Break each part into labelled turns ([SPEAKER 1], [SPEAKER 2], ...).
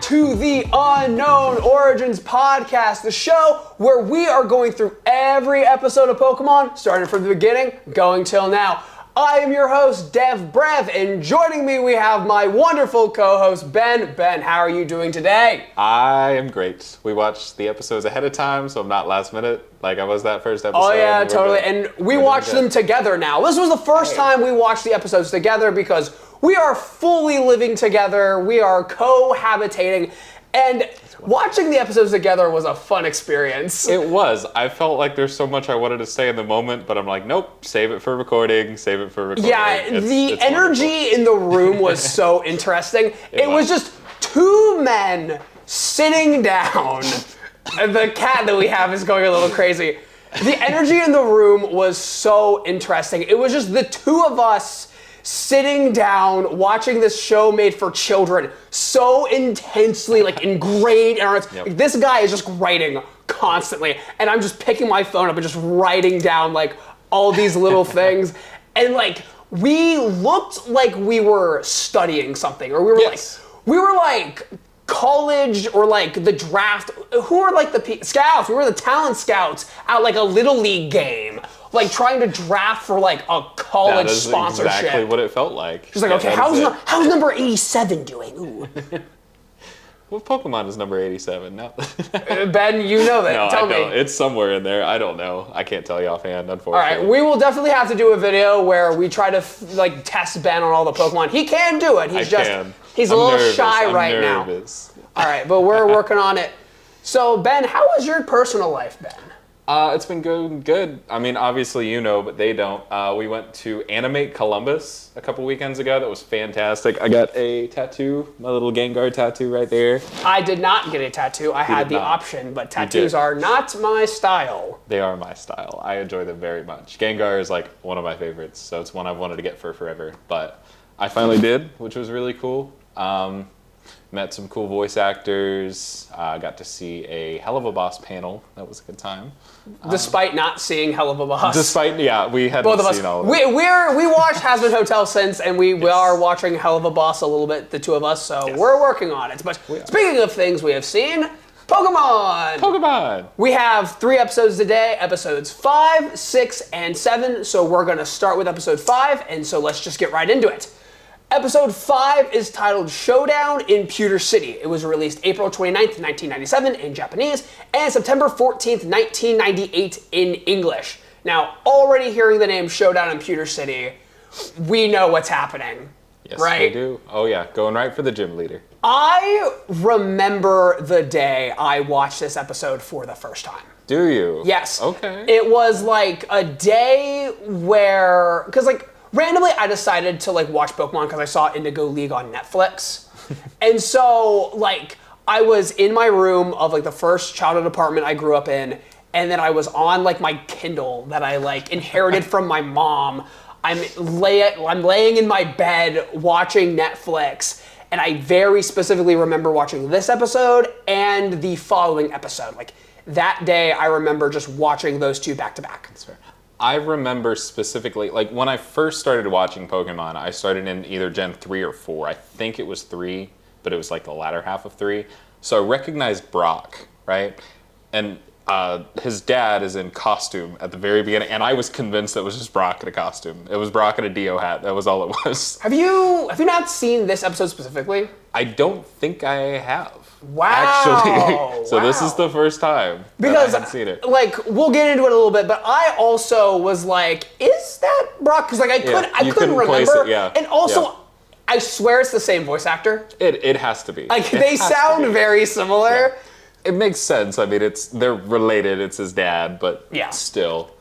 [SPEAKER 1] back to the Unknown Origins podcast, the show where we are going through every episode of Pokemon, starting from the beginning, going till now. I am your host, DevBrev, and joining me we have my wonderful co-host, Ben. Ben, how are you doing today?
[SPEAKER 2] I am great. We watched the episodes ahead of time, so I'm not last minute like I was that first episode.
[SPEAKER 1] Oh yeah, totally. And we watched them together now. This was the first time we watched the episodes together because we are fully living together. We are cohabitating, and watching the episodes together was a fun experience.
[SPEAKER 2] It was. I felt like there's so much I wanted to say in the moment, but I'm like, nope, save it for recording, save it for recording.
[SPEAKER 1] Yeah, the energy wonderful. In the room was so interesting. It was just two men sitting down. The cat that we have is going a little crazy. The energy in the room was so interesting. It was just the two of us sitting down, watching this show made for children, so intensely, like, ingrained in our heads. Yep. Like, this guy is just writing constantly, and I'm just picking my phone up and just writing down, like, all these little things. And, like, we looked like we were studying something, or we were like college or like the draft. Who are like the scouts? We were the talent scouts at like a little league game. Like trying to draft for like a college sponsorship.
[SPEAKER 2] That's exactly what it felt like.
[SPEAKER 1] She's like, okay, how's number 87 doing? Ooh.
[SPEAKER 2] What Pokemon is number 87 now?
[SPEAKER 1] Ben, you know that.
[SPEAKER 2] No,
[SPEAKER 1] Tell me.
[SPEAKER 2] It's somewhere in there. I don't know. I can't tell you offhand, unfortunately.
[SPEAKER 1] All right, we will definitely have to do a video where we try to like test Ben on all the Pokemon. He can do it. He's a little shy right now. All right, but we're working on it. So Ben, how was your personal life, Ben?
[SPEAKER 2] It's been going good. I mean, obviously you know, but they don't. We went to Animate Columbus a couple weekends ago. That was fantastic. I got a tattoo, my little Gengar tattoo right there.
[SPEAKER 1] I did not get a tattoo. I had the option, but tattoos are not my style.
[SPEAKER 2] They are my style. I enjoy them very much. Gengar is like one of my favorites, so it's one I've wanted to get for forever. But I finally did, which was really cool. Met some cool voice actors. Got to see a Hell of a Boss panel. That was a good time.
[SPEAKER 1] Despite not seeing Hell of a Boss.
[SPEAKER 2] We hadn't seen all of it.
[SPEAKER 1] We watched Hazbin Hotel since, and we are watching Hell of a Boss a little bit, the two of us, so we're working on it. But speaking of things we have seen, Pokemon! We have 3 episodes today, episodes 5, 6, and 7, so we're going to start with episode 5, and so let's just get right into it. Episode 5 is titled Showdown in Pewter City. It was released April 29th, 1997 in Japanese, and September 14th, 1998 in English. Now, already hearing the name Showdown in Pewter City, we know what's happening, right?
[SPEAKER 2] Yes, we do. Oh yeah, going right for the gym leader.
[SPEAKER 1] I remember the day I watched this episode for the first time.
[SPEAKER 2] Do you?
[SPEAKER 1] Yes.
[SPEAKER 2] Okay.
[SPEAKER 1] It was like a day where, because like, randomly, I decided to like watch Pokemon because I saw Indigo League on Netflix. And so like I was in my room of like the first childhood apartment I grew up in, and then I was on like my Kindle that I like inherited from my mom. I'm laying in my bed watching Netflix, and I very specifically remember watching this episode and the following episode. Like that day I remember just watching those two back to back.
[SPEAKER 2] That's fair. I remember specifically, like when I first started watching Pokemon, I started in either Gen 3 or 4. I think it was 3, but it was like the latter half of 3. So I recognized Brock, right? And his dad is in costume at the very beginning, and I was convinced that was just Brock in a costume. It was Brock in a Dio hat. That was all it was.
[SPEAKER 1] Have you not seen this episode specifically?
[SPEAKER 2] I don't think I have.
[SPEAKER 1] Wow.
[SPEAKER 2] Actually, so this is the first time
[SPEAKER 1] because
[SPEAKER 2] I had seen it.
[SPEAKER 1] Like we'll get into it a little bit, but I also was like, "Is that Brock?" Because like I couldn't remember. And also, I swear it's the same voice actor.
[SPEAKER 2] It has to be.
[SPEAKER 1] Like they sound very similar.
[SPEAKER 2] Yeah. It makes sense. I mean, they're related. It's his dad, but still.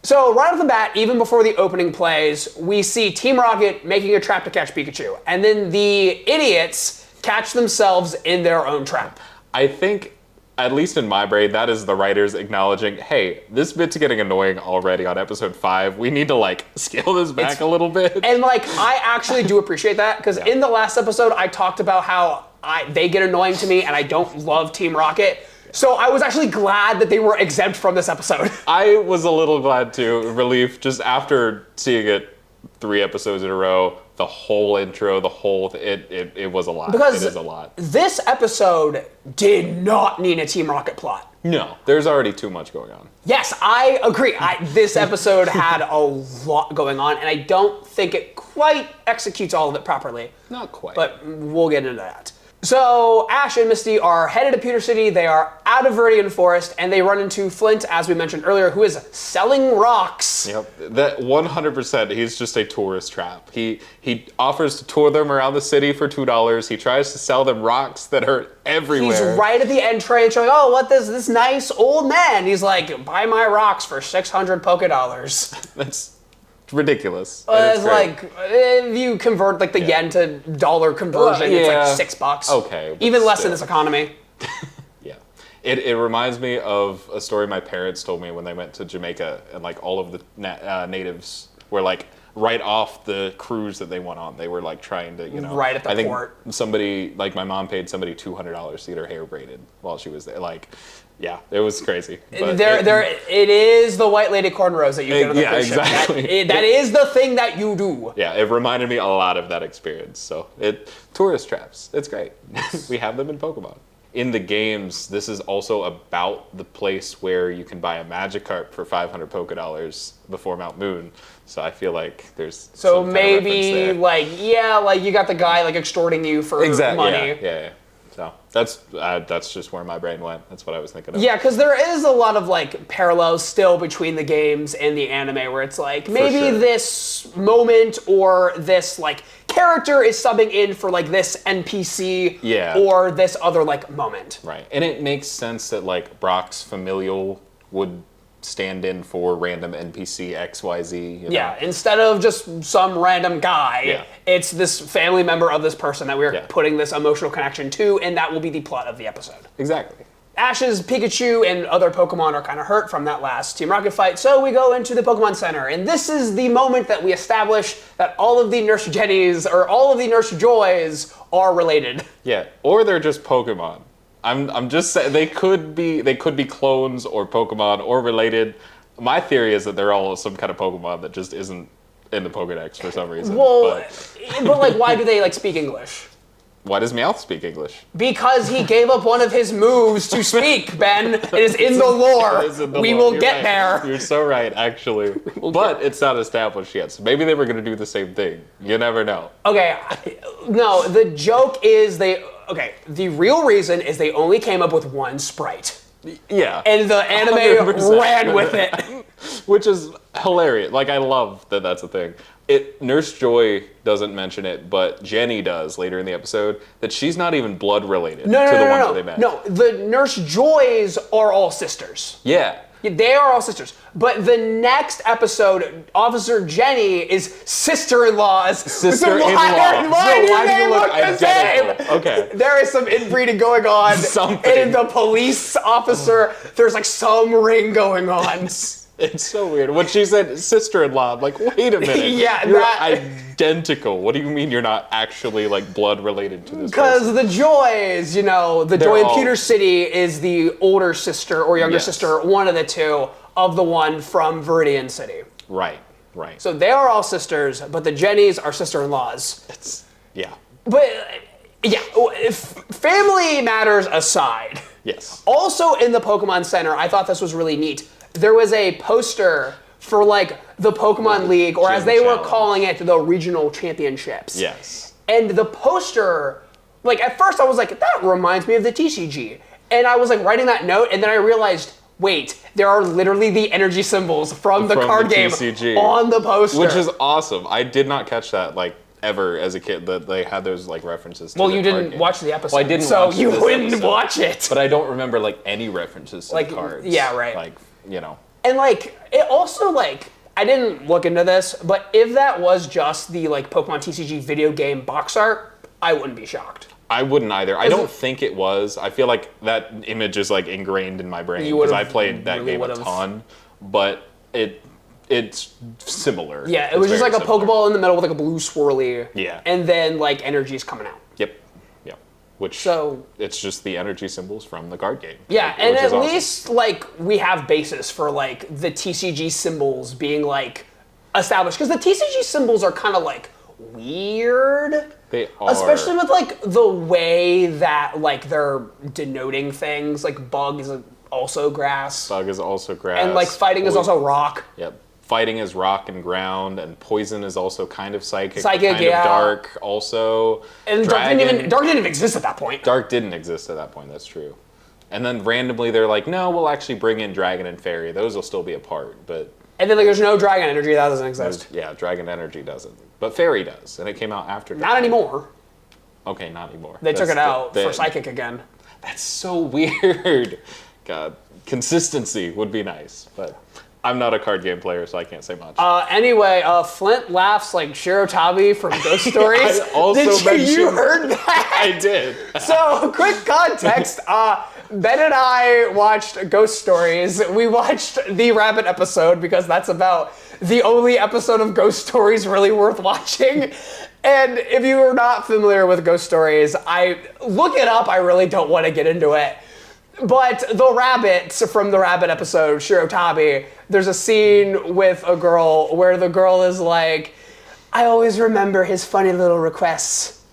[SPEAKER 1] So right off the bat, even before the opening plays, we see Team Rocket making a trap to catch Pikachu, and then the idiots catch themselves in their own trap.
[SPEAKER 2] I think, at least in my brain, that is the writers acknowledging, hey, this bit's getting annoying already on episode 5. We need to like scale this back a little bit.
[SPEAKER 1] And like, I actually do appreciate that, because in the last episode, I talked about how they get annoying to me and I don't love Team Rocket. So I was actually glad that they were exempt from this episode.
[SPEAKER 2] I was a little glad too, relief, just after seeing it 3 episodes in a row. the whole intro, it was a lot.
[SPEAKER 1] Because
[SPEAKER 2] it is a lot.
[SPEAKER 1] This episode did not need a Team Rocket plot.
[SPEAKER 2] No, there's already too much going on.
[SPEAKER 1] Yes, I agree. This episode had a lot going on, and I don't think it quite executes all of it properly.
[SPEAKER 2] Not quite.
[SPEAKER 1] But we'll get into that. So Ash and Misty are headed to Pewter City. They are out of Viridian Forest, and they run into Flint, as we mentioned earlier, who is selling rocks.
[SPEAKER 2] Yep, that 100%. He's just a tourist trap. He offers to tour them around the city for $2. He tries to sell them rocks that are everywhere.
[SPEAKER 1] He's right at the entrance, like, oh, what this nice old man? He's like, buy my rocks for 600 Poké dollars.
[SPEAKER 2] That's ridiculous.
[SPEAKER 1] It's like, if you convert like the yen to dollar conversion, it's like $6.
[SPEAKER 2] Okay.
[SPEAKER 1] Even less in this economy.
[SPEAKER 2] Yeah. It reminds me of a story my parents told me when they went to Jamaica, and like all of the natives were like right off the cruise that they went on. They were like trying to,
[SPEAKER 1] right at the port.
[SPEAKER 2] Somebody, like my mom paid somebody $200 to get her hair braided while she was there. Like, yeah, it was crazy. But
[SPEAKER 1] it is the white lady cornrows that you get on the cruise ship.
[SPEAKER 2] Exactly.
[SPEAKER 1] That is the thing that you do.
[SPEAKER 2] Yeah, it reminded me a lot of that experience. So tourist traps, it's great. We have them in Pokemon. In the games, this is also about the place where you can buy a Magikarp for 500 Poké dollars before Mount Moon. So I feel like there's
[SPEAKER 1] so maybe you got the guy like extorting you for money.
[SPEAKER 2] Yeah. So that's just where my brain went. That's what I was thinking of.
[SPEAKER 1] Yeah, because there is a lot of like parallels still between the games and the anime, where it's like maybe this moment or this like character is subbing in for like this NPC or this other like moment.
[SPEAKER 2] Right, and it makes sense that like Brock's familial would stand in for random NPC XYZ.
[SPEAKER 1] Yeah, instead of just some random guy, it's this family member of this person that we're putting this emotional connection to, and that will be the plot of the episode.
[SPEAKER 2] Exactly.
[SPEAKER 1] Ash's Pikachu and other Pokemon are kind of hurt from that last Team Rocket fight, so we go into the Pokemon Center, and this is the moment that we establish that all of the Nurse Jennies, or all of the Nurse Joys, are related.
[SPEAKER 2] Yeah, or they're just Pokemon. I'm just saying they could be clones or Pokemon or related. My theory is that they're all some kind of Pokemon that just isn't in the Pokedex for some reason.
[SPEAKER 1] Well, but like, why do they like speak English?
[SPEAKER 2] Why does Meowth speak English?
[SPEAKER 1] Because he gave up one of his moves to speak, Ben. It is in the lore. We will get there.
[SPEAKER 2] You're so right, actually. But it's not established yet, so maybe they were going to do the same thing. You never know.
[SPEAKER 1] Okay, no, the joke is the real reason is they only came up with one sprite.
[SPEAKER 2] Yeah.
[SPEAKER 1] And the anime ran with it.
[SPEAKER 2] Which is hilarious. Like, I love that that's a thing. Nurse Joy doesn't mention it, but Jenny does later in the episode, that she's not even blood related to the one that they met.
[SPEAKER 1] No, the Nurse Joys are all sisters.
[SPEAKER 2] Yeah.
[SPEAKER 1] They are all sisters. But the next episode, Officer Jenny is sister-in-law's.
[SPEAKER 2] Sister-in-law.
[SPEAKER 1] So why do they look the same?
[SPEAKER 2] Okay.
[SPEAKER 1] There is some inbreeding going on.
[SPEAKER 2] Something.
[SPEAKER 1] In the police officer, there's like some ring going on.
[SPEAKER 2] It's so weird. When she said sister-in-law, I'm like, wait a minute.
[SPEAKER 1] Yeah,
[SPEAKER 2] you're identical. What do you mean you're not actually like blood related to this person?
[SPEAKER 1] Because the Joys, the Joy in Pewter City is the older sister or younger sister, one of the two, of the one from Viridian City.
[SPEAKER 2] Right.
[SPEAKER 1] So they are all sisters, but the Jennies are sister-in-laws. But, if family matters aside.
[SPEAKER 2] Yes.
[SPEAKER 1] Also in the Pokemon Center, I thought this was really neat. There was a poster for like the Pokemon League, or as they were calling it, the regional championships.
[SPEAKER 2] Yes.
[SPEAKER 1] And the poster, like at first I was like, that reminds me of the TCG. And I was like writing that note, and then I realized, wait, there are literally the energy symbols from the card game
[SPEAKER 2] TCG,
[SPEAKER 1] on the poster.
[SPEAKER 2] Which is awesome. I did not catch that like ever as a kid, that they had those like references to
[SPEAKER 1] you didn't watch the episode.
[SPEAKER 2] Well, I didn't
[SPEAKER 1] so
[SPEAKER 2] watch
[SPEAKER 1] you
[SPEAKER 2] this
[SPEAKER 1] wouldn't
[SPEAKER 2] episode,
[SPEAKER 1] watch it.
[SPEAKER 2] But I don't remember like any references to
[SPEAKER 1] like
[SPEAKER 2] the cards.
[SPEAKER 1] Yeah, right.
[SPEAKER 2] Like,
[SPEAKER 1] And like, it also like, I didn't look into this, but if that was just the like Pokemon TCG video game box art, I wouldn't be shocked.
[SPEAKER 2] I wouldn't either. I don't think it was. I feel like that image is like ingrained in my brain because I played that game a ton, but it's similar.
[SPEAKER 1] Yeah, it was just like a Pokeball in the middle with like a blue swirly.
[SPEAKER 2] Yeah.
[SPEAKER 1] And then like energy's coming out.
[SPEAKER 2] Yep. Which it's just the energy symbols from the card game.
[SPEAKER 1] Yeah, and at least like we have basis for like the TCG symbols being like established, because the TCG symbols are kind of like weird.
[SPEAKER 2] They are.
[SPEAKER 1] Especially with like the way that like they're denoting things. Like bug is also grass.
[SPEAKER 2] Bug is also grass.
[SPEAKER 1] And like fighting is also rock.
[SPEAKER 2] Yep. Fighting is rock and ground, and poison is also kind of psychic,
[SPEAKER 1] Psychic,
[SPEAKER 2] kind of dark also.
[SPEAKER 1] And dark didn't even exist at that point.
[SPEAKER 2] Dark didn't exist at that point, that's true. And then randomly they're like, no, we'll actually bring in dragon and fairy. Those will still be a part, but...
[SPEAKER 1] And then like there's no dragon energy, that doesn't exist.
[SPEAKER 2] Yeah, dragon energy doesn't. But fairy does, and it came out after dragon.
[SPEAKER 1] Not anymore.
[SPEAKER 2] Okay, not anymore.
[SPEAKER 1] They took it out for psychic again.
[SPEAKER 2] That's so weird. God, consistency would be nice, but... I'm not a card game player, so I can't say much.
[SPEAKER 1] Anyway, Flint laughs like Shirotabi from Ghost Stories.
[SPEAKER 2] I also
[SPEAKER 1] You heard that?
[SPEAKER 2] I did.
[SPEAKER 1] So, quick context. Ben and I watched Ghost Stories. We watched the rabbit episode because that's about the only episode of Ghost Stories really worth watching. And if you are not familiar with Ghost Stories, look it up. I really don't want to get into it. But the rabbits from the rabbit episode, Shirotabi, there's a scene with a girl where the girl is like, I always remember his funny little requests.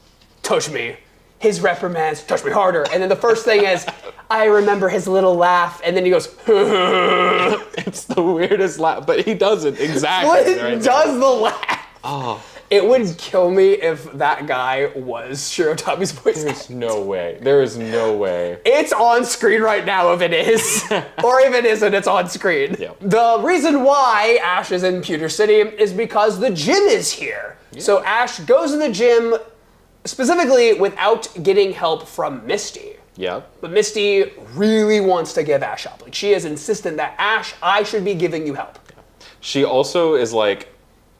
[SPEAKER 1] Touch me. His reprimands, touch me harder. And then the first thing is, I remember his little laugh. And then he goes,
[SPEAKER 2] It's the weirdest laugh, but he doesn't exactly.
[SPEAKER 1] Flint does the laugh.
[SPEAKER 2] Oh.
[SPEAKER 1] It would kill me if that guy was Shirotabi's voice.
[SPEAKER 2] There's no way. There is no way.
[SPEAKER 1] It's on screen right now if it is. Or if it isn't, it's on screen.
[SPEAKER 2] Yep.
[SPEAKER 1] The reason why Ash is in Pewter City is because the gym is here. Yeah. So Ash goes to the gym specifically without getting help from Misty.
[SPEAKER 2] Yeah.
[SPEAKER 1] But Misty really wants to give Ash help. Like, she is insistent that, Ash, I should be giving you help.
[SPEAKER 2] Yeah. She also is like,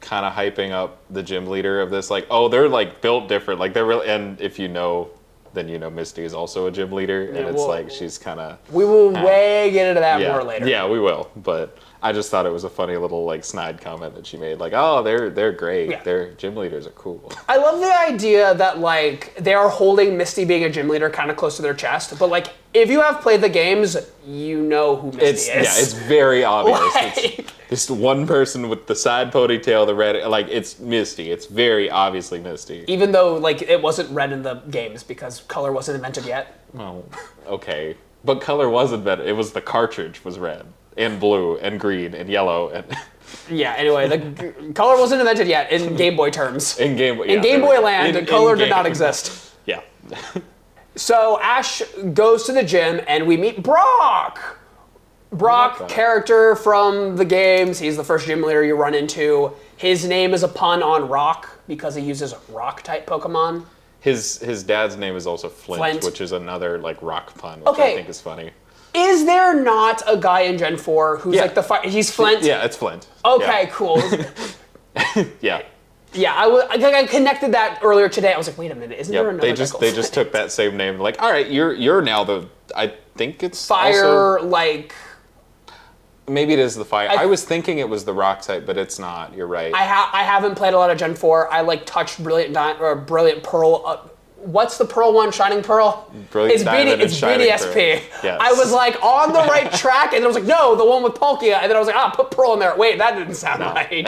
[SPEAKER 2] kind of hyping up the gym leader of this, like, oh, they're like built different, like they're really, and if you know, then you know Misty is also a gym leader, and it's like she's kind of.
[SPEAKER 1] We will way get into that more later.
[SPEAKER 2] Yeah, we will. But I just thought it was a funny little like snide comment that she made, like, oh, they're great, their gym leaders are cool.
[SPEAKER 1] I love the idea that like they are holding Misty being a gym leader kind of close to their chest, but like if you have played the games, you know who Misty is.
[SPEAKER 2] Yeah, it's very obvious.
[SPEAKER 1] Like,
[SPEAKER 2] it's just one person with the side ponytail, the red, like, it's Misty. It's very obviously Misty.
[SPEAKER 1] Even though, like, it wasn't red in the games because color wasn't invented yet.
[SPEAKER 2] Well, okay. But color was invented. It was the cartridge was red, and blue, and green, and yellow, and...
[SPEAKER 1] Yeah, anyway, the color wasn't invented yet in Game Boy terms.
[SPEAKER 2] In Game Boy,
[SPEAKER 1] in Game Boy Land, color did not exist.
[SPEAKER 2] Yeah.
[SPEAKER 1] So Ash goes to the gym, and we meet Brock! Brock, character from the games. He's the first gym leader you run into. His name is a pun on rock because he uses rock-type Pokemon.
[SPEAKER 2] His dad's name is also Flint, which is another like rock pun, which I think is funny.
[SPEAKER 1] Is there not a guy in Gen 4 who's like the he's Flint?
[SPEAKER 2] Yeah, it's Flint.
[SPEAKER 1] Okay, cool.
[SPEAKER 2] Yeah.
[SPEAKER 1] Yeah, I connected that earlier today. I was like, wait a minute, isn't there another?
[SPEAKER 2] They just took that same name. Like, all right, you're now the. I think it's
[SPEAKER 1] fire
[SPEAKER 2] also,
[SPEAKER 1] like.
[SPEAKER 2] Maybe it is the fire. I was thinking it was the rock type, but it's not. You're right.
[SPEAKER 1] I haven't played a lot of Gen 4. I like touched Brilliant Pearl. What's the Pearl one? Shining Pearl?
[SPEAKER 2] Brilliant Diamond and Shining
[SPEAKER 1] BDSP.
[SPEAKER 2] Pearl. Yes.
[SPEAKER 1] I was like on the right track, and I was like, no, the one with Palkia. And then I was like, put Pearl in there. Wait, that didn't sound right.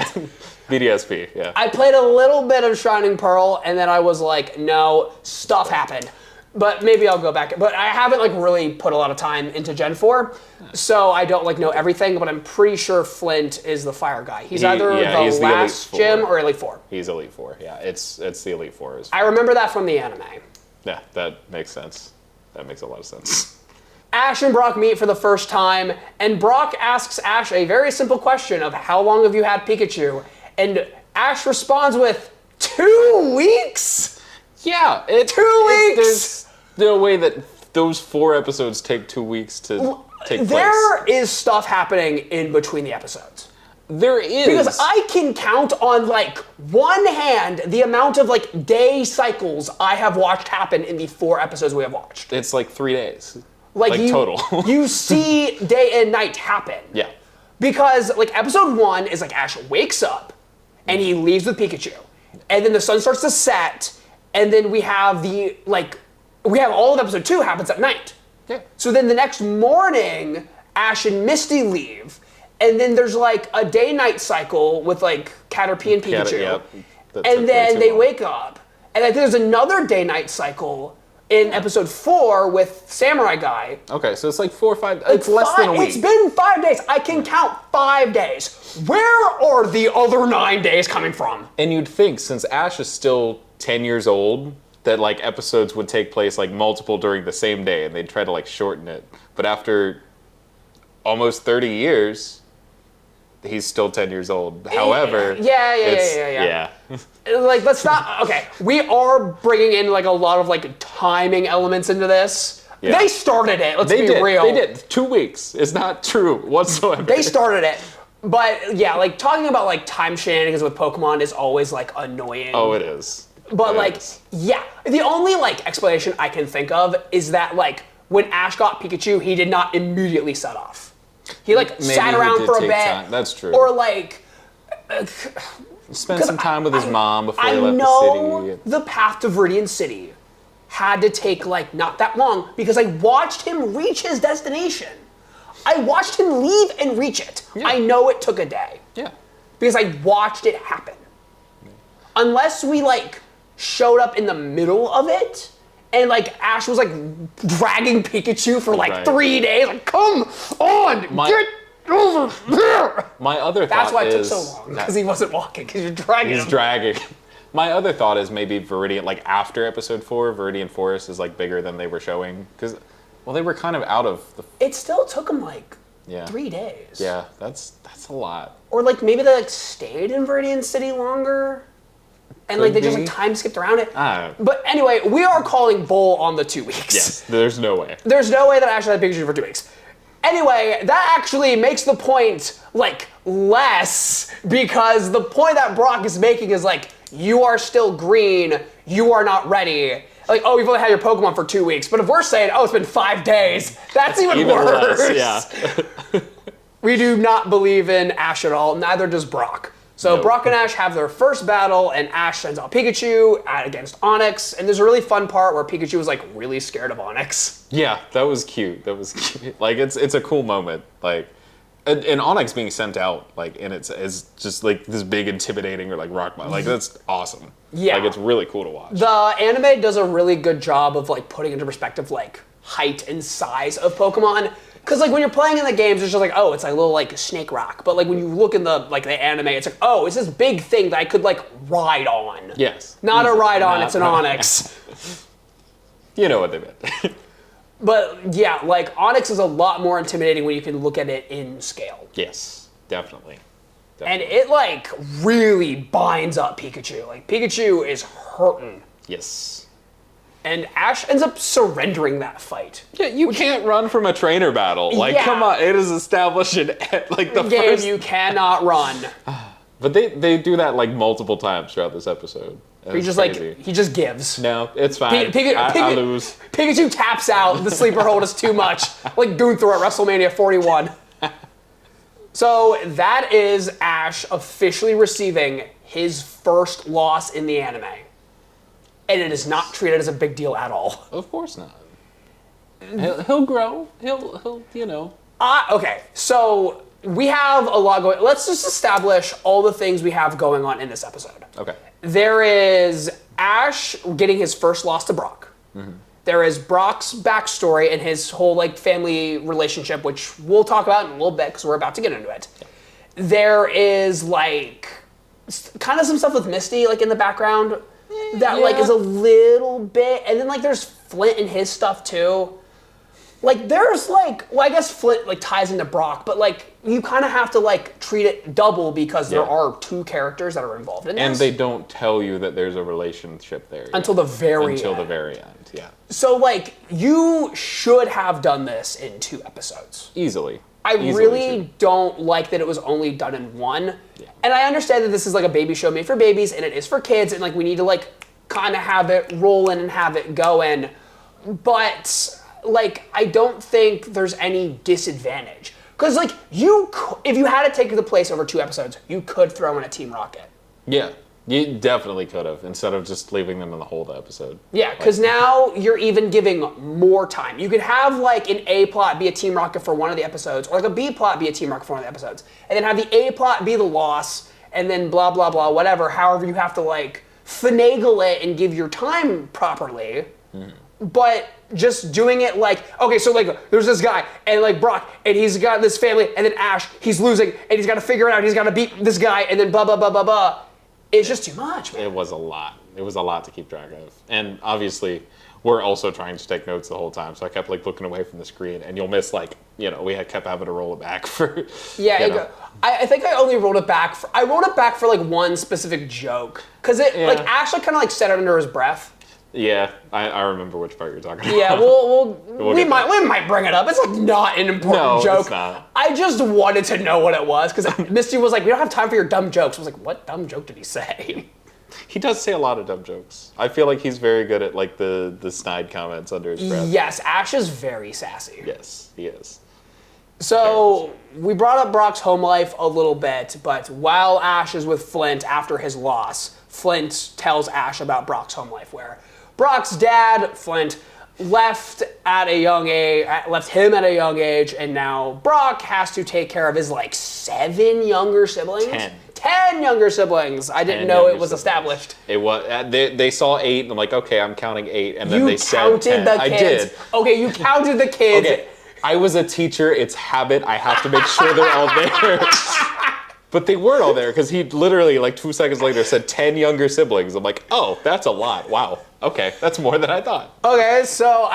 [SPEAKER 2] BDSP, yeah.
[SPEAKER 1] I played a little bit of Shining Pearl, and then I was like, no, stuff happened. But maybe I'll go back. But I haven't like really put a lot of time into Gen 4, so I don't like know everything, but I'm pretty sure Flint is the fire guy. He's either the last gym or Elite 4.
[SPEAKER 2] He's Elite 4, yeah. It's the Elite 4.
[SPEAKER 1] I remember that from the anime.
[SPEAKER 2] Yeah, that makes sense. That makes a lot of sense.
[SPEAKER 1] Ash and Brock meet for the first time, and Brock asks Ash a very simple question of how long have you had Pikachu? And Ash responds with, 2 weeks?
[SPEAKER 2] Yeah,
[SPEAKER 1] 2 weeks!
[SPEAKER 2] There's no way that those 4 episodes take 2 weeks to take place.
[SPEAKER 1] There is stuff happening in between the episodes.
[SPEAKER 2] There is.
[SPEAKER 1] Because I can count on like one hand the amount of like day cycles I have watched happen in the 4 episodes we have watched.
[SPEAKER 2] It's like 3 days.
[SPEAKER 1] Like
[SPEAKER 2] total.
[SPEAKER 1] You see day and night happen.
[SPEAKER 2] Yeah.
[SPEAKER 1] Because like episode 1 is like Ash wakes up and he leaves with Pikachu. And then the sun starts to set, and then we have all of episode 2 happens at night.
[SPEAKER 2] Yeah.
[SPEAKER 1] So then the next morning, Ash and Misty leave, and then there's like a day-night cycle with like Caterpie and Pikachu.
[SPEAKER 2] Yep.
[SPEAKER 1] And then they wake up. And I think there's another day-night cycle in episode 4 with Samurai Guy.
[SPEAKER 2] Okay, so it's like 4 or 5. It's less than a week.
[SPEAKER 1] It's been 5 days. I can count 5 days. Where are the other 9 days coming from?
[SPEAKER 2] And you'd think, since Ash is still 10 years old, that like episodes would take place like multiple during the same day, and they'd try to like shorten it. But after almost 30 years, he's still 10 years old. However,
[SPEAKER 1] yeah. Like, let's not. Okay, we are bringing in like a lot of like timing elements into this. Yeah. They started it. Let's be real.
[SPEAKER 2] They did 2 weeks. It's not true whatsoever.
[SPEAKER 1] They started it. But yeah, like talking about like time shenanigans with Pokemon is always like annoying.
[SPEAKER 2] Oh, it is.
[SPEAKER 1] But yeah, the only like explanation I can think of is that like when Ash got Pikachu, he did not immediately set off. He like sat around for a bit.
[SPEAKER 2] That's true.
[SPEAKER 1] Or like
[SPEAKER 2] spend some time with his mom before he left the city.
[SPEAKER 1] The path to Viridian City had to take like not that long because I watched him reach his destination. I watched him leave and reach it. Yeah. I know it took a day.
[SPEAKER 2] Yeah.
[SPEAKER 1] Because I watched it happen. Unless we like showed up in the middle of it, and like Ash was like dragging Pikachu for like 3 days. Like, come on, get over there.
[SPEAKER 2] My other thought
[SPEAKER 1] That's why it took so long, because he wasn't walking, because you're dragging him.
[SPEAKER 2] He's dragging. My other thought is maybe Viridian, like after episode 4, Viridian Forest is like bigger than they were showing, because, well, they were kind of out of the...
[SPEAKER 1] It still took them like 3 days.
[SPEAKER 2] Yeah, that's a lot.
[SPEAKER 1] Or like maybe they like stayed in Viridian City longer. And like they just like time skipped around it. But anyway, we are calling bull on the 2 weeks.
[SPEAKER 2] Yes, there's no way.
[SPEAKER 1] There's no way that Ash had Pikachu for 2 weeks. Anyway, that actually makes the point like less, because the point that Brock is making is like, you are still green, you are not ready. Like, oh, you've only had your Pokemon for 2 weeks. But if we're saying, oh, it's been 5 days, that's even worse.
[SPEAKER 2] Less, yeah.
[SPEAKER 1] We do not believe in Ash at all, neither does Brock. So Brock and Ash have their first battle, and Ash sends out Pikachu against Onix, and there's a really fun part where Pikachu was like really scared of Onix.
[SPEAKER 2] Yeah, that was cute. That was cute. Like it's a cool moment. Like, and Onix being sent out like and it's just like this big intimidating or like rock like that's awesome.
[SPEAKER 1] Yeah,
[SPEAKER 2] like it's really cool to watch.
[SPEAKER 1] The anime does a really good job of like putting into perspective like height and size of Pokemon. Because like when you're playing in the games, it's just like, oh, it's like a little like snake rock. But like when you look in the like the anime, it's like, oh, it's this big thing that I could like ride on.
[SPEAKER 2] Yes.
[SPEAKER 1] Not a ride on, it's an Onix.
[SPEAKER 2] You know what they meant.
[SPEAKER 1] But yeah, like Onix is a lot more intimidating when you can look at it in scale.
[SPEAKER 2] Yes, definitely.
[SPEAKER 1] And it like really binds up Pikachu. Like Pikachu is hurting.
[SPEAKER 2] Yes.
[SPEAKER 1] And Ash ends up surrendering that fight.
[SPEAKER 2] Yeah, you can't run from a trainer battle. Like, come on, it is established in like the
[SPEAKER 1] game,
[SPEAKER 2] first.
[SPEAKER 1] You cannot run.
[SPEAKER 2] But they do that like multiple times throughout this episode.
[SPEAKER 1] He just crazy. Like he just gives.
[SPEAKER 2] No, it's fine. I lose.
[SPEAKER 1] Pikachu taps out. The sleeper hold is too much. Like Gunther at WrestleMania 41. So that is Ash officially receiving his first loss in the anime. And it is not treated as a big deal at all.
[SPEAKER 2] Of course not. He'll grow. He'll you know.
[SPEAKER 1] Okay, so we have a lot going. Let's just establish all the things we have going on in this episode.
[SPEAKER 2] Okay.
[SPEAKER 1] There is Ash getting his first loss to Brock. Mm-hmm. There is Brock's backstory and his whole like family relationship, which we'll talk about in a little bit because we're about to get into it. Yeah. There is like kind of some stuff with Misty like in the background. That like is a little bit, and then like there's Flint and his stuff too. Like there's like, well, I guess Flint like ties into Brock, but like you kind of have to like treat it double because there are 2 characters that are involved in this.
[SPEAKER 2] And they don't tell you that there's a relationship there
[SPEAKER 1] until the very
[SPEAKER 2] end. Yeah.
[SPEAKER 1] So like you should have done this in 2 episodes.
[SPEAKER 2] Easily.
[SPEAKER 1] I really don't like that it was only done in 1. Yeah. And I understand that this is like a baby show made for babies and it is for kids and like we need to like kind of have it rolling and have it going. But like I don't think there's any disadvantage. Because like if you had to take the place over 2 episodes, you could throw in a Team Rocket.
[SPEAKER 2] Yeah. You definitely could have, instead of just leaving them in the whole episode.
[SPEAKER 1] Yeah, because now you're even giving more time. You could have like an A plot be a Team Rocket for one of the episodes, or like a B plot be a Team Rocket for one of the episodes, and then have the A plot be the loss, and then blah, blah, blah, whatever. However, you have to, like, finagle it and give your time properly. But just doing it like, okay, so like there's this guy and like Brock and he's got this family and then Ash, he's losing and he's got to figure it out. He's got to beat this guy and then blah, blah, blah, blah, blah. It's just too much, man.
[SPEAKER 2] It was a lot. It was a lot to keep track of. And obviously we're also trying to take notes the whole time. So I kept like looking away from the screen and you'll miss like, we had kept having to roll it back for,
[SPEAKER 1] I think I only rolled it back for like one specific joke. Cause like Ash like kind of like said it under his breath.
[SPEAKER 2] Yeah, I remember which part you're talking about.
[SPEAKER 1] Yeah, we might bring it up. It's like not an important joke.
[SPEAKER 2] It's not.
[SPEAKER 1] I just wanted to know what it was because Misty was like, "We don't have time for your dumb jokes." I was like, "What dumb joke did he say?"
[SPEAKER 2] He does say a lot of dumb jokes. I feel like he's very good at like the snide comments under his breath.
[SPEAKER 1] Yes, Ash is very sassy.
[SPEAKER 2] Yes, he is.
[SPEAKER 1] So we brought up Brock's home life a little bit, but while Ash is with Flint after his loss, Flint tells Ash about Brock's home life, where Brock's dad, Flint, left him at a young age, and now Brock has to take care of his like 7 younger siblings. 10 younger siblings. I didn't know it was established.
[SPEAKER 2] It was. They saw 8, and I'm like, okay, I'm counting 8, and then they said 10.
[SPEAKER 1] The kids.
[SPEAKER 2] I did.
[SPEAKER 1] Okay, you counted the kids.
[SPEAKER 2] Okay. I was a teacher. It's habit. I have to make sure they're all there. But they weren't all there because he literally, like 2 seconds later, said 10 younger siblings. I'm like, oh, that's a lot. Wow. Okay, that's more than I thought.
[SPEAKER 1] Okay, so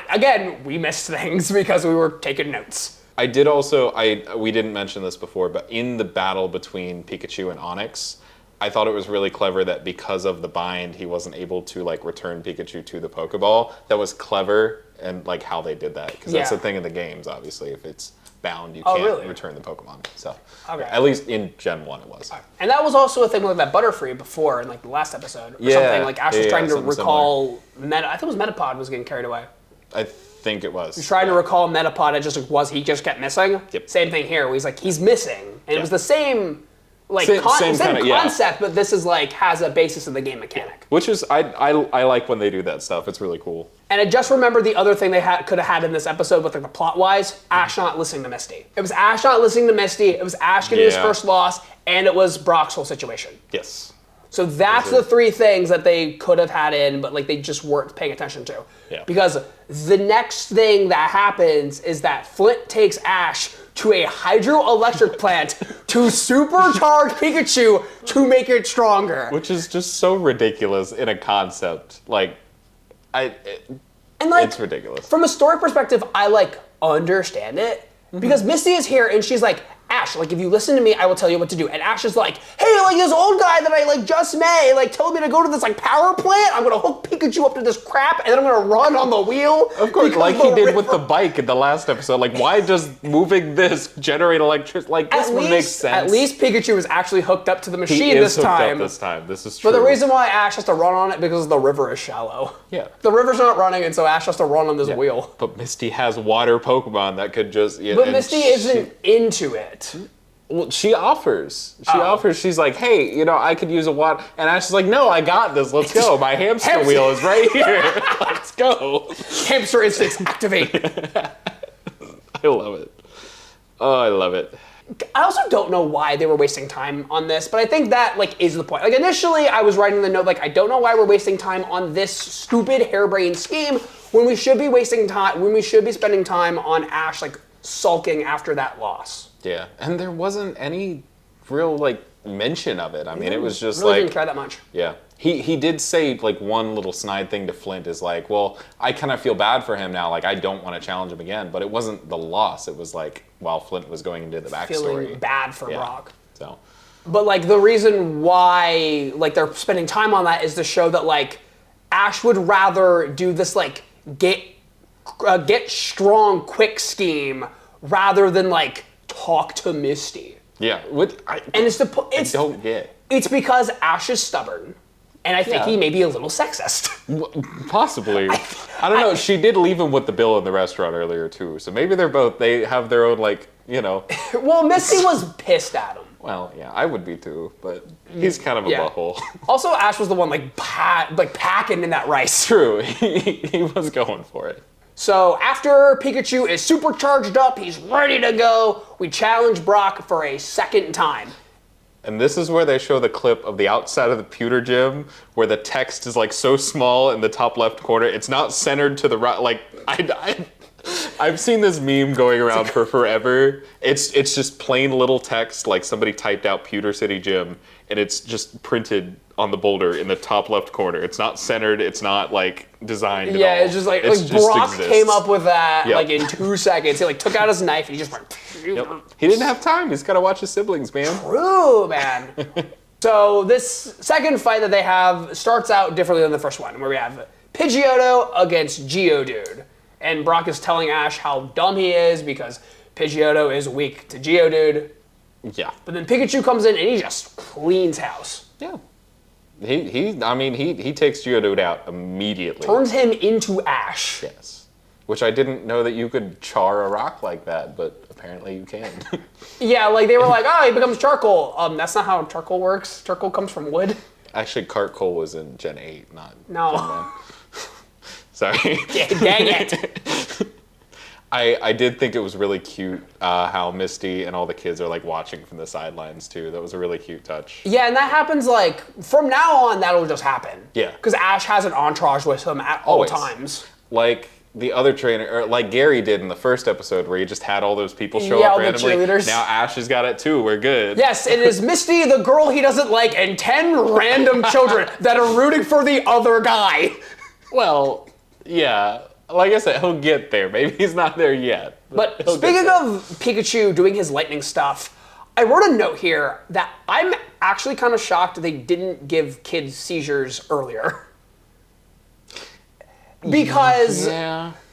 [SPEAKER 1] again, we missed things because we were taking notes.
[SPEAKER 2] I did also, we didn't mention this before, but in the battle between Pikachu and Onix, I thought it was really clever that because of the bind, he wasn't able to like return Pikachu to the Pokeball. That was clever, and like how they did that, because that's the thing in the games, obviously. If it's bound, you can't return the Pokemon. So at least in Gen 1 it was.
[SPEAKER 1] And that was also a thing with that Butterfree before in like the last episode or something. Like Ash was trying to recall I think it was Metapod was getting carried away.
[SPEAKER 2] I think it was.
[SPEAKER 1] He's trying to recall Metapod, he just kept missing.
[SPEAKER 2] Yep.
[SPEAKER 1] Same thing here, where he's missing. And it was the same like same concept, but this is like has a basis in the game mechanic.
[SPEAKER 2] Which is I like when they do that stuff. It's really cool.
[SPEAKER 1] And I just remembered the other thing they could have had in this episode with like the plot wise, Ash not listening to Misty. It was Ash not listening to Misty, it was Ash getting his first loss, and it was Brock's whole situation.
[SPEAKER 2] Yes.
[SPEAKER 1] So that's the 3 things that they could have had in, but like they just weren't paying attention to.
[SPEAKER 2] Yeah.
[SPEAKER 1] Because the next thing that happens is that Flint takes Ash to a hydroelectric plant to supercharge Pikachu to make it stronger.
[SPEAKER 2] Which is just so ridiculous in a concept. It's ridiculous.
[SPEAKER 1] From a story perspective, I like understand it because Misty is here and she's like, Ash, like if you listen to me, I will tell you what to do. And Ash is like, hey, like this old guy that I like just met, like told me to go to this like power plant. I'm gonna hook Pikachu up to this crap, and then I'm gonna run on the wheel.
[SPEAKER 2] Of course, like he did with the bike in the last episode. Like, why does moving this generate electricity? Like this would make sense.
[SPEAKER 1] At least Pikachu is actually hooked up to the machine
[SPEAKER 2] he is
[SPEAKER 1] this time.
[SPEAKER 2] Hooked up this time. This is true.
[SPEAKER 1] But the reason why Ash has to run on it because the river is shallow.
[SPEAKER 2] Yeah.
[SPEAKER 1] The river's not running, and so Ash has to run on this wheel.
[SPEAKER 2] But Misty has water Pokemon that could just. Yeah,
[SPEAKER 1] but Misty isn't into it.
[SPEAKER 2] Well, she offers. She's like, hey, I could use a water. And Ash is like, no, I got this. Let's go. My hamster wheel is right here. Let's go.
[SPEAKER 1] Hamster instincts activate.
[SPEAKER 2] I love it. Oh, I love it.
[SPEAKER 1] I also don't know why they were wasting time on this, but I think that is the point. Like initially, I was writing the note I don't know why we're wasting time on this stupid harebrained scheme when we should be wasting time. When we should be spending time on Ash sulking after that loss.
[SPEAKER 2] Yeah, and there wasn't any real mention of it. I mean, it was just
[SPEAKER 1] really didn't care that much.
[SPEAKER 2] Yeah, he did say one little snide thing to Flint is well, I kind of feel bad for him now. I don't want to challenge him again. But it wasn't the loss. It was while Flint was going into the backstory.
[SPEAKER 1] Feeling bad for Brock.
[SPEAKER 2] So,
[SPEAKER 1] but the reason why they're spending time on that is to show that Ash would rather do this get strong quick scheme rather than talk to Misty.
[SPEAKER 2] Yeah,
[SPEAKER 1] I don't get. It's because Ash is stubborn, and I think he may be a little sexist.
[SPEAKER 2] Possibly. I don't know. She did leave him with the bill in the restaurant earlier too, so maybe they have their own
[SPEAKER 1] Well, Misty was pissed at him.
[SPEAKER 2] Well, yeah, I would be too, but he's kind of a butthole.
[SPEAKER 1] Also, Ash was the one packing in that rice.
[SPEAKER 2] True, he was going for it.
[SPEAKER 1] So after Pikachu is supercharged up, he's ready to go, we challenge Brock for a second time.
[SPEAKER 2] And this is where they show the clip of the outside of the pewter gym where the text is like so small in the top left corner. It's not centered to the right. Like I've seen this meme going around for forever. It's just plain little text, like somebody typed out Pewter City Gym, and it's just printed on the boulder in the top left corner. It's not centered. It's not like designed at all.
[SPEAKER 1] Yeah, it's just like Brock came up with that like in 2 seconds. He like took out his knife and he just went.
[SPEAKER 2] Yep. He didn't have time. He's got to watch his siblings, man.
[SPEAKER 1] True, man. So this second fight that they have starts out differently than the first one, where we have Pidgeotto against Geodude. And Brock is telling Ash how dumb he is because Pidgeotto is weak to Geodude.
[SPEAKER 2] Yeah.
[SPEAKER 1] But then Pikachu comes in and he just cleans house.
[SPEAKER 2] Yeah. He takes Geodude out immediately.
[SPEAKER 1] Turns him into Ash.
[SPEAKER 2] Yes. Which I didn't know that you could char a rock like that, but apparently you can.
[SPEAKER 1] Yeah, like they were like, oh, he becomes charcoal. That's not how charcoal works. Charcoal comes from wood.
[SPEAKER 2] Actually, Cart Coal was in Gen 8, not
[SPEAKER 1] No.
[SPEAKER 2] Gen 9. Sorry.
[SPEAKER 1] Yeah, dang it.
[SPEAKER 2] I did think it was really cute how Misty and all the kids are like watching from the sidelines too. That was a really cute touch.
[SPEAKER 1] Yeah, and that happens like, from now on, that'll just happen.
[SPEAKER 2] Yeah.
[SPEAKER 1] Because Ash has an entourage with him at all times.
[SPEAKER 2] Like the other trainer, or like Gary did in the first episode where he just had all those people show up
[SPEAKER 1] all the
[SPEAKER 2] randomly.
[SPEAKER 1] cheerleaders.
[SPEAKER 2] Now Ash has got it too. We're good.
[SPEAKER 1] Yes, it is Misty, the girl he doesn't like, and 10 random children that are rooting for the other guy.
[SPEAKER 2] Well, yeah. Like I said, he'll get there. Maybe he's not there yet.
[SPEAKER 1] But speaking of Pikachu doing his lightning stuff, I wrote a note here that I'm actually kind of shocked they didn't give kids seizures earlier. Because,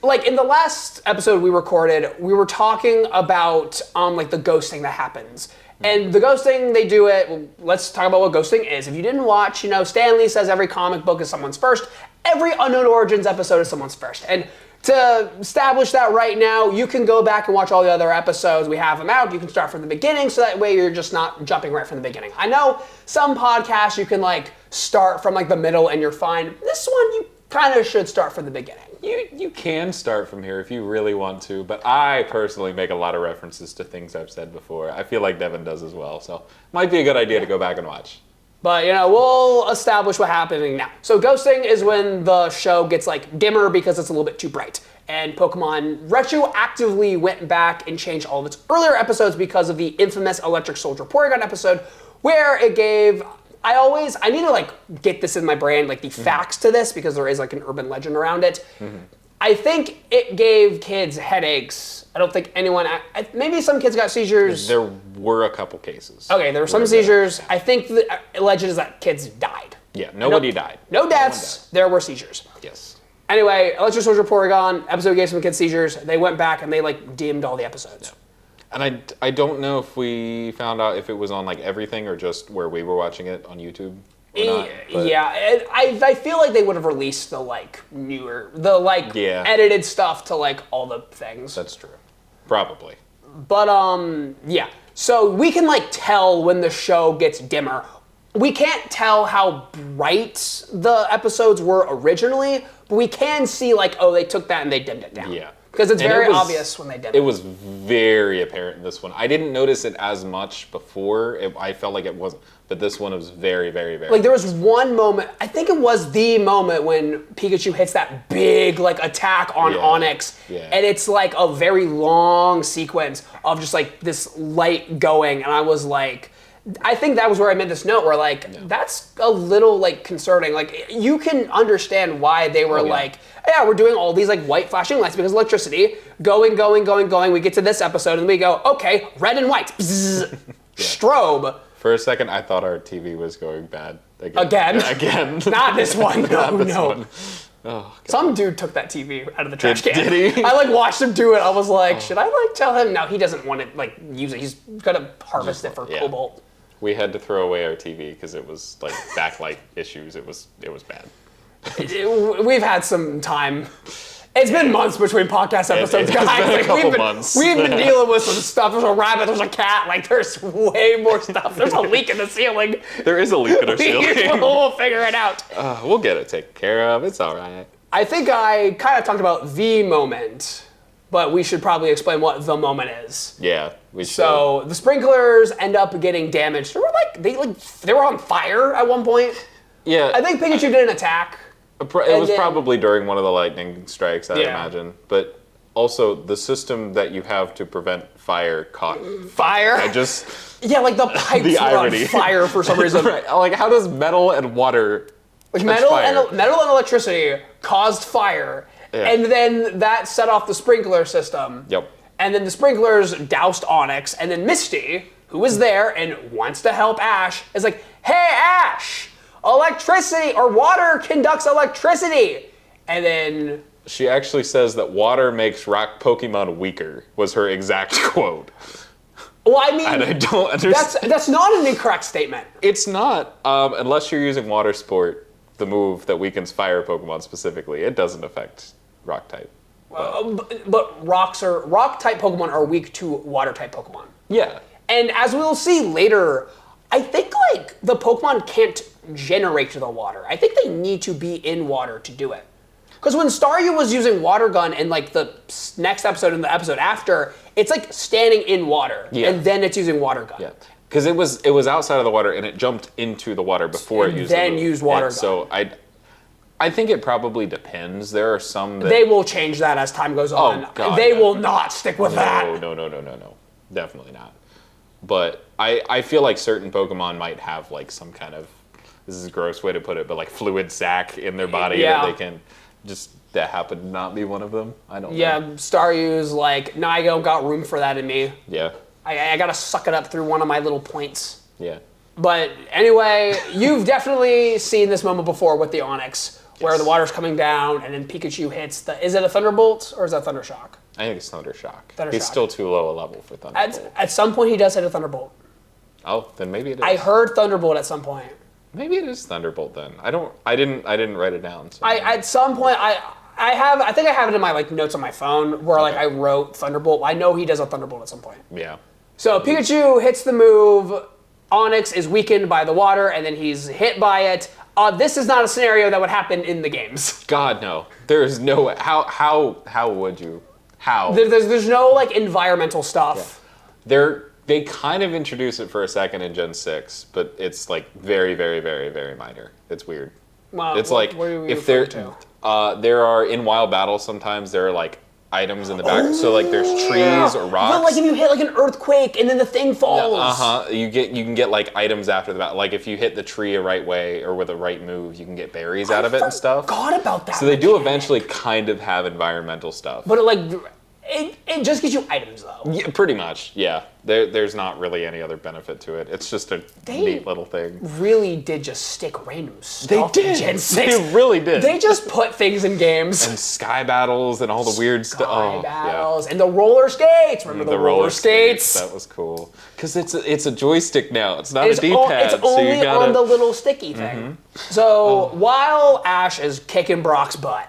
[SPEAKER 1] like, in the last episode we recorded, we were talking about, like, the ghosting that happens. And the ghosting, they do it, well, let's talk about what ghosting is. If you didn't watch, Stan Lee says every comic book is someone's first. Every Unknown Origins episode is someone's first. And to establish that right now, you can go back and watch all the other episodes. We have them out. You can start from the beginning, so that way you're just not jumping right from the beginning. I know some podcasts you can, like, start from, like, the middle and you're fine. This one, you kind of should start from the beginning.
[SPEAKER 2] You can start from here if you really want to, but I personally make a lot of references to things I've said before. I feel like Devon does as well, so might be a good idea to go back and watch.
[SPEAKER 1] But, we'll establish what's happening now. So ghosting is when the show gets, like, dimmer because it's a little bit too bright. And Pokemon retroactively went back and changed all of its earlier episodes because of the infamous Electric Soldier Porygon episode, where it gave... I need to, like, get this in my brain, like, the facts to this, because there is, like, an urban legend around it. I think it gave kids headaches. I don't think anyone... maybe some kids got seizures.
[SPEAKER 2] There were a couple cases.
[SPEAKER 1] Okay, there were some seizures. I think the legend is that kids died.
[SPEAKER 2] Yeah, nobody died.
[SPEAKER 1] No deaths. There were seizures.
[SPEAKER 2] Yes.
[SPEAKER 1] Anyway, Electric Soldier Porygon episode gave some kids seizures. They went back and they, like, dimmed all the episodes.
[SPEAKER 2] Yeah. And I don't know if we found out if it was on, like, everything or just where we were watching it on YouTube or not.
[SPEAKER 1] Yeah, I feel like they would have released the, like, newer, edited stuff to, like, all the things.
[SPEAKER 2] That's true. Probably.
[SPEAKER 1] But, yeah. So we can, like, tell when the show gets dimmer. We can't tell how bright the episodes were originally, but we can see, like, oh, they took that and they dimmed it down. Yeah. Because it's very obvious when they did it.
[SPEAKER 2] It was very apparent in this one. I didn't notice it as much before. I felt like it wasn't. But this one was very, very, very...
[SPEAKER 1] Like, there was one moment, I think it was the moment when Pikachu hits that big, like, attack on Onix. Yeah. And it's, like, a very long sequence of just, like, this light going. And I was like... I think that was where I made this note where, like, that's a little, like, concerning. Like, you can understand why they were like, yeah, we're doing all these, like, white flashing lights because electricity, going. We get to this episode and we go, okay, red and white. Bzzz, strobe.
[SPEAKER 2] For a second, I thought our TV was going bad.
[SPEAKER 1] Again? Not this one. No.
[SPEAKER 2] One. Oh,
[SPEAKER 1] some dude took that TV out of the trash can.
[SPEAKER 2] Did he?
[SPEAKER 1] I, like, watched him do it. I was like, should I, like, tell him? No, he doesn't want to, like, use it. He's gonna harvest it for cobalt.
[SPEAKER 2] We had to throw away our TV because it was, like, backlight issues. It was bad.
[SPEAKER 1] We've had some time. It's been months between podcast episodes, guys.
[SPEAKER 2] Been a couple months.
[SPEAKER 1] We've been dealing with some stuff. There's a rabbit, there's a cat. Like, there's way more stuff. There's a leak in the ceiling.
[SPEAKER 2] There is a leak in our ceiling.
[SPEAKER 1] We'll figure it out.
[SPEAKER 2] We'll get it taken care of. It's all right.
[SPEAKER 1] I think I kind of talked about the moment but we should probably explain what the moment is.
[SPEAKER 2] Yeah, we should.
[SPEAKER 1] So the sprinklers end up getting damaged. They were on fire at one point.
[SPEAKER 2] Yeah.
[SPEAKER 1] I think Pikachu did an attack.
[SPEAKER 2] It was probably during one of the lightning strikes, I'd imagine. But also, the system that you have to prevent fire caught
[SPEAKER 1] fire. Yeah, like the pipes
[SPEAKER 2] the
[SPEAKER 1] were
[SPEAKER 2] irony.
[SPEAKER 1] on fire for some reason.
[SPEAKER 2] Right. Like, how does metal and water
[SPEAKER 1] Like
[SPEAKER 2] catch
[SPEAKER 1] metal
[SPEAKER 2] fire?
[SPEAKER 1] and electricity caused fire, and then that set off the sprinkler system.
[SPEAKER 2] Yep.
[SPEAKER 1] And then the sprinklers doused Onyx, and then Misty, who was there and wants to help Ash, is like, "Hey, Ash, electricity or water conducts electricity," and then.
[SPEAKER 2] She actually says that water makes rock Pokemon weaker, was her exact quote.
[SPEAKER 1] Well, I mean,
[SPEAKER 2] And I don't understand.
[SPEAKER 1] That's not an incorrect statement.
[SPEAKER 2] It's not, unless you're using Water Sport, the move that weakens fire Pokemon specifically. It doesn't affect rock type.
[SPEAKER 1] But rock type Pokemon are weak to water type Pokemon.
[SPEAKER 2] Yeah.
[SPEAKER 1] And as we'll see later, I think like the Pokemon can't generate the water. I think they need to be in water to do it. Because when Staryu was using Water Gun in like the next episode and the episode after, it's like standing in water, and then it's using Water Gun.
[SPEAKER 2] Yeah, because it was outside of the water and it jumped into the water before it used.
[SPEAKER 1] Then used Water Gun.
[SPEAKER 2] So I think it probably depends. There are some that
[SPEAKER 1] they will change that as time goes on.
[SPEAKER 2] God,
[SPEAKER 1] they will not stick with that.
[SPEAKER 2] No, definitely not. But I feel like certain Pokemon might have like some kind of, this is a gross way to put it, but like fluid sac in their body that they can. Just that happened to not be one of them. I don't know.
[SPEAKER 1] Yeah, Staryu's like, no, I don't got room for that in me.
[SPEAKER 2] Yeah.
[SPEAKER 1] I gotta suck it up through one of my little points.
[SPEAKER 2] Yeah.
[SPEAKER 1] But anyway, you've definitely seen this moment before with the Onix, where the water's coming down and then Pikachu hits the. Is it a Thunderbolt or is that Thundershock?
[SPEAKER 2] I think it's Thundershock.
[SPEAKER 1] Thundershock.
[SPEAKER 2] He's still too low a level for Thunderbolt.
[SPEAKER 1] At some point, he does hit a Thunderbolt.
[SPEAKER 2] Oh, then maybe it is.
[SPEAKER 1] I heard Thunderbolt at some point.
[SPEAKER 2] Maybe it is Thunderbolt then. I didn't write it down. So.
[SPEAKER 1] At some point I think I have it in my like notes on my phone where like I wrote Thunderbolt. I know he does a Thunderbolt at some point.
[SPEAKER 2] Yeah.
[SPEAKER 1] So Pikachu hits the move. Onyx is weakened by the water and then he's hit by it. This is not a scenario that would happen in the games.
[SPEAKER 2] God no. There is no way. How would you? How?
[SPEAKER 1] There's no like environmental stuff.
[SPEAKER 2] Yeah. They kind of introduce it for a second in Gen 6, but it's like very, very, very, very minor. It's weird.
[SPEAKER 1] Well,
[SPEAKER 2] it's like if there are in wild battles sometimes there are like items in the back. So like there's trees or rocks.
[SPEAKER 1] But like if you hit like an earthquake and then the thing falls.
[SPEAKER 2] You can get like items after the battle. Like if you hit the tree a right way or with the right move, you can get berries out of it and stuff.
[SPEAKER 1] I forgot about that.
[SPEAKER 2] So they do eventually kind of have environmental stuff.
[SPEAKER 1] But it just gives you items though.
[SPEAKER 2] Yeah, pretty much. Yeah. There's not really any other benefit to it. It's just a neat little thing.
[SPEAKER 1] Really did just stick random stuff in Gen 6.
[SPEAKER 2] They really did.
[SPEAKER 1] They just put things in games.
[SPEAKER 2] And sky battles and all the weird stuff.
[SPEAKER 1] Sky battles and the roller skates. Remember the roller skates?
[SPEAKER 2] That was cool. Because it's a joystick now. It's not a D-pad.
[SPEAKER 1] It's only on the little sticky thing. So while Ash is kicking Brock's butt,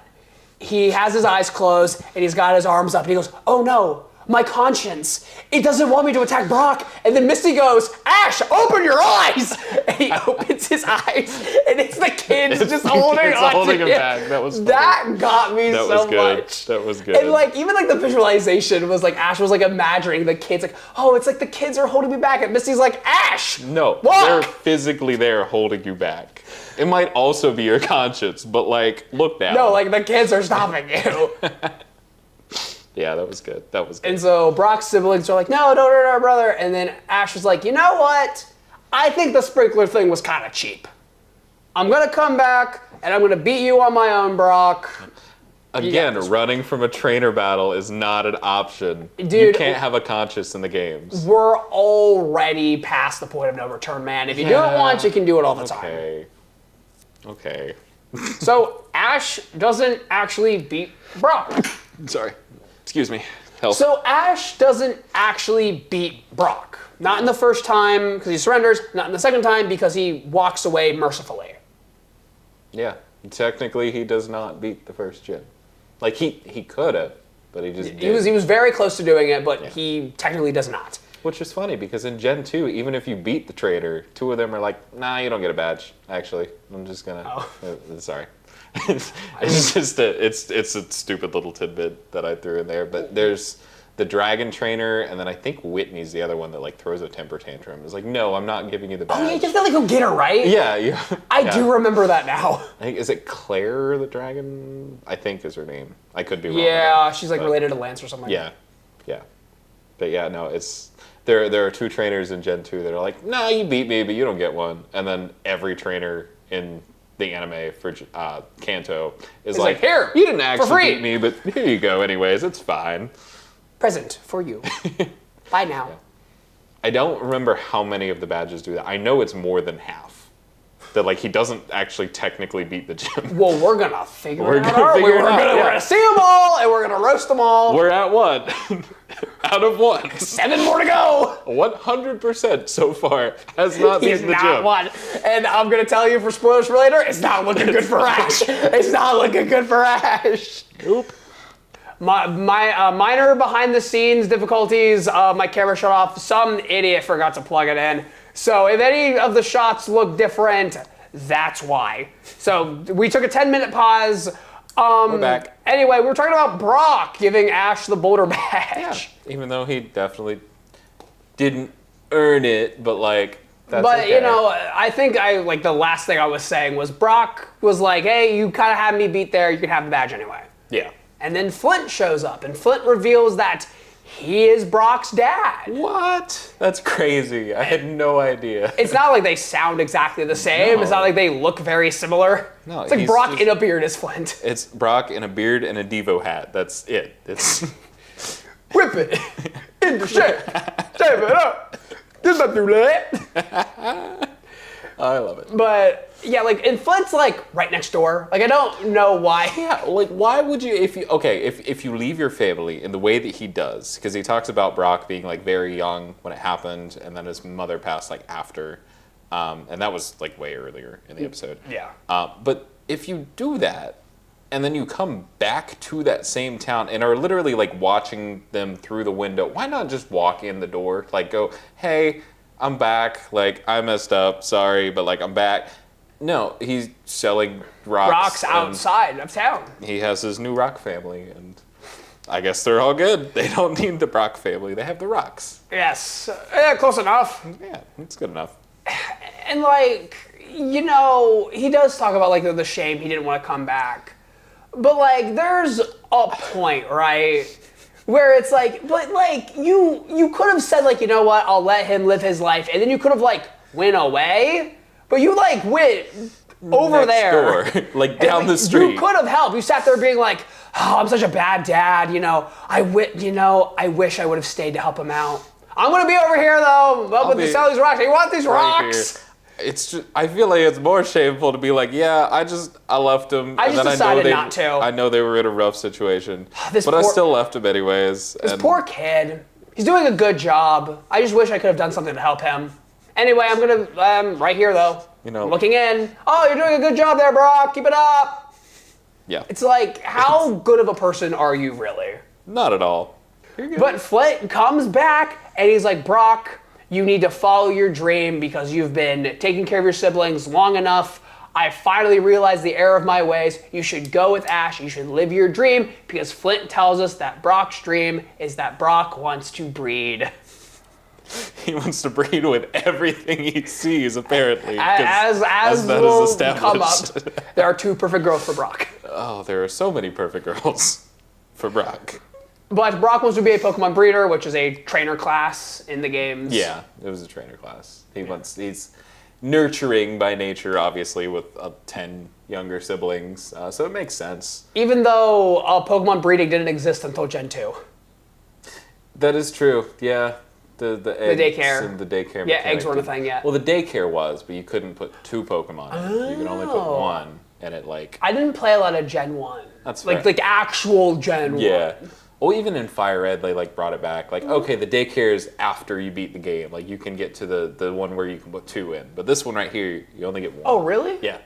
[SPEAKER 1] he has his eyes closed and he's got his arms up and he goes, "Oh no, my conscience. It doesn't want me to attack Brock." And then Misty goes, "Ash, open your eyes!" And he opens his eyes and it's the kids just holding him
[SPEAKER 2] back. That was funny.
[SPEAKER 1] That got me so much.
[SPEAKER 2] That was good.
[SPEAKER 1] And like even like the visualization was like Ash was like imagining the kids like, "Oh, it's like the kids are holding me back." And Misty's like, "Ash,
[SPEAKER 2] no,
[SPEAKER 1] walk!"
[SPEAKER 2] They're physically there holding you back. It might also be your conscience, but like, look down.
[SPEAKER 1] No, like the kids are stopping you.
[SPEAKER 2] Yeah, that was good.
[SPEAKER 1] And so Brock's siblings are like, "No, don't hurt our brother." And then Ash was like, "You know what? I think the sprinkler thing was kind of cheap. I'm going to come back and I'm going to beat you on my own, Brock."
[SPEAKER 2] Again, running from a trainer battle is not an option.
[SPEAKER 1] Dude,
[SPEAKER 2] you can't have a conscience in the games.
[SPEAKER 1] We're already past the point of no return, man. If you do it once, you can do it all the time.
[SPEAKER 2] Okay.
[SPEAKER 1] So Ash doesn't actually beat Brock.
[SPEAKER 2] Sorry. Excuse me. Help.
[SPEAKER 1] So Ash doesn't actually beat Brock. Not in the first time because he surrenders, not in the second time because he walks away mercifully.
[SPEAKER 2] Yeah. Technically, he does not beat the first gen. Like, he could have, but he just didn't.
[SPEAKER 1] He was very close to doing it, but he technically does not.
[SPEAKER 2] Which is funny, because in Gen 2, even if you beat the trader, two of them are like, "Nah, you don't get a badge, actually. I'm just gonna..." Sorry. It's just it's a stupid little tidbit that I threw in there. But there's the dragon trainer, and then I think Whitney's the other one that like throws a temper tantrum. It's like, no, I'm not giving you the badge.
[SPEAKER 1] Oh yeah, you have to like go get her, right?
[SPEAKER 2] Yeah.
[SPEAKER 1] I do remember that now.
[SPEAKER 2] I think, is it Claire the dragon? I think is her name. I could be wrong.
[SPEAKER 1] Yeah, she's like related to Lance or something.
[SPEAKER 2] Yeah. But yeah, no, it's there are 2 trainers in Gen 2 that are like, nah, you beat me, but you don't get one. And then every trainer in the anime for Kanto is like,
[SPEAKER 1] here,
[SPEAKER 2] you didn't actually
[SPEAKER 1] for free.
[SPEAKER 2] beat me, but here you go anyways, it's fine.
[SPEAKER 1] Present for you. Bye now.
[SPEAKER 2] Yeah. I don't remember how many of the badges do that. I know it's more than half. That like he doesn't actually technically beat the gym.
[SPEAKER 1] Well, we're gonna figure it out.
[SPEAKER 2] We're
[SPEAKER 1] gonna see them all, and we're gonna roast them all.
[SPEAKER 2] We're at 1 out of 1.
[SPEAKER 1] 7 more to go.
[SPEAKER 2] 100% so far has not beaten the gym.
[SPEAKER 1] One. And I'm gonna tell you for spoilers for later, it's not looking good for Ash. It's not looking good for Ash.
[SPEAKER 2] Nope.
[SPEAKER 1] My minor behind the scenes difficulties. My camera shut off. Some idiot forgot to plug it in. So if any of the shots look different, that's why. So we took a 10-minute pause.
[SPEAKER 2] We're back.
[SPEAKER 1] Anyway, we were talking about Brock giving Ash the boulder badge.
[SPEAKER 2] Yeah, even though he definitely didn't earn it, but like, that's
[SPEAKER 1] But
[SPEAKER 2] okay.
[SPEAKER 1] you know, I think the last thing I was saying was Brock was like, hey, you kind of had me beat there, you can have the badge anyway.
[SPEAKER 2] Yeah.
[SPEAKER 1] And then Flint shows up, and Flint reveals that he is Brock's dad.
[SPEAKER 2] What? That's crazy. I had no idea.
[SPEAKER 1] It's not like they sound exactly the same.
[SPEAKER 2] No.
[SPEAKER 1] It's not like they look very similar.
[SPEAKER 2] No,
[SPEAKER 1] it's like
[SPEAKER 2] he's
[SPEAKER 1] Brock
[SPEAKER 2] just-
[SPEAKER 1] in a beard is Flint.
[SPEAKER 2] It's Brock in a beard and a Devo hat. That's it. It's
[SPEAKER 1] Whip it in the shape. Shape it up. Just not do that.
[SPEAKER 2] I love it.
[SPEAKER 1] But yeah, and Flint's right next door. I don't know why.
[SPEAKER 2] Yeah, why would you if you leave your family in the way that he does, because he talks about Brock being very young when it happened, and then his mother passed after, and that was way earlier in the episode.
[SPEAKER 1] Yeah.
[SPEAKER 2] But if you do that, and then you come back to that same town and are literally watching them through the window, why not just walk in the door? Go, hey, I'm back. I messed up. Sorry, but I'm back. No, he's selling rocks.
[SPEAKER 1] Rocks outside of town.
[SPEAKER 2] He has his new rock family, and I guess they're all good. They don't need the Brock family. They have the rocks.
[SPEAKER 1] Yes. Yeah, close enough.
[SPEAKER 2] Yeah, it's good enough.
[SPEAKER 1] And he does talk about the shame he didn't want to come back. But there's a point, right? Where it's you could have said you know what, I'll let him live his life, and then you could have went away. But you went over
[SPEAKER 2] Next
[SPEAKER 1] there.
[SPEAKER 2] door. Down the street.
[SPEAKER 1] You could have helped. You sat there being oh, I'm such a bad dad, I wish I would have stayed to help him out. I'm gonna be over here though, up with the sell these rocks. You want these rocks?
[SPEAKER 2] Here. It's just, I feel it's more shameful to be yeah, I left him.
[SPEAKER 1] I just decided not to.
[SPEAKER 2] I know they were in a rough situation,
[SPEAKER 1] but
[SPEAKER 2] I still left him anyways.
[SPEAKER 1] This poor kid. He's doing a good job. I just wish I could have done something to help him. Anyway, I'm right here though. Looking in. Oh, you're doing a good job there, Brock. Keep it up.
[SPEAKER 2] Yeah.
[SPEAKER 1] It's how good of a person are you really?
[SPEAKER 2] Not at all.
[SPEAKER 1] But Flint comes back and he's like, Brock, you need to follow your dream because you've been taking care of your siblings long enough. I finally realized the error of my ways. You should go with Ash. You should live your dream because Flint tells us that Brock's dream is that Brock wants to breed.
[SPEAKER 2] He wants to breed with everything he sees, apparently.
[SPEAKER 1] As that is established. Come up, there are 2 perfect girls for Brock.
[SPEAKER 2] Oh, there are so many perfect girls for Brock.
[SPEAKER 1] But Brock wants to be a Pokemon breeder, which is a trainer class in the games.
[SPEAKER 2] Yeah, it was a trainer class. He's nurturing by nature, obviously, with 10 younger siblings, so it makes sense.
[SPEAKER 1] Even though Pokemon breeding didn't exist until Gen 2.
[SPEAKER 2] That is true, yeah. The eggs
[SPEAKER 1] daycare.
[SPEAKER 2] And the daycare.
[SPEAKER 1] Yeah, eggs weren't a thing yet.
[SPEAKER 2] Well, the daycare was, but you couldn't put 2 Pokemon in. You could only put 1, and it
[SPEAKER 1] I didn't play a lot of Gen 1.
[SPEAKER 2] That's fair.
[SPEAKER 1] Actual Gen 1.
[SPEAKER 2] Yeah. Well, even in Fire Red, they brought it back. Okay, the daycare is after you beat the game. You can get to the one where you can put 2 in. But this one right here, you only get 1.
[SPEAKER 1] Oh, really?
[SPEAKER 2] Yeah.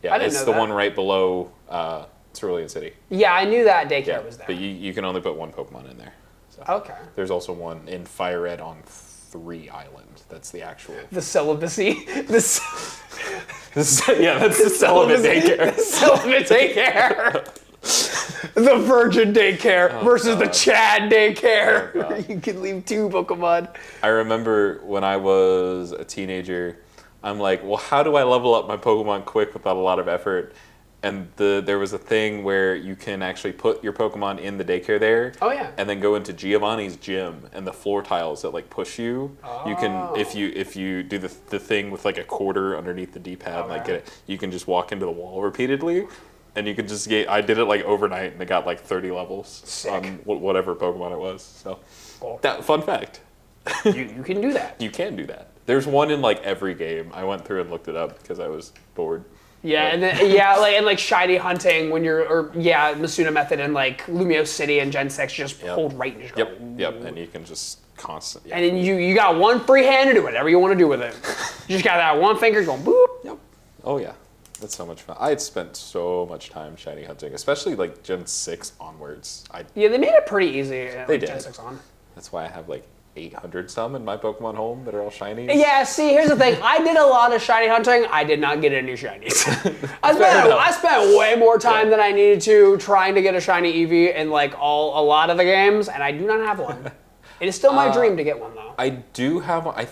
[SPEAKER 1] I didn't
[SPEAKER 2] it's
[SPEAKER 1] know
[SPEAKER 2] the
[SPEAKER 1] that.
[SPEAKER 2] one right below Cerulean City.
[SPEAKER 1] Yeah, I knew that daycare was there.
[SPEAKER 2] But you can only put 1 Pokemon in there. So.
[SPEAKER 1] Okay.
[SPEAKER 2] There's also one in Fire Red on 3 Island. That's the actual.
[SPEAKER 1] The celibacy.
[SPEAKER 2] Yeah, that's the celibate daycare.
[SPEAKER 1] Celibate daycare. The virgin daycare versus the Chad daycare.
[SPEAKER 2] Oh, God.
[SPEAKER 1] You can leave 2 Pokemon.
[SPEAKER 2] I remember when I was a teenager, I'm like, well, how do I level up my Pokemon quick without a lot of effort? And there was a thing where you can actually put your Pokemon in the daycare there.
[SPEAKER 1] Oh, yeah.
[SPEAKER 2] And then go into Giovanni's gym, and the floor tiles that like push you.
[SPEAKER 1] Oh.
[SPEAKER 2] You can if you do the thing with like a quarter underneath the D-pad, like get it, you can just walk into the wall repeatedly, and you can just get. I did it like overnight, and it got like 30 levels.
[SPEAKER 1] Sick.
[SPEAKER 2] On whatever Pokemon it was. So
[SPEAKER 1] Cool.
[SPEAKER 2] that fun fact.
[SPEAKER 1] You can do that.
[SPEAKER 2] You can do that. There's one in like every game. I went through and looked it up because I was bored.
[SPEAKER 1] Yeah, and then like shiny hunting when Masuna method in like Lumio City and Gen 6 just hold right and just go.
[SPEAKER 2] Yep, and you can just constantly. Yeah.
[SPEAKER 1] And then you got one free hand to do whatever you want to do with it. You just got that one finger going boop.
[SPEAKER 2] Yep. Oh yeah, that's so much fun. I had spent so much time shiny hunting, especially like Gen 6 onwards.
[SPEAKER 1] Yeah, they made it pretty easy.
[SPEAKER 2] They
[SPEAKER 1] like,
[SPEAKER 2] did.
[SPEAKER 1] Gen 6 on.
[SPEAKER 2] That's why I have like 800 some in my Pokemon home that are all shinies.
[SPEAKER 1] Yeah, see, here's the thing. I did a lot of shiny hunting. I did not get any shinies. I spent way more time than I needed to trying to get a shiny Eevee in like a lot of the games, and I do not have one. It is still my dream to get one, though.
[SPEAKER 2] I do have one. I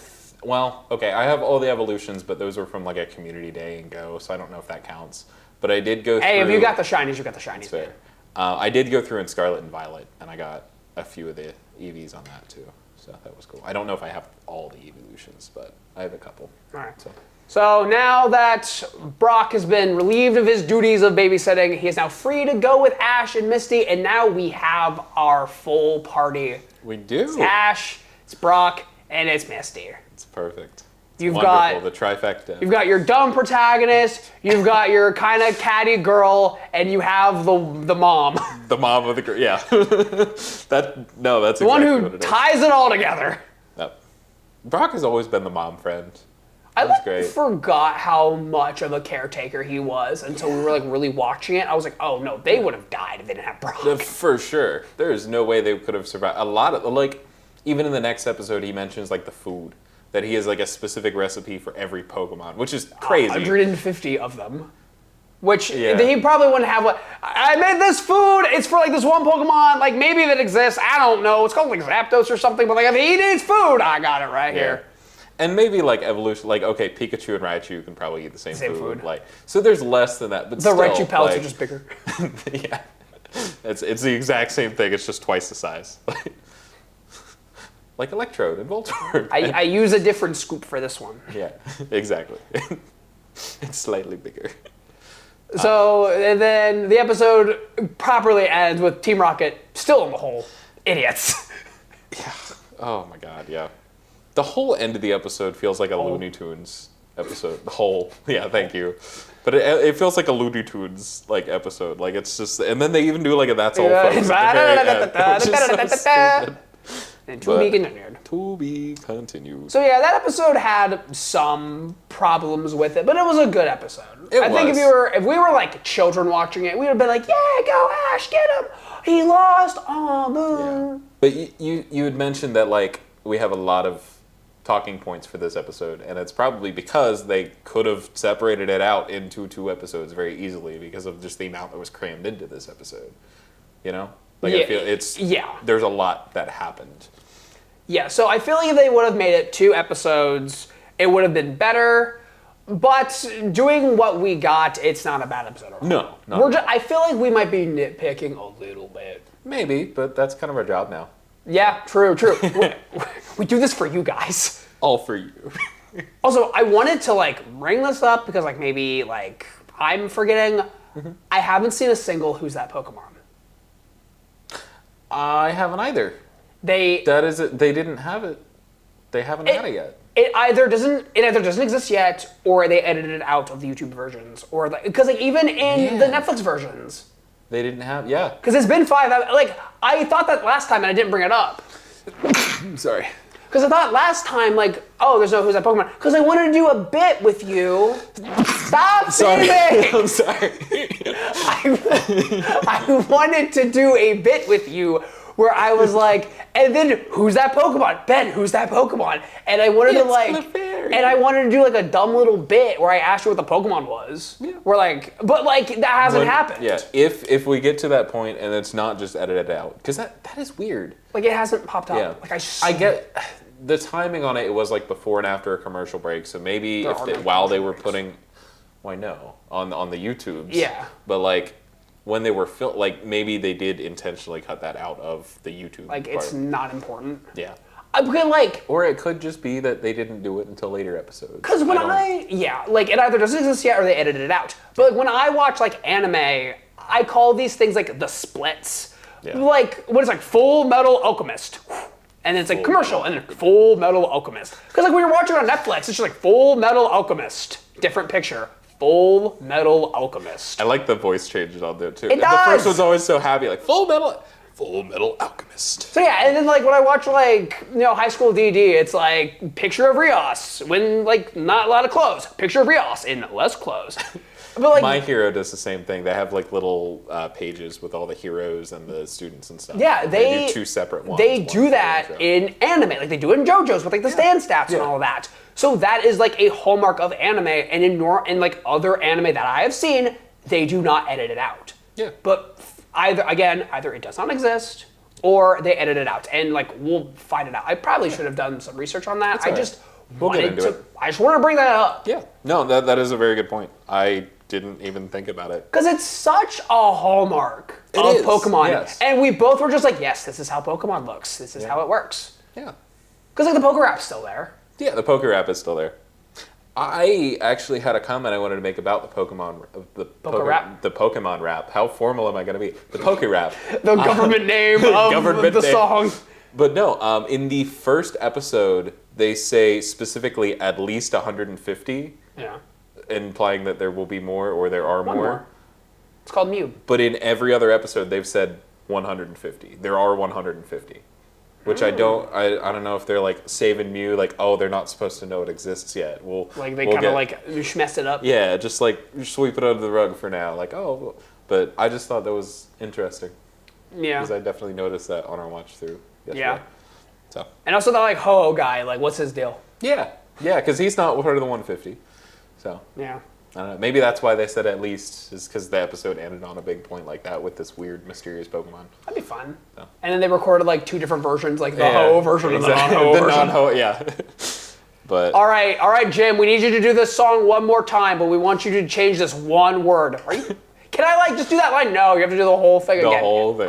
[SPEAKER 2] have all the evolutions, but those were from like a community day and go, so I don't know if that counts. But I did go through...
[SPEAKER 1] Hey, if you got the shinies, you got the shinies.
[SPEAKER 2] Fair. I did go through in Scarlet and Violet, and I got a few of the Eevees on that, too. So that was cool. I don't know if I have all the evolutions, but I have a couple.
[SPEAKER 1] All right. So now that Brock has been relieved of his duties of babysitting, he is now free to go with Ash and Misty, and now we have our full party.
[SPEAKER 2] We do.
[SPEAKER 1] It's Ash, it's Brock, and it's Misty.
[SPEAKER 2] It's perfect.
[SPEAKER 1] You've
[SPEAKER 2] Wonderful,
[SPEAKER 1] got
[SPEAKER 2] the trifecta.
[SPEAKER 1] You've got your dumb protagonist, you've got your kind of catty girl, and you have the mom.
[SPEAKER 2] The mom of the girl, yeah. That's
[SPEAKER 1] the
[SPEAKER 2] exactly
[SPEAKER 1] one
[SPEAKER 2] what
[SPEAKER 1] who
[SPEAKER 2] it is.
[SPEAKER 1] ties it all together.
[SPEAKER 2] Yep. Brock has always been the mom friend.
[SPEAKER 1] I
[SPEAKER 2] great.
[SPEAKER 1] forgot how much of a caretaker he was until we were like really watching it. I was like, oh no, they would have died if they didn't have Brock.
[SPEAKER 2] For sure. There is no way they could have survived. A lot of, like, even in the next episode, he mentions like the food. That he has like a specific recipe for every Pokemon, which is crazy.
[SPEAKER 1] 150 of them. Which he probably wouldn't have. Like, I made this food. It's for like this one Pokemon. Like maybe that exists. I don't know. It's called like Zapdos or something. But like if he needs food, I got it right here.
[SPEAKER 2] And maybe like evolution. Like okay, Pikachu and Raichu can probably eat the same food. Like so, there's less than that. But
[SPEAKER 1] the
[SPEAKER 2] still,
[SPEAKER 1] Raichu pellets
[SPEAKER 2] like,
[SPEAKER 1] are just bigger.
[SPEAKER 2] Yeah, it's the exact same thing. It's just twice the size. Like Electrode and Voltorb.
[SPEAKER 1] I use a different scoop for this one.
[SPEAKER 2] Yeah, exactly. It's slightly bigger.
[SPEAKER 1] So, and then the episode properly ends with Team Rocket still in the hole. Idiots.
[SPEAKER 2] Yeah. Oh my god, yeah. The whole end of the episode feels like a Looney Tunes episode. The whole, yeah, thank you. But it feels like a Looney Tunes like episode. Like it's just, and then they even do like a That's All Folks at the very end, which is so stupid.
[SPEAKER 1] And to be continued.
[SPEAKER 2] To be continued.
[SPEAKER 1] So yeah, that episode had some problems with it, but it was a good episode. I think if we were like children watching it, we would have been like, yeah, go Ash, get him. He lost. Oh, boo.
[SPEAKER 2] Yeah. But you had mentioned that like we have a lot of talking points for this episode, and it's probably because they could have separated it out into 2 episodes very easily because of just the amount that was crammed into this episode. You know? Like I feel there's a lot that happened.
[SPEAKER 1] Yeah, so I feel like if they would have made it 2 episodes, it would have been better. But doing what we got, it's not a bad episode at all.
[SPEAKER 2] No.
[SPEAKER 1] I feel like we might be nitpicking a little bit.
[SPEAKER 2] Maybe, but that's kind of our job now.
[SPEAKER 1] Yeah, true. We do this for you guys.
[SPEAKER 2] All for you.
[SPEAKER 1] Also, I wanted to like bring this up because like maybe like I'm forgetting. Mm-hmm. I haven't seen a single Who's That Pokemon.
[SPEAKER 2] I haven't either.
[SPEAKER 1] They
[SPEAKER 2] didn't have it. They haven't had it yet.
[SPEAKER 1] It either doesn't exist yet, or they edited it out of the YouTube versions, or because like even in the Netflix versions,
[SPEAKER 2] they didn't have.
[SPEAKER 1] Because it's been 5. Like I thought that last time, and I didn't bring it up.
[SPEAKER 2] I'm sorry.
[SPEAKER 1] Because I thought last time, like, oh, there's no Who's That Pokemon. Because I wanted to do a bit with you. Stop saying it!
[SPEAKER 2] I'm sorry.
[SPEAKER 1] I wanted to do a bit with you where I was like, and then who's that Pokemon? Ben, who's that Pokemon? And I wanted to like,
[SPEAKER 2] hilarious.
[SPEAKER 1] And I wanted to do like a dumb little bit where I asked you what the Pokemon was. Yeah. We're like, but like that hasn't happened.
[SPEAKER 2] Yeah, if we get to that point and it's not just edited out, because that is weird.
[SPEAKER 1] Like it hasn't popped up.
[SPEAKER 2] Yeah.
[SPEAKER 1] Like
[SPEAKER 2] I get the timing on it. It was like before and after a commercial break, so maybe while they were putting, well, I know on the YouTubes.
[SPEAKER 1] Yeah.
[SPEAKER 2] But like when they were like maybe they did intentionally cut that out of the YouTube.
[SPEAKER 1] Like it's not important.
[SPEAKER 2] Yeah.
[SPEAKER 1] Or
[SPEAKER 2] it could just be that they didn't do it until later episodes.
[SPEAKER 1] Because when like it either doesn't exist yet or they edited it out. But like when I watch like anime, I call these things like the splits. Yeah. Like when it's like Full Metal Alchemist, and then it's like commercial, and then Full Metal Alchemist. Because like when you're watching on Netflix, it's just like Full Metal Alchemist, different picture. Full Metal Alchemist.
[SPEAKER 2] I like the voice changes on there too.
[SPEAKER 1] It does.
[SPEAKER 2] The first one's always so happy, like Full Metal Alchemist.
[SPEAKER 1] So yeah, and then like when I watch like, High School DD, it's like picture of Rios when like not a lot of clothes. Picture of Rios in less clothes. But like
[SPEAKER 2] My Hero does the same thing. They have like little pages with all the heroes and the students and stuff.
[SPEAKER 1] Yeah,
[SPEAKER 2] they do two separate ones.
[SPEAKER 1] They do that in anime, like they do it in JoJo's with like the stand stats and all of that. So that is like a hallmark of anime, and in like other anime that I have seen, they do not edit it out.
[SPEAKER 2] Yeah.
[SPEAKER 1] But either it does not exist, or they edit it out, and like we'll find it out. I probably should have done some research on that. I just wanted to bring that up.
[SPEAKER 2] Yeah. No, that is a very good point. I didn't even think about it.
[SPEAKER 1] Because it's such a hallmark of Pokemon.
[SPEAKER 2] Yes.
[SPEAKER 1] And we both were just like, yes, this is how Pokemon looks. This is how it works.
[SPEAKER 2] Yeah.
[SPEAKER 1] Because like the Poké Rap's still there.
[SPEAKER 2] Yeah, the Poké Rap is still there. I actually had a comment I wanted to make about the Pokemon, the Pokemon Rap. How formal am I going to be? The Poké Rap.
[SPEAKER 1] The government name of the song.
[SPEAKER 2] But no, in the first episode, they say specifically at least 150.
[SPEAKER 1] Yeah.
[SPEAKER 2] Implying that there will be more or there are more.
[SPEAKER 1] It's called Mew.
[SPEAKER 2] But in every other episode, they've said 150. There are 150. Which I don't know if they're like saving Mew, like, oh, they're not supposed to know it exists yet.
[SPEAKER 1] They kind of like mess it up.
[SPEAKER 2] Yeah, just like sweep it under the rug for now. Like, oh, but I just thought that was interesting.
[SPEAKER 1] Yeah.
[SPEAKER 2] Because I definitely noticed that on our watch through yesterday.
[SPEAKER 1] Yeah.
[SPEAKER 2] So.
[SPEAKER 1] And also the like Ho-Oh guy, like what's his deal?
[SPEAKER 2] Yeah, because he's not part of the 150. So.
[SPEAKER 1] Yeah.
[SPEAKER 2] I don't know. Maybe that's why they said at least, is because the episode ended on a big point like that with this weird, mysterious Pokemon.
[SPEAKER 1] That'd be fun.
[SPEAKER 2] So.
[SPEAKER 1] And then they recorded like two different versions, like the Ho-Oh version and the non-Ho-Oh version.
[SPEAKER 2] Non-Ho, yeah. But
[SPEAKER 1] all right, Jim. We need you to do this song one more time, but we want you to change this one word. Can I like just do that line? No, you have to do the whole thing again.
[SPEAKER 2] The whole thing.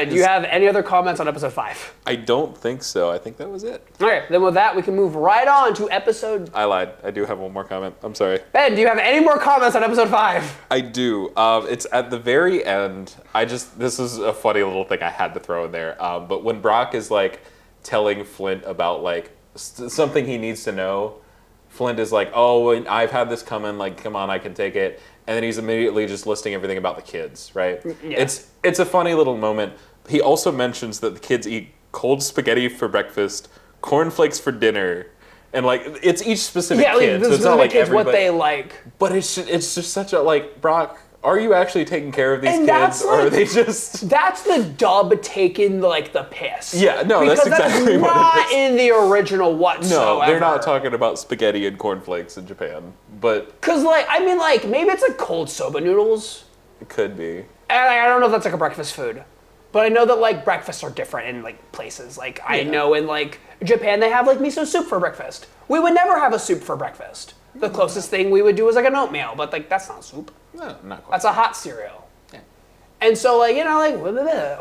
[SPEAKER 1] Do you have any other comments on episode 5?
[SPEAKER 2] I don't think so. I think that was it.
[SPEAKER 1] Okay, then with that, we can move right on to episode...
[SPEAKER 2] I lied. I do have one more comment. I'm sorry.
[SPEAKER 1] Ben, do you have any more comments on episode 5?
[SPEAKER 2] I do. It's at the very end. This is a funny little thing I had to throw in there. But when Brock is like telling Flint about like something he needs to know, Flint is like, oh, I've had this coming. Like, come on, I can take it. And then he's immediately just listing everything about the kids, right?
[SPEAKER 1] Yeah.
[SPEAKER 2] It's a funny little moment. He also mentions that the kids eat cold spaghetti for breakfast, cornflakes for dinner, and like it's each specific kid. So it's not like
[SPEAKER 1] everybody, what they like.
[SPEAKER 2] But it's just such a like, Brock, are you actually taking care of these kids, or are they just?
[SPEAKER 1] That's the dub taking like the piss.
[SPEAKER 2] Yeah, no, that's exactly what it is.
[SPEAKER 1] Not in the original whatsoever.
[SPEAKER 2] No, they're not talking about spaghetti and cornflakes in Japan, but
[SPEAKER 1] because maybe it's like cold soba noodles.
[SPEAKER 2] It could be.
[SPEAKER 1] And I don't know if that's like a breakfast food, but I know that like breakfasts are different in like places. Like I know in like Japan they have like miso soup for breakfast. We would never have a soup for breakfast. The closest thing we would do is like an oatmeal, but like that's not soup.
[SPEAKER 2] No, not quite.
[SPEAKER 1] That's a hot cereal. Yeah. And so like,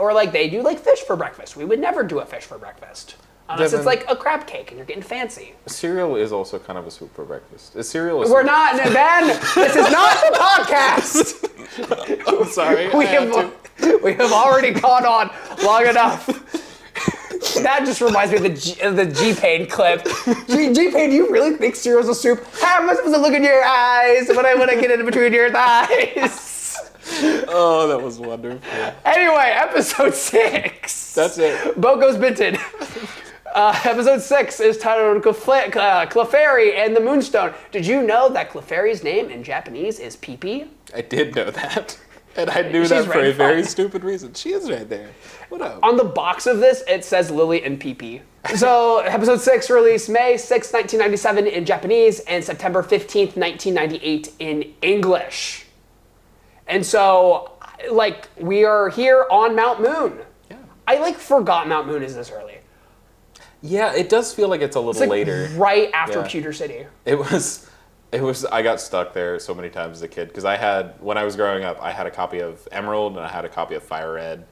[SPEAKER 1] or like they do like fish for breakfast. We would never do a fish for breakfast. Unless it's like a crab cake and you're getting fancy.
[SPEAKER 2] Cereal is also kind of a soup for breakfast.
[SPEAKER 1] We're not, Ben! This is not the podcast!
[SPEAKER 2] I'm sorry.
[SPEAKER 1] We have already gone on long enough. That just reminds me of the G-Pain clip. G-Pain, do you really think cereal's a soup? How am I supposed to look in your eyes when I get in between your thighs?
[SPEAKER 2] Oh, that was wonderful.
[SPEAKER 1] Anyway, episode 6.
[SPEAKER 2] That's it.
[SPEAKER 1] Boko's Binted. Episode 6 is titled Clefairy and the Moonstone. Did you know that Clefairy's name in Japanese is Pee-Pee?
[SPEAKER 2] I did know that. And I knew
[SPEAKER 1] She's
[SPEAKER 2] that for
[SPEAKER 1] right
[SPEAKER 2] a very
[SPEAKER 1] front.
[SPEAKER 2] stupid reason. She is right there. What up?
[SPEAKER 1] On the box of this, it says Lily and PP. So, episode 6 released May 6, 1997 in Japanese and September 15th, 1998 in English. And so, like, we are here on Mount Moon.
[SPEAKER 2] Yeah.
[SPEAKER 1] I, like, forgot Mount Moon is this early.
[SPEAKER 2] Yeah, it does feel like it's a little
[SPEAKER 1] It's like
[SPEAKER 2] later.
[SPEAKER 1] right after
[SPEAKER 2] Yeah.
[SPEAKER 1] Pewter City.
[SPEAKER 2] It was, I got stuck there so many times as a kid because when I was growing up, I had a copy of Emerald and I had a copy of Fire Red.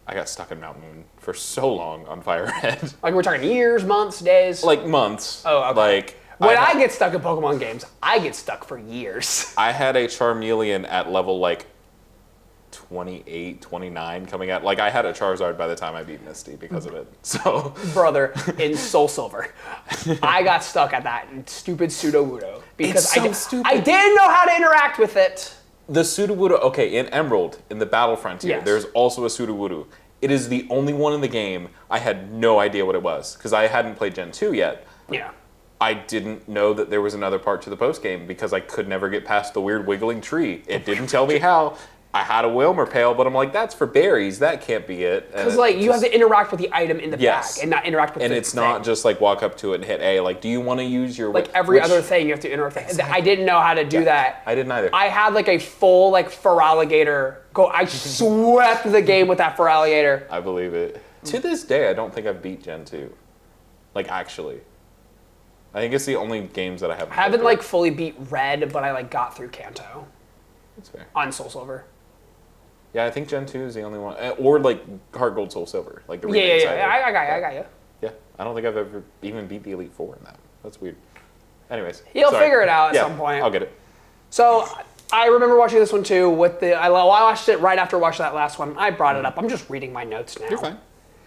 [SPEAKER 2] I got stuck in Mount Moon for so long on Fire Red.
[SPEAKER 1] Like, we're talking years, months, days?
[SPEAKER 2] Like months.
[SPEAKER 1] Oh, okay.
[SPEAKER 2] Like,
[SPEAKER 1] When I get stuck in Pokemon games, I get stuck for years.
[SPEAKER 2] I had a Charmeleon at level like 28, 29 coming out. Like I had a Charizard by the time I beat Misty because of it. So
[SPEAKER 1] Brother, in Soul Silver, I got stuck at that stupid Sudowoodo because
[SPEAKER 2] It's so stupid.
[SPEAKER 1] I didn't know how to interact with it.
[SPEAKER 2] the Sudowoodo, okay, in Emerald, in the Battle Frontier,
[SPEAKER 1] Yes.
[SPEAKER 2] there's also a Sudowoodo. It is the only one in the game. I had no idea what it was because I hadn't played Gen 2 yet.
[SPEAKER 1] Yeah.
[SPEAKER 2] I didn't know that there was another part to the post game because I could never get past the weird wiggling tree. It didn't tell me how. I had a Wilmer pail, but I'm like, that's for berries. That can't be it.
[SPEAKER 1] Because like you have to interact with the item in the
[SPEAKER 2] Yes.
[SPEAKER 1] bag and not interact with
[SPEAKER 2] And
[SPEAKER 1] the
[SPEAKER 2] it's not
[SPEAKER 1] thing.
[SPEAKER 2] just like walk up to it and hit A. Like, do you want to use your
[SPEAKER 1] Like every other thing you have to interact with. I didn't know how to do that.
[SPEAKER 2] I didn't either.
[SPEAKER 1] I had like a full like Feraligatr go. I swept the game with that Feraligatr.
[SPEAKER 2] I believe it. To this day, I don't think I've beat Gen 2. Like, actually. I think it's the only games that I haven't
[SPEAKER 1] I haven't
[SPEAKER 2] played.
[SPEAKER 1] like fully beat Red, but I like got through Kanto
[SPEAKER 2] That's fair.
[SPEAKER 1] on Soul Silver.
[SPEAKER 2] Yeah, I think Gen 2 is the only one. Or like Heart Gold Soul Silver. Like the
[SPEAKER 1] Yeah,
[SPEAKER 2] remake
[SPEAKER 1] yeah,
[SPEAKER 2] side
[SPEAKER 1] yeah.
[SPEAKER 2] of it.
[SPEAKER 1] I got you.
[SPEAKER 2] Yeah, I don't think I've ever even beat the Elite Four in that. That's weird. Anyways.
[SPEAKER 1] You'll
[SPEAKER 2] sorry.
[SPEAKER 1] figure it out at
[SPEAKER 2] Yeah,
[SPEAKER 1] some point.
[SPEAKER 2] I'll get it.
[SPEAKER 1] So I remember watching this one too. I watched it right after watching that last one. I brought it up. I'm just reading my notes now.
[SPEAKER 2] You're fine.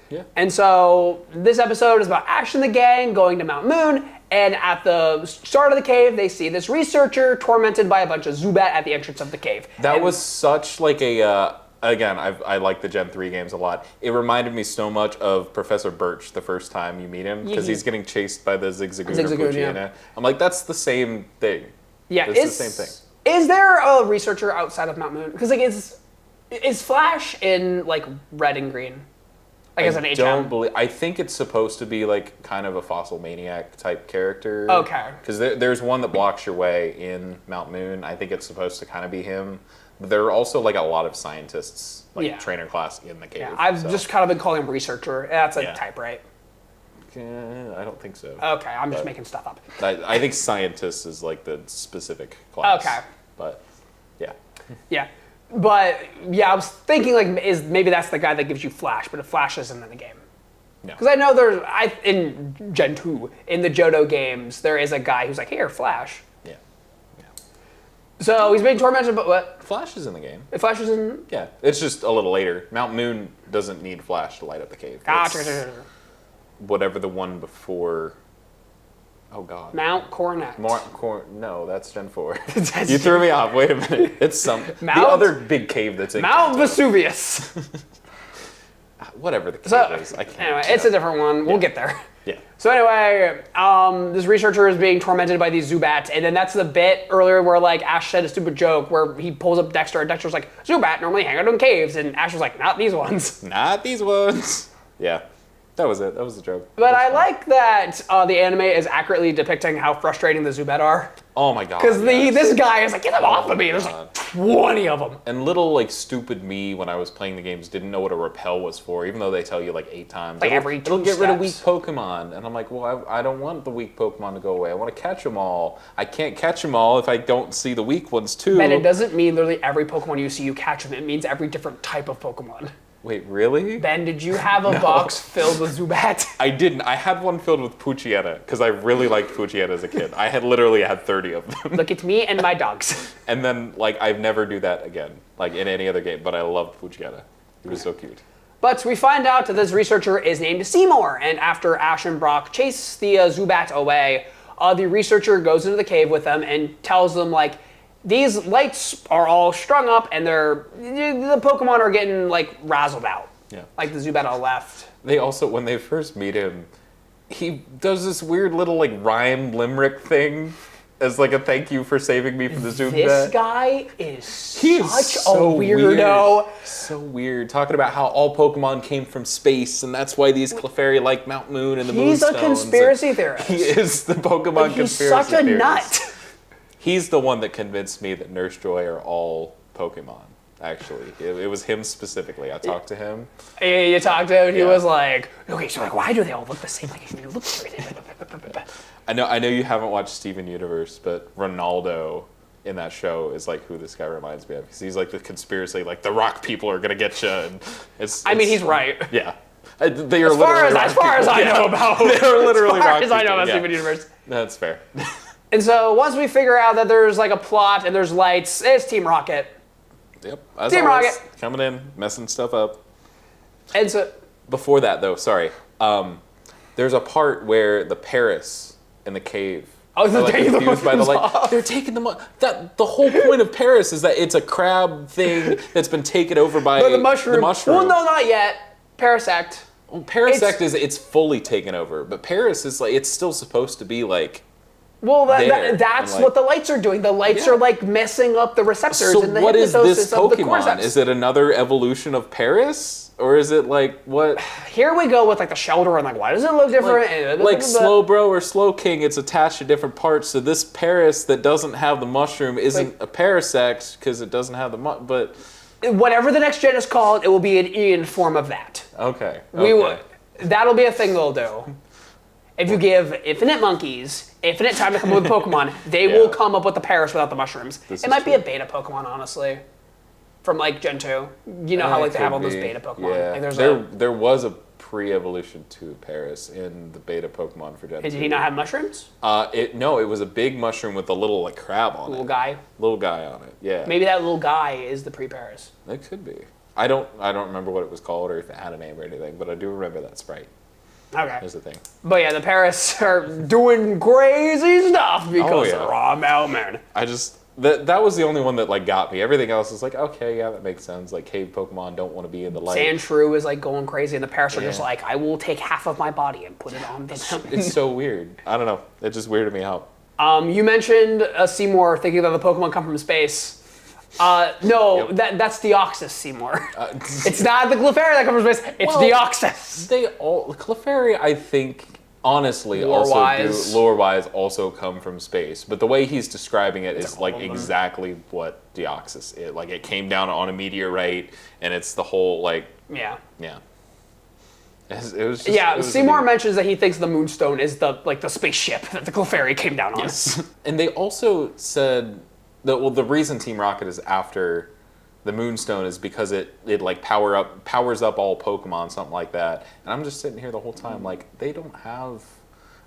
[SPEAKER 2] Yeah.
[SPEAKER 1] And so this episode is about Ash and the gang going to Mount Moon, and at the start of the cave, they see this researcher tormented by a bunch of Zubat at the entrance of the cave.
[SPEAKER 2] That
[SPEAKER 1] And
[SPEAKER 2] was such like a, again, I like the Gen 3 games a lot. It reminded me so much of Professor Birch the first time you meet him, because he's getting chased by the Zigzagoon or
[SPEAKER 1] Zigzagoon,
[SPEAKER 2] Poochyena.
[SPEAKER 1] yeah.
[SPEAKER 2] I'm like, that's the same thing.
[SPEAKER 1] yeah,
[SPEAKER 2] It's the same thing.
[SPEAKER 1] Is there a researcher outside of Mount Moon? Because like is Flash in like Red and Green? Like as an HM?
[SPEAKER 2] Don't believe. I think it's supposed to be like kind of a fossil maniac type character.
[SPEAKER 1] Okay.
[SPEAKER 2] Because there's one that blocks your way in Mount Moon. I think it's supposed to kind of be him. But there are also like a lot of scientists, like
[SPEAKER 1] Yeah.
[SPEAKER 2] trainer class in the cave.
[SPEAKER 1] Yeah, I've
[SPEAKER 2] so.
[SPEAKER 1] just kind of been calling him researcher. That's a
[SPEAKER 2] Yeah.
[SPEAKER 1] type, right?
[SPEAKER 2] I don't think so.
[SPEAKER 1] Okay, I'm just
[SPEAKER 2] But-
[SPEAKER 1] making stuff up.
[SPEAKER 2] I think scientist is like the specific class.
[SPEAKER 1] Okay.
[SPEAKER 2] But yeah.
[SPEAKER 1] Yeah. But yeah, I was thinking like maybe that's the guy that gives you Flash, but if Flash isn't in the game.
[SPEAKER 2] No.
[SPEAKER 1] Because I know in Gen 2, in the Johto games, there is a guy who's like, here, Flash.
[SPEAKER 2] Yeah.
[SPEAKER 1] So he's being tormented, but what?
[SPEAKER 2] Flash is in the game.
[SPEAKER 1] If Flash is in...
[SPEAKER 2] Yeah. It's just a little later. Mount Moon doesn't need Flash to light up the cave.
[SPEAKER 1] Gotcha.
[SPEAKER 2] It's whatever the one before. Oh God.
[SPEAKER 1] Mount Coronet.
[SPEAKER 2] No, that's Gen 4.
[SPEAKER 1] That's
[SPEAKER 2] You threw me off. Wait a minute. It's the
[SPEAKER 1] Mount-
[SPEAKER 2] other big cave that's in
[SPEAKER 1] Mount
[SPEAKER 2] Kanto.
[SPEAKER 1] Vesuvius.
[SPEAKER 2] Whatever the cave
[SPEAKER 1] So,
[SPEAKER 2] is. I can't.
[SPEAKER 1] anyway, it's a different one. We'll get there.
[SPEAKER 2] Yeah.
[SPEAKER 1] So anyway, this researcher is being tormented by these Zubats, and then that's the bit earlier where like Ash said a stupid joke where he pulls up Dexter, and Dexter's like, Zubat normally hang out in caves, and Ash was like, not these ones.
[SPEAKER 2] Not these ones. Yeah. That was it. That was the joke.
[SPEAKER 1] But I like that the anime is accurately depicting how frustrating the Zubat are.
[SPEAKER 2] Oh my God.
[SPEAKER 1] Because
[SPEAKER 2] yes.
[SPEAKER 1] this guy is like, get them off of me. There's
[SPEAKER 2] God.
[SPEAKER 1] like 20 of them.
[SPEAKER 2] And little like stupid me when I was playing the games didn't know what a repel was for, even though they tell you like 8 times.
[SPEAKER 1] Like every
[SPEAKER 2] it'll
[SPEAKER 1] 2
[SPEAKER 2] get rid of weak
[SPEAKER 1] steps.
[SPEAKER 2] Pokemon, and I'm like, well, I don't want the weak Pokemon to go away. I want to catch them all. I can't catch them all if I don't see the weak ones too.
[SPEAKER 1] And it doesn't mean literally every Pokemon you see you catch them. It means every different type of Pokemon.
[SPEAKER 2] Wait, really?
[SPEAKER 1] Ben, did you have a box filled with Zubat?
[SPEAKER 2] I didn't. I had one filled with Poochyena because I really liked Poochyena as a kid. I had literally had 30 of them.
[SPEAKER 1] Look at me and my dogs.
[SPEAKER 2] And then like I've never do that again, like in any other game. But I loved Poochyena. He was so cute.
[SPEAKER 1] But we find out that this researcher is named Seymour, and after Ash and Brock chase the Zubat away, the researcher goes into the cave with them and tells them like, these lights are all strung up, and the Pokemon are getting like razzled out.
[SPEAKER 2] Yeah.
[SPEAKER 1] Like the Zubat all left.
[SPEAKER 2] They also, when they first meet him, he does this weird little like rhyme limerick thing as like a thank you for saving me from the Zoom
[SPEAKER 1] This guy is such
[SPEAKER 2] so
[SPEAKER 1] a weirdo.
[SPEAKER 2] Weird. So weird. Talking about how all Pokemon came from space, and that's why these Clefairy like Mount Moon and the Moonstones.
[SPEAKER 1] He's a conspiracy theorist.
[SPEAKER 2] He is the Pokemon conspiracy theorist.
[SPEAKER 1] He's such a nut.
[SPEAKER 2] He's the one that convinced me that Nurse Joy are all Pokemon. Actually, it was him specifically. I talked to him.
[SPEAKER 1] You talked to him, and he was like, okay, so like, why do they all look the same? Like, they look everything.
[SPEAKER 2] I know you haven't watched Steven Universe, but Ronaldo in that show is like who this guy reminds me of. Because he's like the conspiracy, like the rock people are gonna get you, and I mean,
[SPEAKER 1] he's right.
[SPEAKER 2] Yeah, they are
[SPEAKER 1] as far as I know about.
[SPEAKER 2] They are literally rock people. As far as
[SPEAKER 1] I know about Steven Universe.
[SPEAKER 2] That's fair.
[SPEAKER 1] And so once we figure out that there's like a plot and there's lights, it's Team Rocket.
[SPEAKER 2] Yep. As
[SPEAKER 1] Team
[SPEAKER 2] always,
[SPEAKER 1] Rocket
[SPEAKER 2] coming in, messing stuff up.
[SPEAKER 1] And so
[SPEAKER 2] before that, though, sorry. There's a part where the Paris in the cave.
[SPEAKER 1] Oh, they're like
[SPEAKER 2] confused by the light. They're taking them. The whole point of Paris is that it's a crab thing that's been taken over by
[SPEAKER 1] the mushroom. Well, no, not yet. Parasect.
[SPEAKER 2] Well, Parasect it's fully taken over, but Paris is like it's still supposed to be like.
[SPEAKER 1] Well, that's what the lights are doing. The lights are like messing up the receptors
[SPEAKER 2] so
[SPEAKER 1] and the
[SPEAKER 2] what is this
[SPEAKER 1] of the
[SPEAKER 2] Pokemon?
[SPEAKER 1] cordyceps.
[SPEAKER 2] Is it another evolution of Paris? Or is it like what?
[SPEAKER 1] Here we go with like the shelter and like why does it look different?
[SPEAKER 2] Like Slowbro or Slowking, it's attached to different parts. So this Paris that doesn't have the mushroom isn't a Parasect because it doesn't have the but
[SPEAKER 1] whatever the next gen is called, it will be an Ian form of that.
[SPEAKER 2] Okay.
[SPEAKER 1] That'll be a thing they'll do. If you give infinite monkeys infinite time to come up with Pokemon, they will come up with the Paris without the mushrooms. It might be a beta Pokemon, honestly, from like Gen 2. You know how like they have all those beta Pokemon.
[SPEAKER 2] Yeah.
[SPEAKER 1] Like,
[SPEAKER 2] there was a pre-evolution to Paris in the beta Pokemon for Gen 2.
[SPEAKER 1] Did he not have mushrooms?
[SPEAKER 2] No, it was a big mushroom with a little like crab on it.
[SPEAKER 1] Little guy?
[SPEAKER 2] Little guy on it, yeah.
[SPEAKER 1] Maybe that little guy is the pre-Paris.
[SPEAKER 2] It could be. I don't remember what it was called or if it had a name or anything, but I do remember that sprite.
[SPEAKER 1] Okay.
[SPEAKER 2] Is the thing.
[SPEAKER 1] But yeah, the Paris are doing crazy stuff because they're raw man.
[SPEAKER 2] I just that was the only one that like got me. Everything else is like, okay, yeah, that makes sense. Like cave Pokemon don't want to be in the light.
[SPEAKER 1] Sandshrew is like going crazy and the Paris are just like, I will take half of my body and put it on them.
[SPEAKER 2] It's so weird. I don't know. It just weirded me out.
[SPEAKER 1] You mentioned Seymour thinking that the Pokemon come from space. No, that's Deoxys, Seymour. It's not the Clefairy that comes from space, it's Deoxys.
[SPEAKER 2] Clefairy, I think, honestly, lore-wise also come from space. But the way he's describing it is like exactly what Deoxys is. Like it came down on a meteorite, and it's the whole like... Yeah. It was just,
[SPEAKER 1] Seymour mentions that he thinks the Moonstone is the spaceship that the Clefairy came down on.
[SPEAKER 2] Yes. And they also said... the reason Team Rocket is after the Moonstone is because it like powers up all Pokemon, something like that. And I'm just sitting here the whole time like they don't have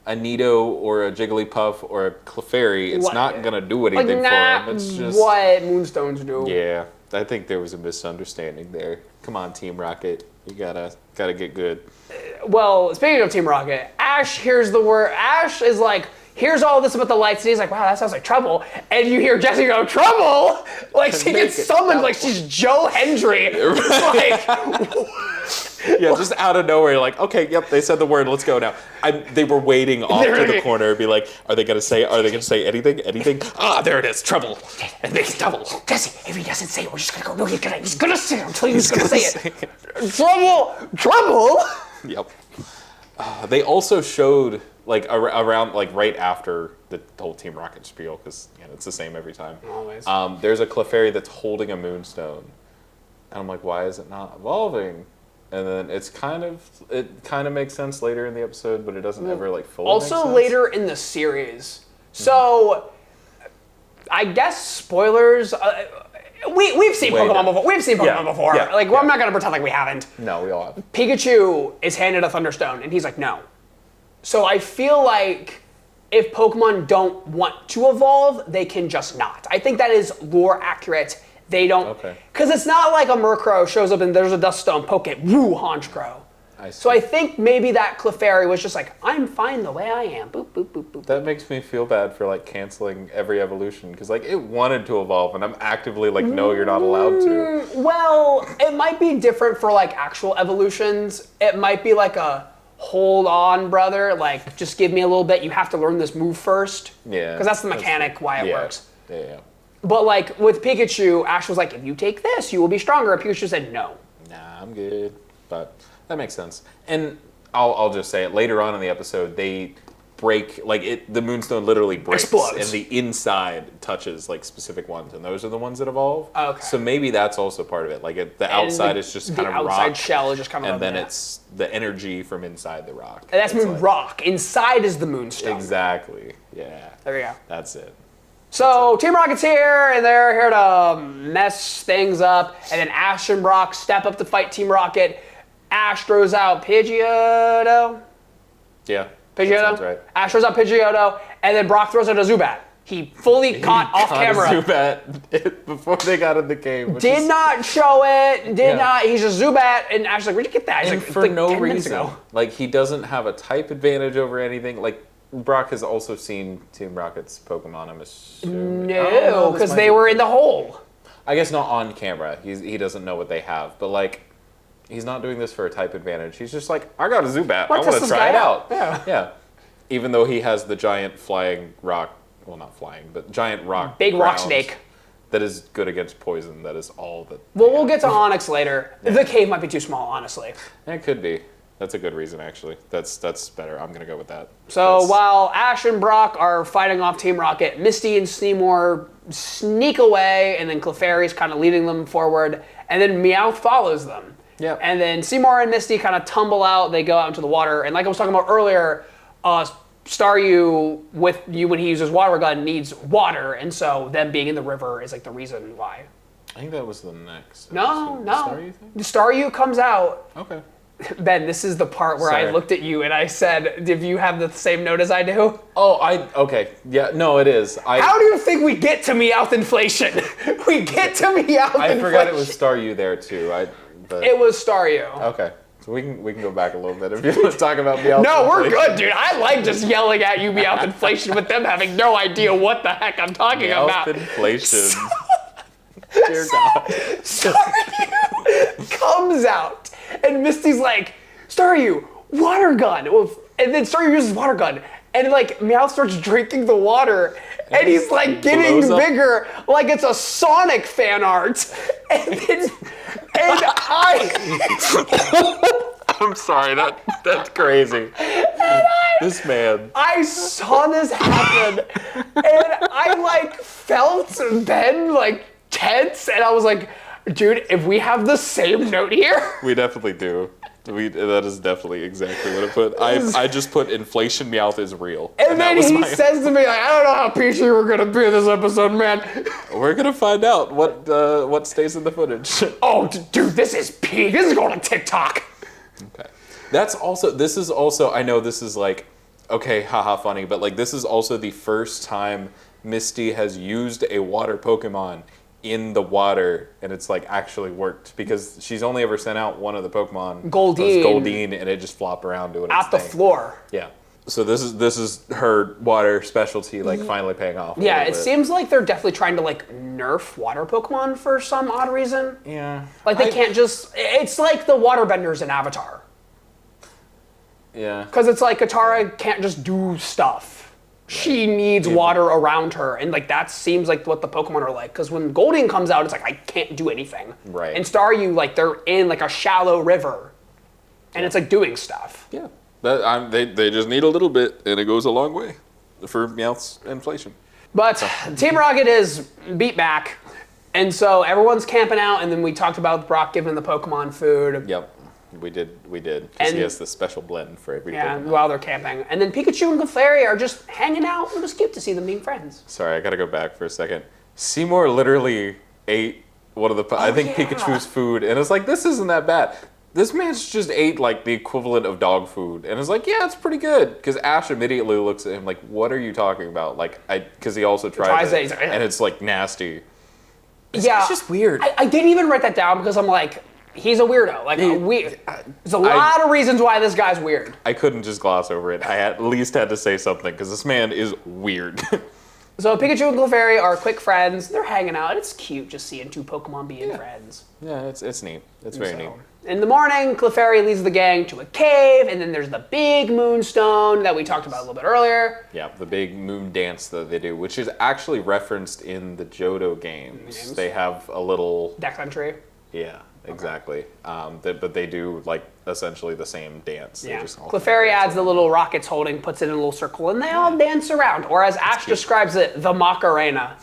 [SPEAKER 2] a Nido or a Jigglypuff or a Clefairy. It's not gonna do anything for them. It's just
[SPEAKER 1] what Moonstones do.
[SPEAKER 2] Yeah, I think there was a misunderstanding there. Come on, Team Rocket, you gotta get good.
[SPEAKER 1] Well, speaking of Team Rocket, Ash hears the word. Ash is like, here's all this about the lights, and he's like, wow, that sounds like trouble. And you hear Jessie go, trouble? Like, she gets summoned like she's Joe Hendry. Like,
[SPEAKER 2] yeah, just out of nowhere, you're like, okay, yep, they said the word, let's go now. They were waiting off to the corner, be like, are they gonna say anything? Ah, there it is, trouble.
[SPEAKER 1] And they double. Jessie, if he doesn't say it, we're just gonna go, no, he's gonna say it. I'm telling you, he's gonna say it. Trouble?
[SPEAKER 2] Yep. They also showed, like, around, like, right after the whole Team Rocket spiel, because, it's the same every time.
[SPEAKER 1] Always.
[SPEAKER 2] There's a Clefairy that's holding a Moonstone. And I'm like, why is it not evolving? And then it kind of makes sense later in the episode, but it doesn't ever, like, fully make sense.
[SPEAKER 1] Also later in the series. So, I guess spoilers... We've seen Pokemon before. We've seen Pokemon before.
[SPEAKER 2] Yeah,
[SPEAKER 1] like, I'm not gonna pretend like we haven't.
[SPEAKER 2] No, we all have.
[SPEAKER 1] Pikachu is handed a Thunderstone, and he's like, no. So I feel like if Pokemon don't want to evolve, they can just not. I think that is lore accurate. They don't...
[SPEAKER 2] Okay.
[SPEAKER 1] Because it's not like a Murkrow shows up and there's a Dust Stone, poke it, woo, Honchkrow. So I think maybe that Clefairy was just like, I'm fine the way I am. Boop, boop, boop, boop.
[SPEAKER 2] That makes me feel bad for, like, canceling every evolution. Because, like, it wanted to evolve, and I'm actively like, no, you're not allowed to.
[SPEAKER 1] Well, it might be different for, like, actual evolutions. It might be like a hold on, brother. Like, just give me a little bit. You have to learn this move first.
[SPEAKER 2] Yeah.
[SPEAKER 1] Because that's the mechanic why it works.
[SPEAKER 2] Yeah.
[SPEAKER 1] But like with Pikachu, Ash was like, if you take this, you will be stronger. And Pikachu said no.
[SPEAKER 2] Nah, I'm good. But that makes sense. And I'll just say it. Later on in the episode, they break, like the Moonstone literally breaks.
[SPEAKER 1] Explodes.
[SPEAKER 2] And the inside touches like specific ones. And those are the ones that evolve.
[SPEAKER 1] Okay.
[SPEAKER 2] So maybe that's also part of it. Like the outside is just kind of rock.
[SPEAKER 1] The outside shell is just kind of
[SPEAKER 2] and then it's the energy from inside the rock.
[SPEAKER 1] And that's Moon Rock. Inside is the Moonstone.
[SPEAKER 2] Exactly. Yeah.
[SPEAKER 1] There we go.
[SPEAKER 2] That's it.
[SPEAKER 1] So Team Rocket's here, and they're here to mess things up. And then Ash and Brock step up to fight Team Rocket. Ash throws out Pidgeotto.
[SPEAKER 2] Yeah.
[SPEAKER 1] Pidgeotto?
[SPEAKER 2] That sounds right.
[SPEAKER 1] Ash throws out Pidgeotto, and then Brock throws out a Zubat. He fully caught off camera.
[SPEAKER 2] Zubat before they got in the game.
[SPEAKER 1] Did not show it. Did not. He's just Zubat, and Ash's like, where'd you get that? He's
[SPEAKER 2] And
[SPEAKER 1] like,
[SPEAKER 2] for
[SPEAKER 1] like
[SPEAKER 2] no
[SPEAKER 1] 10 minutes
[SPEAKER 2] reason.
[SPEAKER 1] ago.
[SPEAKER 2] Like, he doesn't have a type advantage over anything. Like, Brock has also seen Team Rocket's Pokemon, I'm assuming.
[SPEAKER 1] No, because they were in the hole.
[SPEAKER 2] I guess not on camera. He doesn't know what they have. But, like, he's not doing this for a type advantage. He's just like, I got a Zubat. I want to try it out.
[SPEAKER 1] Yeah.
[SPEAKER 2] Even though he has the giant flying rock, well, not flying, but giant rock.
[SPEAKER 1] Big rock
[SPEAKER 2] ground
[SPEAKER 1] snake.
[SPEAKER 2] That is good against poison. That is all that.
[SPEAKER 1] Well, we'll get to Onyx later. The cave might be too small, honestly.
[SPEAKER 2] It could be. That's a good reason, actually. That's better. I'm going to go with that.
[SPEAKER 1] So while Ash and Brock are fighting off Team Rocket, Misty and Seymour sneak away, and then Clefairy's kind of leading them forward, and then Meowth follows them.
[SPEAKER 2] Yep.
[SPEAKER 1] And then Seymour and Misty kind of tumble out. They go out into the water, and like I was talking about earlier, Staryu, with you when he uses water gun, needs water, and so them being in the river is like the reason why.
[SPEAKER 2] I think that was the next.
[SPEAKER 1] No.
[SPEAKER 2] Staryu thing?
[SPEAKER 1] The Staryu comes out.
[SPEAKER 2] Okay.
[SPEAKER 1] Ben, this is the part where I looked at you and I said, "Do you have the same note as I do?"
[SPEAKER 2] Oh, okay. Yeah, no, it is.
[SPEAKER 1] How do you think we get to Meowth inflation? We get to Meowth inflation.
[SPEAKER 2] I forgot it was Staryu there too.
[SPEAKER 1] It was Staryu.
[SPEAKER 2] Okay. So we can go back a little bit if you want to talk about Meowth.
[SPEAKER 1] No, we're good, dude. I like just yelling at you Meowth inflation with them having no idea what the heck I'm talking about.
[SPEAKER 2] Meowth inflation. Dear God.
[SPEAKER 1] Staryu comes out, and Misty's like, Staryu, water gun. And then Staryu uses water gun, and like Meowth starts drinking the water, and he's like getting bigger, like it's a Sonic fan art.
[SPEAKER 2] I'm sorry, that's crazy. This man.
[SPEAKER 1] I saw this happen, and I like felt Ben like tense, and I was like, dude, if we have the same note here.
[SPEAKER 2] We definitely do. That is definitely exactly what I put. I just put inflation Meowth is real.
[SPEAKER 1] And then he says to me, like, I don't know how PG we're gonna be in this episode, man.
[SPEAKER 2] We're gonna find out what stays in the footage.
[SPEAKER 1] Oh, dude, this is peak. This is going to TikTok.
[SPEAKER 2] Okay. This is also, I know this is like, okay, haha, funny, but like this is also the first time Misty has used a water Pokemon in the water, and it's like actually worked, because she's only ever sent out one of the Pokemon, Goldeen, and it just flopped around doing its thing.
[SPEAKER 1] At the floor.
[SPEAKER 2] Yeah. So this is her water specialty, like finally paying off.
[SPEAKER 1] Yeah, it seems like they're definitely trying to like nerf water Pokemon for some odd reason.
[SPEAKER 2] Yeah.
[SPEAKER 1] Like they can't just. It's like the waterbenders in Avatar.
[SPEAKER 2] Yeah.
[SPEAKER 1] Because it's like Katara can't just do stuff. She needs water around her, and like that seems like what the Pokemon are like. Because when Goldeen comes out, it's like I can't do anything.
[SPEAKER 2] Right.
[SPEAKER 1] And Staryu, like they're in like a shallow river, and it's like doing stuff.
[SPEAKER 2] Yeah. They just need a little bit, and it goes a long way for Meowth's inflation.
[SPEAKER 1] But Team Rocket is beat back, and so everyone's camping out. And then we talked about Brock giving the Pokemon food.
[SPEAKER 2] Yep. We did, because he has the special blend for every Pokemon.
[SPEAKER 1] While they're camping. And then Pikachu and Clefairy are just hanging out. It was cute to see them being friends.
[SPEAKER 2] Sorry, I gotta go back for a second. Seymour literally ate one of the, Pikachu's food, and it's like, this isn't that bad. This man's just ate like the equivalent of dog food, and it's like, yeah, it's pretty good. Because Ash immediately looks at him like, what are you talking about? Like, because he also tries it, and it's like nasty. It's just weird.
[SPEAKER 1] I didn't even write that down because I'm like, he's a weirdo. Like, there's a lot of reasons why this guy's weird.
[SPEAKER 2] I couldn't just gloss over it. I at least had to say something, because this man is weird.
[SPEAKER 1] So Pikachu and Clefairy are quick friends. They're hanging out. It's cute just seeing two Pokemon being friends.
[SPEAKER 2] Yeah, it's neat. It's very neat.
[SPEAKER 1] In the morning, Clefairy leads the gang to a cave, and then there's the big moonstone that we talked about a little bit earlier.
[SPEAKER 2] Yeah, the big moon dance that they do, which is actually referenced in the Johto games. They have a little...
[SPEAKER 1] Deck entry.
[SPEAKER 2] Yeah, exactly. But they do, like, essentially the same dance.
[SPEAKER 1] Yeah. Clefairy adds the little rockets holding, puts it in a little circle, and they all dance around. Or as Ash describes it, the Macarena.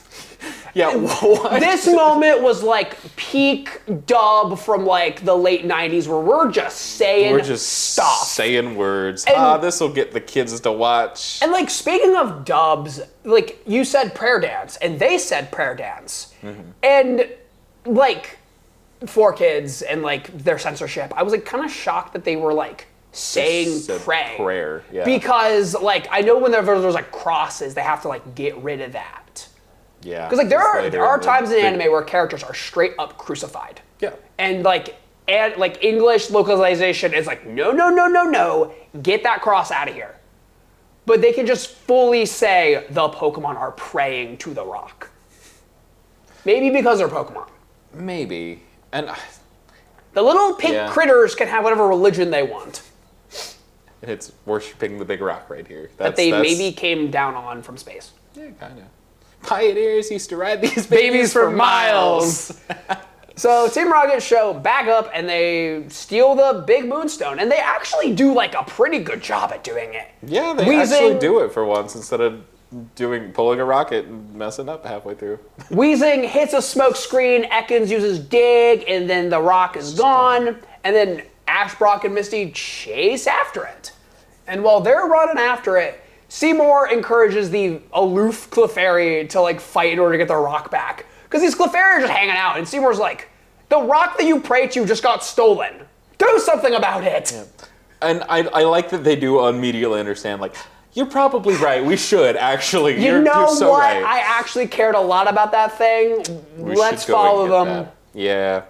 [SPEAKER 2] Yeah, what?
[SPEAKER 1] This moment was like peak dub from like the late 90s where we're just saying stuff.
[SPEAKER 2] Saying words.
[SPEAKER 1] And,
[SPEAKER 2] this will get the kids to watch.
[SPEAKER 1] And like speaking of dubs, like you said prayer dance and they said prayer dance. And like for kids and like their censorship, I was like kind of shocked that they were like saying prayer.
[SPEAKER 2] Yeah.
[SPEAKER 1] Because like I know when there's like crosses, they have to like get rid of that.
[SPEAKER 2] Yeah.
[SPEAKER 1] Because like there are times in anime where characters are straight up crucified.
[SPEAKER 2] Yeah.
[SPEAKER 1] And like English localization is like no, get that cross out of here. But they can just fully say the Pokemon are praying to the rock. Maybe because they're Pokemon.
[SPEAKER 2] Maybe. And
[SPEAKER 1] the little pink critters can have whatever religion they want.
[SPEAKER 2] It's worshiping the big rock right here.
[SPEAKER 1] That they maybe came down on from space.
[SPEAKER 2] Yeah, kind of. Pioneers used to ride these babies for miles.
[SPEAKER 1] So Team Rocket show back up and they steal the big moonstone. And they actually do like a pretty good job at doing it.
[SPEAKER 2] Yeah, they actually do it for once instead of pulling a rocket and messing up halfway through.
[SPEAKER 1] Weezing hits a smoke screen, Ekans uses dig, and then the rock is gone. And then Ash, Brock, and Misty chase after it. And while they're running after it, Seymour encourages the aloof Clefairy to like fight in order to get the rock back. Because these Clefairy are just hanging out, and Seymour's like, the rock that you pray to just got stolen. Do something about it. Yeah.
[SPEAKER 2] And I like that they do immediately understand, like, you're probably right, we should actually.
[SPEAKER 1] You're so what?
[SPEAKER 2] Right.
[SPEAKER 1] I actually cared a lot about that thing. Let's follow them.
[SPEAKER 2] That. Yeah.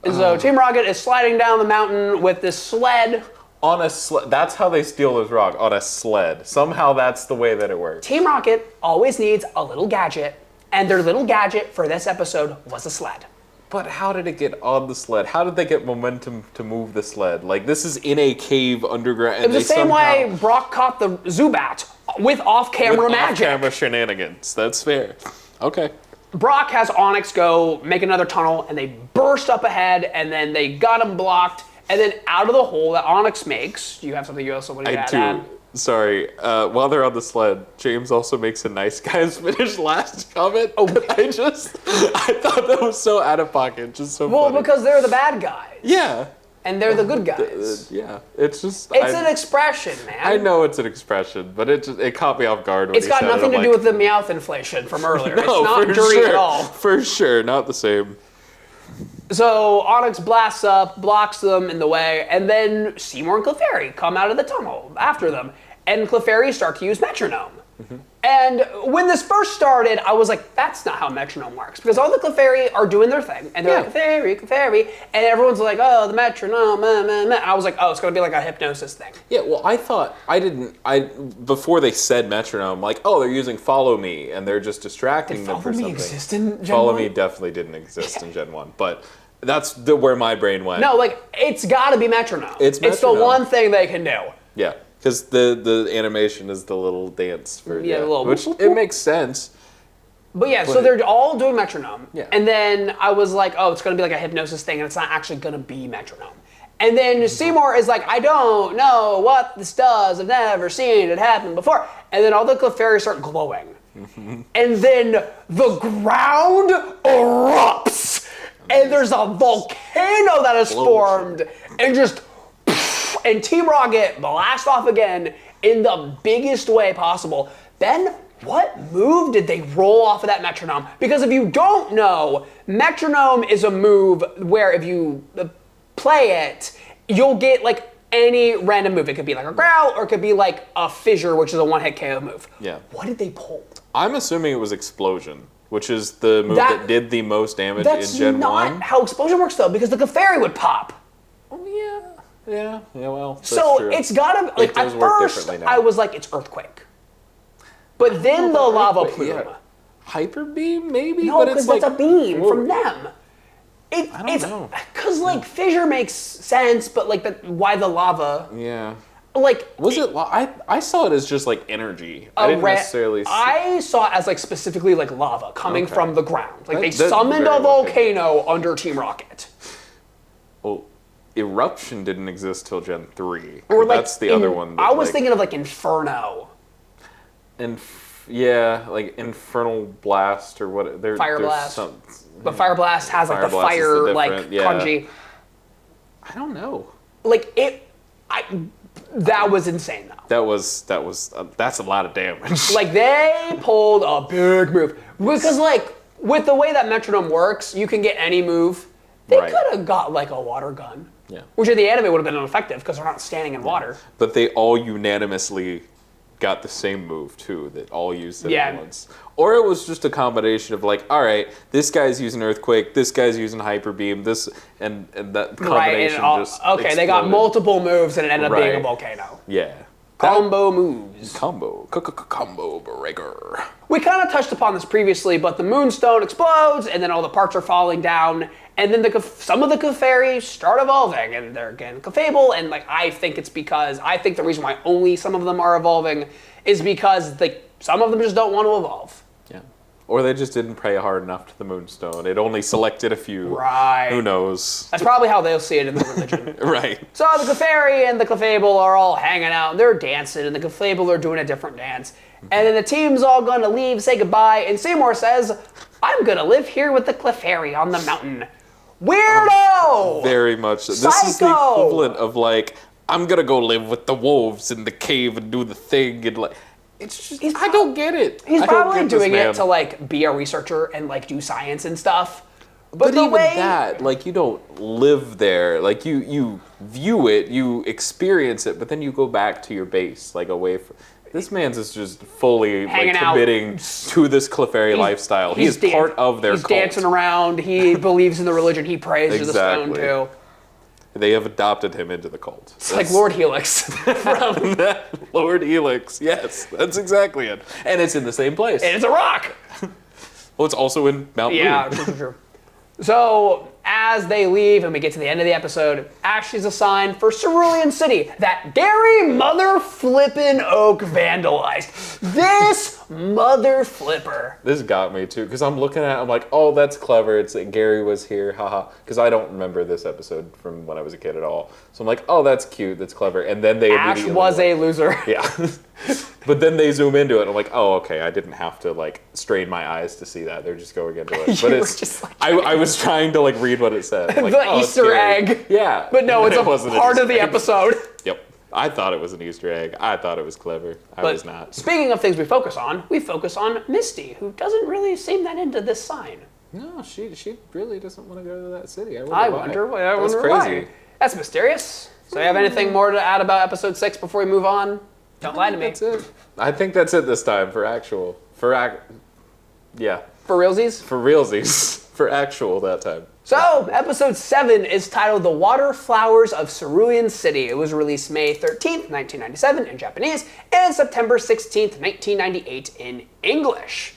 [SPEAKER 1] And so Team Rocket is sliding down the mountain with this sled.
[SPEAKER 2] On a sled. That's how they steal this rock, on a sled. Somehow that's the way that it works.
[SPEAKER 1] Team Rocket always needs a little gadget, and their little gadget for this episode was a sled.
[SPEAKER 2] But how did it get on the sled? How did they get momentum to move the sled? Like, this is in a cave underground.
[SPEAKER 1] It was the same way Brock caught the Zubat with off-camera magic.
[SPEAKER 2] Off-camera shenanigans. That's fair. Okay.
[SPEAKER 1] Brock has Onyx go make another tunnel, and they burst up ahead, and then they got him blocked. And then out of the hole that Onyx makes, do you have something you also want to add?
[SPEAKER 2] I do. Sorry. While they're on the sled, James also makes a nice guys finish last comment. Oh, I thought that was so out of pocket, just so funny.
[SPEAKER 1] Well, because they're the bad guys.
[SPEAKER 2] Yeah.
[SPEAKER 1] And they're the good guys.
[SPEAKER 2] Yeah. It's just...
[SPEAKER 1] It's an expression, man.
[SPEAKER 2] I know it's an expression, but it caught me off guard when
[SPEAKER 1] it's got nothing to do with the Meowth inflation from earlier. No, it's not dirty at all.
[SPEAKER 2] For sure. Not the same.
[SPEAKER 1] So Onyx blasts up, blocks them in the way, and then Seymour and Clefairy come out of the tunnel after them, and Clefairy start to use Metronome. And when this first started, I was like, that's not how Metronome works, because all the Clefairy are doing their thing, and they're like, Clefairy, Clefairy, and everyone's like, oh, the Metronome, and I was like, oh, it's going to be like a hypnosis thing.
[SPEAKER 2] Yeah, well, I thought, before they said Metronome, like, oh, they're using Follow Me, and they're just distracting them for something.
[SPEAKER 1] Follow Me exist in Gen 1?
[SPEAKER 2] Follow Me definitely didn't exist in Gen 1, but that's where my brain went.
[SPEAKER 1] No, like, it's got to be Metronome.
[SPEAKER 2] It's Metronome.
[SPEAKER 1] It's the one thing they can do.
[SPEAKER 2] Yeah. Because the animation is the little dance for which
[SPEAKER 1] whoop,
[SPEAKER 2] it makes sense.
[SPEAKER 1] But yeah, so they're all doing Metronome.
[SPEAKER 2] Yeah.
[SPEAKER 1] And then I was like, oh, it's going to be like a hypnosis thing, and it's not actually going to be Metronome. And then Seymour is like, I don't know what this does. I've never seen it happen before. And then all the Clefairy start glowing. And then the ground erupts. And there's a volcano that is formed. And just... And Team Rocket blast off again in the biggest way possible. Ben, what move did they roll off of that Metronome? Because if you don't know, Metronome is a move where if you play it, you'll get like any random move. It could be like a growl, or it could be like a fissure, which is a one-hit KO move.
[SPEAKER 2] Yeah.
[SPEAKER 1] What did they pull?
[SPEAKER 2] I'm assuming it was Explosion, which is the move that did the most damage in Gen 1.
[SPEAKER 1] That's not how Explosion works, though, because the Clefairy would pop.
[SPEAKER 2] Oh, yeah. Yeah, well, that's
[SPEAKER 1] so
[SPEAKER 2] true.
[SPEAKER 1] It's gotta, like, at first, I was like, it's Earthquake. But then the lava plume.
[SPEAKER 2] hyper beam, maybe?
[SPEAKER 1] No,
[SPEAKER 2] but
[SPEAKER 1] because
[SPEAKER 2] it's like,
[SPEAKER 1] that's a beam from them.
[SPEAKER 2] I don't know.
[SPEAKER 1] Because, like, fissure makes sense, but, like, why the lava?
[SPEAKER 2] Yeah.
[SPEAKER 1] Like,
[SPEAKER 2] Was it? I saw it as just like energy. I didn't necessarily.
[SPEAKER 1] I saw it as like specifically like lava coming from the ground. Like they
[SPEAKER 2] That's
[SPEAKER 1] summoned
[SPEAKER 2] very
[SPEAKER 1] a volcano under Team Rocket.
[SPEAKER 2] Well, eruption didn't exist till Gen 3.
[SPEAKER 1] Or like
[SPEAKER 2] that's the other one. That,
[SPEAKER 1] I was
[SPEAKER 2] like,
[SPEAKER 1] thinking of like Inferno.
[SPEAKER 2] Yeah, like Infernal Blast or what?
[SPEAKER 1] Fire Blast. But Fire Blast has like the fire like kanji.
[SPEAKER 2] I don't know.
[SPEAKER 1] Like that was insane though.
[SPEAKER 2] That's a lot of damage.
[SPEAKER 1] Like they pulled a big move because like with the way that Metronome works, you can get any move. They could have got like a water gun.
[SPEAKER 2] Yeah.
[SPEAKER 1] Which in the anime would have been ineffective because they're not standing in water.
[SPEAKER 2] But they all unanimously got the same move too, that all used it at once. Or it was just a combination of like, all right, this guy's using Earthquake, this guy's using Hyper Beam, this and that combination just
[SPEAKER 1] okay, they got multiple moves and it ended up being a volcano.
[SPEAKER 2] Yeah.
[SPEAKER 1] Combo moves.
[SPEAKER 2] Combo breaker.
[SPEAKER 1] We kind of touched upon this previously, but the Moonstone explodes, and then all the parts are falling down, and then some of the Clefairy start evolving, and they're again Clefable, and like I think the reason why only some of them are evolving is because some of them just don't want to evolve.
[SPEAKER 2] Yeah. Or they just didn't pray hard enough to the Moonstone. It only selected a few.
[SPEAKER 1] Right.
[SPEAKER 2] Who knows?
[SPEAKER 1] That's probably how they'll see it in the religion.
[SPEAKER 2] Right.
[SPEAKER 1] So the Clefairy and the Clefable are all hanging out, and they're dancing, and the Clefable are doing a different dance. And then the team's all gonna leave, say goodbye, and Seymour says, I'm gonna live here with the Clefairy on the mountain. Weirdo!
[SPEAKER 2] Very much.
[SPEAKER 1] Psycho!
[SPEAKER 2] This is the equivalent of like, I'm gonna go live with the wolves in the cave and do the thing, and like, it's just, I don't get it.
[SPEAKER 1] He's probably doing it to like be a researcher and like do science and stuff.
[SPEAKER 2] But even that, like, you don't live there. Like, you view it, you experience it, but then you go back to your base, like, away from... This man's is just fully like, committing to this Clefairy lifestyle. He is part of their cult. He's dancing
[SPEAKER 1] around. He believes in the religion. He prays to the stone, too.
[SPEAKER 2] They have adopted him into the cult.
[SPEAKER 1] It's like Lord Helix.
[SPEAKER 2] Lord Helix, yes. That's exactly it. And it's in the same place.
[SPEAKER 1] And it's a rock!
[SPEAKER 2] Well, it's also in Mount Moon.
[SPEAKER 1] Yeah, true. So, as they leave and we get to the end of the episode, Ash is assigned for Cerulean City, that Gary mother flippin' Oak vandalized. This mother flipper.
[SPEAKER 2] This got me too, because I'm looking at it, I'm like, oh, that's clever. It's that Gary was here, haha. Because I don't remember this episode from when I was a kid at all. So I'm like, oh, that's cute, that's clever. And then they
[SPEAKER 1] Ash was a loser.
[SPEAKER 2] Yeah. But then they zoom into it, and I'm like, oh, okay, I didn't have to like strain my eyes to see that. They're just going into it. But it's just like I was trying to like read what it said. Like,
[SPEAKER 1] the Easter egg.
[SPEAKER 2] Yeah.
[SPEAKER 1] But no, it's a part of the episode.
[SPEAKER 2] Yep. I thought it was an Easter egg. I thought it was clever. I was not.
[SPEAKER 1] Speaking of things we focus on Misty, who doesn't really seem that into this sign.
[SPEAKER 2] No, she really doesn't want to go to that city.
[SPEAKER 1] I wonder why. That's mysterious. So you have anything more to add about episode 6 before we move on? Don't lie to me.
[SPEAKER 2] That's it. I think that's it this time for actual. Yeah.
[SPEAKER 1] For realsies?
[SPEAKER 2] For realsies. For actual that time.
[SPEAKER 1] So, episode 7 is titled The Water Flowers of Cerulean City. It was released May 13th, 1997 in Japanese, and September 16th, 1998 in English.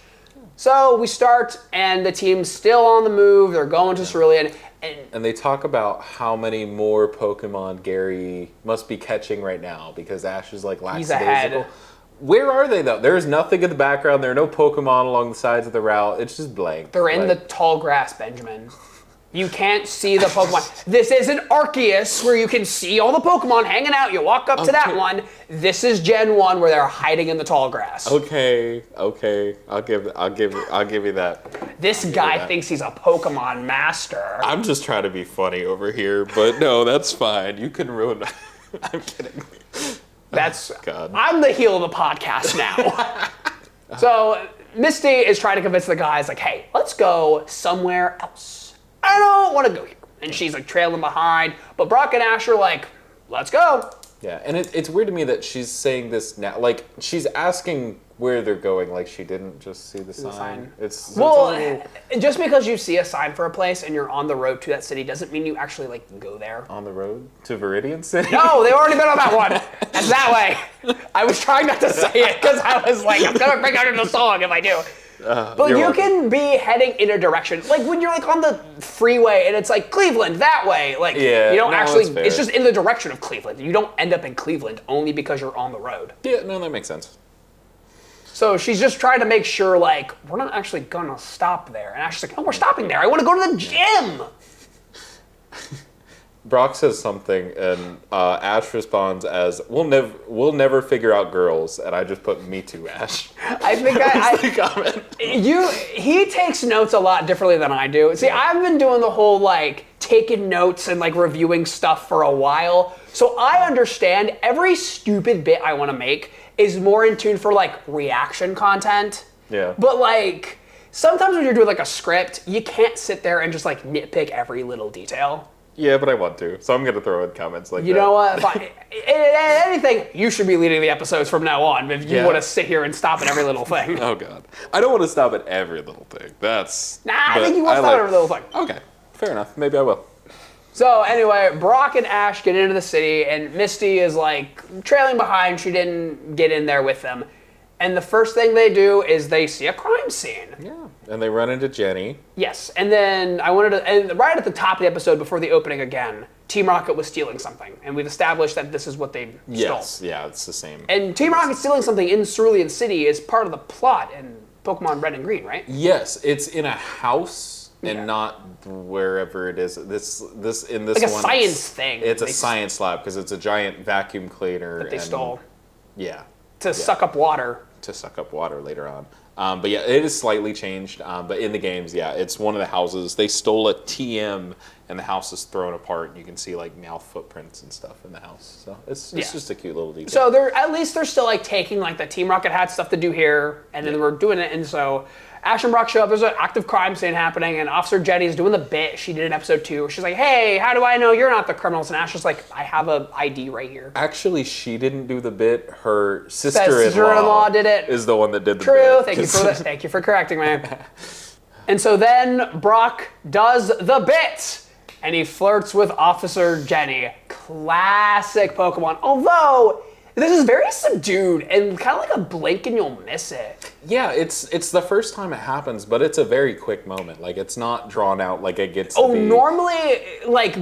[SPEAKER 1] So, we start, and the team's still on the move. They're going to Cerulean.
[SPEAKER 2] And they talk about how many more Pokemon Gary must be catching right now because Ash is like lackadaisical.
[SPEAKER 1] He's ahead.
[SPEAKER 2] Where are they though? There's nothing in the background. There are no Pokemon along the sides of the route. It's just blank.
[SPEAKER 1] They're in the tall grass, Benjamin. You can't see the Pokemon. This isn't Arceus where you can see all the Pokemon hanging out. You walk up to that one. This is Gen 1 where they're hiding in the tall grass.
[SPEAKER 2] Okay. I'll give you that.
[SPEAKER 1] This guy thinks he's a Pokemon master.
[SPEAKER 2] I'm just trying to be funny over here, but no, that's fine. You can ruin it. I'm kidding. God. I'm
[SPEAKER 1] the heel of the podcast now. So Misty is trying to convince the guys like, hey, let's go somewhere else. I don't want to go here. And she's like trailing behind. But Brock and Ash are like, let's go.
[SPEAKER 2] Yeah, and it's weird to me that she's saying this now. Like, she's asking where they're going, like she didn't just see the sign. It's
[SPEAKER 1] just because you see a sign for a place and you're on the road to that city doesn't mean you actually like go there.
[SPEAKER 2] On the road to Viridian City?
[SPEAKER 1] No, they've already been on that one. It's that way. I was trying not to say it because I was like, I'm gonna break out into song if I do. But you
[SPEAKER 2] welcome.
[SPEAKER 1] can be heading in a direction. Like when you're like on the freeway and it's like Cleveland that way. Like
[SPEAKER 2] Yeah,
[SPEAKER 1] you don't
[SPEAKER 2] no,
[SPEAKER 1] actually,
[SPEAKER 2] that's fair.
[SPEAKER 1] it's just in the direction of Cleveland. You don't end up in Cleveland only because you're on the road.
[SPEAKER 2] Yeah, no, that makes sense.
[SPEAKER 1] So she's just trying to make sure like, we're not actually gonna stop there. And Ash's like, no, we're stopping there. I wanna go to the gym.
[SPEAKER 2] Brock says something, and Ash responds as, "We'll never figure out girls," and I just put "Me too, Ash."
[SPEAKER 1] I think
[SPEAKER 2] The comment.
[SPEAKER 1] he takes notes a lot differently than I do. See, I've been doing the whole like taking notes and like reviewing stuff for a while, so I understand every stupid bit I want to make is more in tune for like reaction content.
[SPEAKER 2] Yeah.
[SPEAKER 1] But like sometimes when you're doing like a script, you can't sit there and just like nitpick every little detail.
[SPEAKER 2] Yeah, but I want to, so I'm gonna throw in comments like that.
[SPEAKER 1] You know what? Anything, you should be leading the episodes from now on if you want to sit here and stop at every little thing.
[SPEAKER 2] Oh God, I don't want to stop at every little thing.
[SPEAKER 1] I think you want to stop at every little thing.
[SPEAKER 2] Okay, fair enough. Maybe I will.
[SPEAKER 1] So anyway, Brock and Ash get into the city, and Misty is like trailing behind. She didn't get in there with them. And the first thing they do is they see a crime scene.
[SPEAKER 2] Yeah, and they run into Jenny.
[SPEAKER 1] Yes, and then and right at the top of the episode, before the opening again, Team Rocket was stealing something, and we've established that this is what they stole.
[SPEAKER 2] Yeah, it's the same.
[SPEAKER 1] And Team Rocket stealing something in Cerulean City is part of the plot in Pokemon Red and Green, right?
[SPEAKER 2] Yes, it's in a house and not wherever it is. This in this
[SPEAKER 1] like a
[SPEAKER 2] one,
[SPEAKER 1] science thing.
[SPEAKER 2] It's a science lab because it's a giant vacuum cleaner
[SPEAKER 1] that they stole.
[SPEAKER 2] Yeah.
[SPEAKER 1] To suck up water.
[SPEAKER 2] To suck up water later on. But yeah, it is slightly changed. But in the games, yeah, it's one of the houses. They stole a TM, and the house is thrown apart, and you can see like Meowth footprints and stuff in the house. So it's just a cute little detail.
[SPEAKER 1] So they're still like taking like the Team Rocket had stuff to do here, and then we're doing it. And so Ash and Brock show up. There's an active crime scene happening, and Officer Jenny's doing the bit she did in episode 2. She's like, "Hey, how do I know you're not the criminals?" And Ash is like, "I have a ID right here."
[SPEAKER 2] Actually, she didn't do the bit. Her sister-in-law
[SPEAKER 1] did it.
[SPEAKER 2] Is the one that did the
[SPEAKER 1] True.
[SPEAKER 2] bit.
[SPEAKER 1] Thank you for correcting me. And so then Brock does the bit, and he flirts with Officer Jenny. Classic Pokemon. Although this is very subdued and kind of like a blink and you'll miss it.
[SPEAKER 2] Yeah, it's the first time it happens, but it's a very quick moment. Like it's not drawn out like it gets. to be.
[SPEAKER 1] Normally, like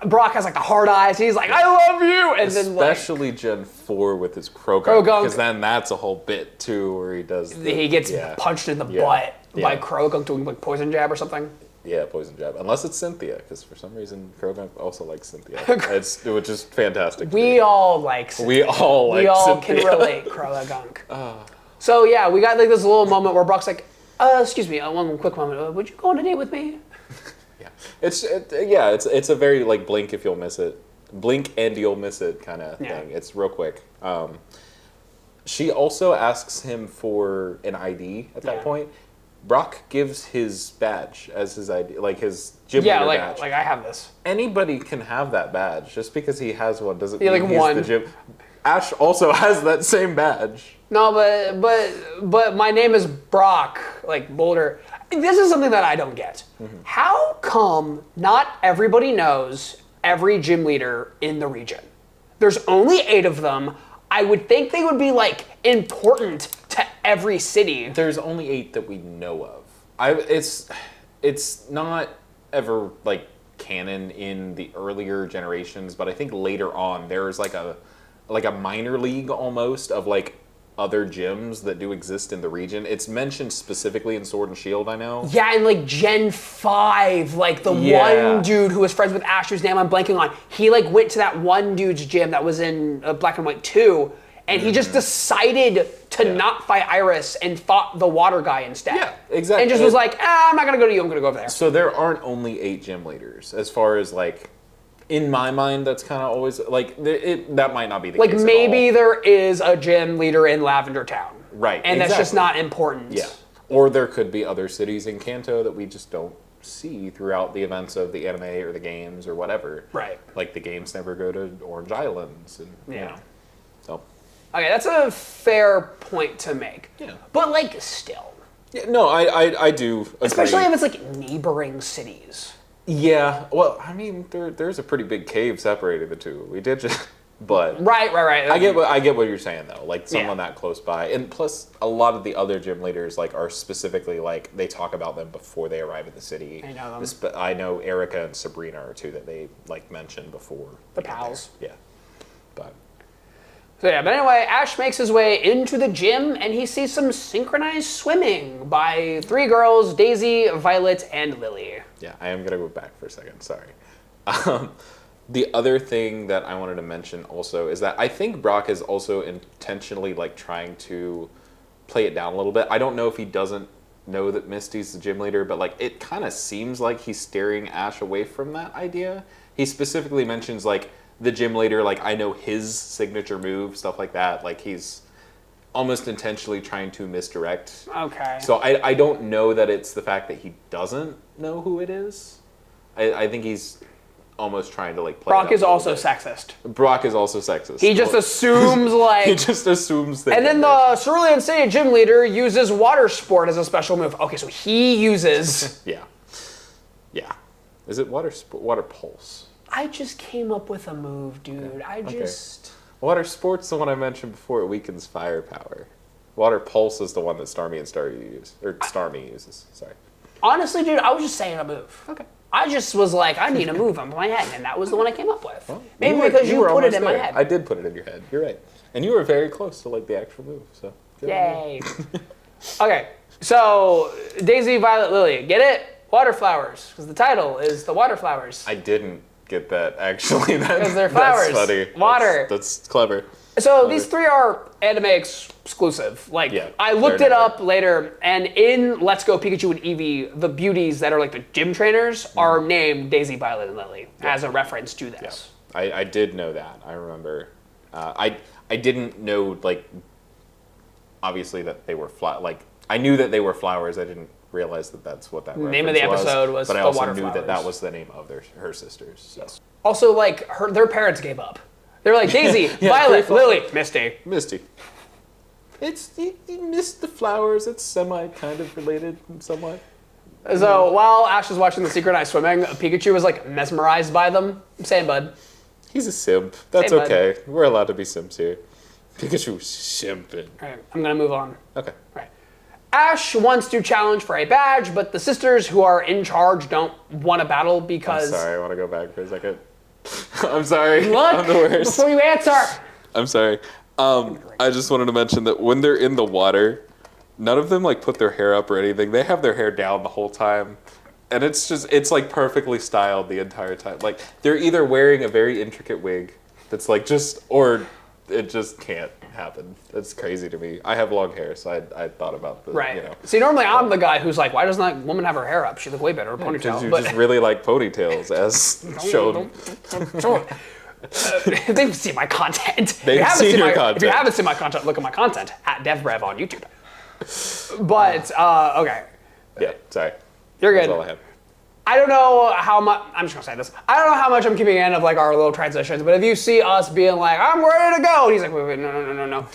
[SPEAKER 1] Brock has like the hard eyes. He's like, "I love you," and
[SPEAKER 2] especially Gen 4 with his Krogunk, because then that's a whole bit too where he does.
[SPEAKER 1] He gets punched in the butt by Krogunk doing like poison jab or something.
[SPEAKER 2] Yeah, poison jab. Unless it's Cynthia, because for some reason Krogunk also likes Cynthia. It was just fantastic.
[SPEAKER 1] We all like Cynthia.
[SPEAKER 2] We all
[SPEAKER 1] Cynthia. Can relate, Krogunk. So yeah, we got like this little moment where Brock's like, "Excuse me, one quick moment. Would you go on a date with me?"
[SPEAKER 2] Yeah, it's a very like blink if you'll miss it, blink and you'll miss it kind of thing. It's real quick. She also asks him for an ID at that point. Brock gives his badge as his ID, like his gym leader badge.
[SPEAKER 1] Yeah, like I have this.
[SPEAKER 2] Anybody can have that badge. Just because he has one doesn't mean
[SPEAKER 1] like
[SPEAKER 2] he's
[SPEAKER 1] one.
[SPEAKER 2] the gym. Ash also has that same badge.
[SPEAKER 1] No, but my name is Brock, like Boulder. This is something that I don't get. Mm-hmm. How come not everybody knows every gym leader in the region? There's only 8 of them. I would think they would be like important to every city.
[SPEAKER 2] There's only 8 that we know of. It's not ever like canon in the earlier generations, but I think later on there's like a minor league almost of like other gyms that do exist in the region. It's mentioned specifically in Sword and Shield, I know.
[SPEAKER 1] Yeah, and like Gen 5, like the one dude who was friends with Ash, whose name I'm blanking on, he like went to that one dude's gym that was in Black and White 2, and he just decided to not fight Iris and fought the water guy instead.
[SPEAKER 2] Yeah, exactly.
[SPEAKER 1] And just was like, I'm not gonna go to you, I'm gonna go over there.
[SPEAKER 2] So there aren't only 8 gym leaders, as far as like, in my mind, that's kind of always, like, that might not be the case
[SPEAKER 1] like maybe there is a gym leader in Lavender Town.
[SPEAKER 2] Right,
[SPEAKER 1] and that's just not important.
[SPEAKER 2] Yeah. Or there could be other cities in Kanto that we just don't see throughout the events of the anime or the games or whatever.
[SPEAKER 1] Right.
[SPEAKER 2] Like the games never go to Orange Islands. And, you know, so.
[SPEAKER 1] Okay, that's a fair point to make.
[SPEAKER 2] Yeah.
[SPEAKER 1] But like still.
[SPEAKER 2] Yeah, no, I do agree.
[SPEAKER 1] Especially if it's like neighboring cities.
[SPEAKER 2] Yeah, well, I mean, there's a pretty big cave separating the two. We did just But
[SPEAKER 1] Right.
[SPEAKER 2] I get what you're saying though. Like someone that close by, and plus a lot of the other gym leaders like are specifically like they talk about them before they arrive at the city.
[SPEAKER 1] I know them.
[SPEAKER 2] I know Erica and Sabrina are two that they like mentioned before.
[SPEAKER 1] The pals.
[SPEAKER 2] Yeah, but.
[SPEAKER 1] So yeah, but anyway, Ash makes his way into the gym and he sees some synchronized swimming by 3 girls, Daisy, Violet, and Lily.
[SPEAKER 2] Yeah, I am gonna go back for a second. Sorry. The other thing that I wanted to mention also is that I think Brock is also intentionally like trying to play it down a little bit. I don't know if he doesn't know that Misty's the gym leader, but like it kind of seems like he's steering Ash away from that idea. He specifically mentions like the gym leader, like I know his signature move, stuff like that. Like he's almost intentionally trying to misdirect.
[SPEAKER 1] Okay.
[SPEAKER 2] So I don't know that it's the fact that he doesn't know who it is. I think he's almost trying to like play.
[SPEAKER 1] Brock is also sexist.
[SPEAKER 2] Brock is also sexist.
[SPEAKER 1] He just assumes like.
[SPEAKER 2] He just assumes that.
[SPEAKER 1] And then the Cerulean City gym leader uses water sport as a special move. Okay, so he uses.
[SPEAKER 2] Yeah. Is it water pulse?
[SPEAKER 1] I just came up with a move, dude.
[SPEAKER 2] Water sport's the one I mentioned before. It weakens firepower. Water pulse is the one that Starmie and Starmie uses. Sorry.
[SPEAKER 1] Honestly, dude, I was just saying a move.
[SPEAKER 2] Okay.
[SPEAKER 1] I just was like, I need a move in my head, and that was the one I came up with.
[SPEAKER 2] Well,
[SPEAKER 1] Maybe because you
[SPEAKER 2] were
[SPEAKER 1] put it
[SPEAKER 2] almost
[SPEAKER 1] in my
[SPEAKER 2] there.
[SPEAKER 1] head.
[SPEAKER 2] I did put it in your head. You're right. And you were very close to like the actual move. So.
[SPEAKER 1] Yay. Okay, so Daisy, Violet, Lily. Get it? Water flowers. Because the title is The Water Flowers.
[SPEAKER 2] I didn't get that actually.
[SPEAKER 1] Because they're flowers.
[SPEAKER 2] That's funny.
[SPEAKER 1] Water.
[SPEAKER 2] That's clever.
[SPEAKER 1] So these 3 are anime exclusive. Like,
[SPEAKER 2] Yeah,
[SPEAKER 1] I looked it up later, and in Let's Go Pikachu and Eevee, the beauties that are like the gym trainers are named Daisy, Violet, and Lily as a reference to this.
[SPEAKER 2] Yeah. I did know that. I remember. I didn't know like obviously that they were like I knew that they were flowers. I didn't realize that that's what that
[SPEAKER 1] Name of the episode was
[SPEAKER 2] But I
[SPEAKER 1] The
[SPEAKER 2] also
[SPEAKER 1] Water
[SPEAKER 2] knew
[SPEAKER 1] Flowers.
[SPEAKER 2] that was the name of her sisters. So.
[SPEAKER 1] Yes. Also, like their parents gave up. They're like Daisy, Violet, Lily, Misty.
[SPEAKER 2] You missed the flowers. It's semi kind of related somewhat.
[SPEAKER 1] So while Ash is watching the synchronized swimming, Pikachu is like mesmerized by them. Same, bud.
[SPEAKER 2] He's a simp. That's
[SPEAKER 1] Same,
[SPEAKER 2] okay. We're allowed to be simps here. Pikachu's simping.
[SPEAKER 1] All right, I'm gonna move on.
[SPEAKER 2] Okay.
[SPEAKER 1] All right. Ash wants to challenge for a badge, but the sisters who are in charge don't want to battle because.
[SPEAKER 2] I'm sorry. I want to go back for a second. I'm sorry.
[SPEAKER 1] Look,
[SPEAKER 2] I'm the worst.
[SPEAKER 1] before you answer.
[SPEAKER 2] I'm sorry. I just wanted to mention that when they're in the water, none of them like put their hair up or anything. They have their hair down the whole time. And it's like perfectly styled the entire time. Like they're either wearing a very intricate wig that's like or it just can't happen. That's crazy to me. I have long hair, so I thought about the,
[SPEAKER 1] Right.
[SPEAKER 2] you know.
[SPEAKER 1] See, normally I'm the guy who's like, why doesn't that woman have her hair up? She'd look way better with a
[SPEAKER 2] Because
[SPEAKER 1] ponytail.
[SPEAKER 2] you
[SPEAKER 1] But
[SPEAKER 2] just really like ponytails, as shown.
[SPEAKER 1] they've seen my content.
[SPEAKER 2] They've seen your content.
[SPEAKER 1] If you haven't seen my content, look at my content at DevBrev on YouTube. But, okay.
[SPEAKER 2] Yeah, sorry.
[SPEAKER 1] You're good.
[SPEAKER 2] That's all I have.
[SPEAKER 1] I don't know how much, I'm just gonna say this. I don't know how much I'm keeping in of like our little transitions, but if you see us being like, I'm ready to go, and he's like, wait, no.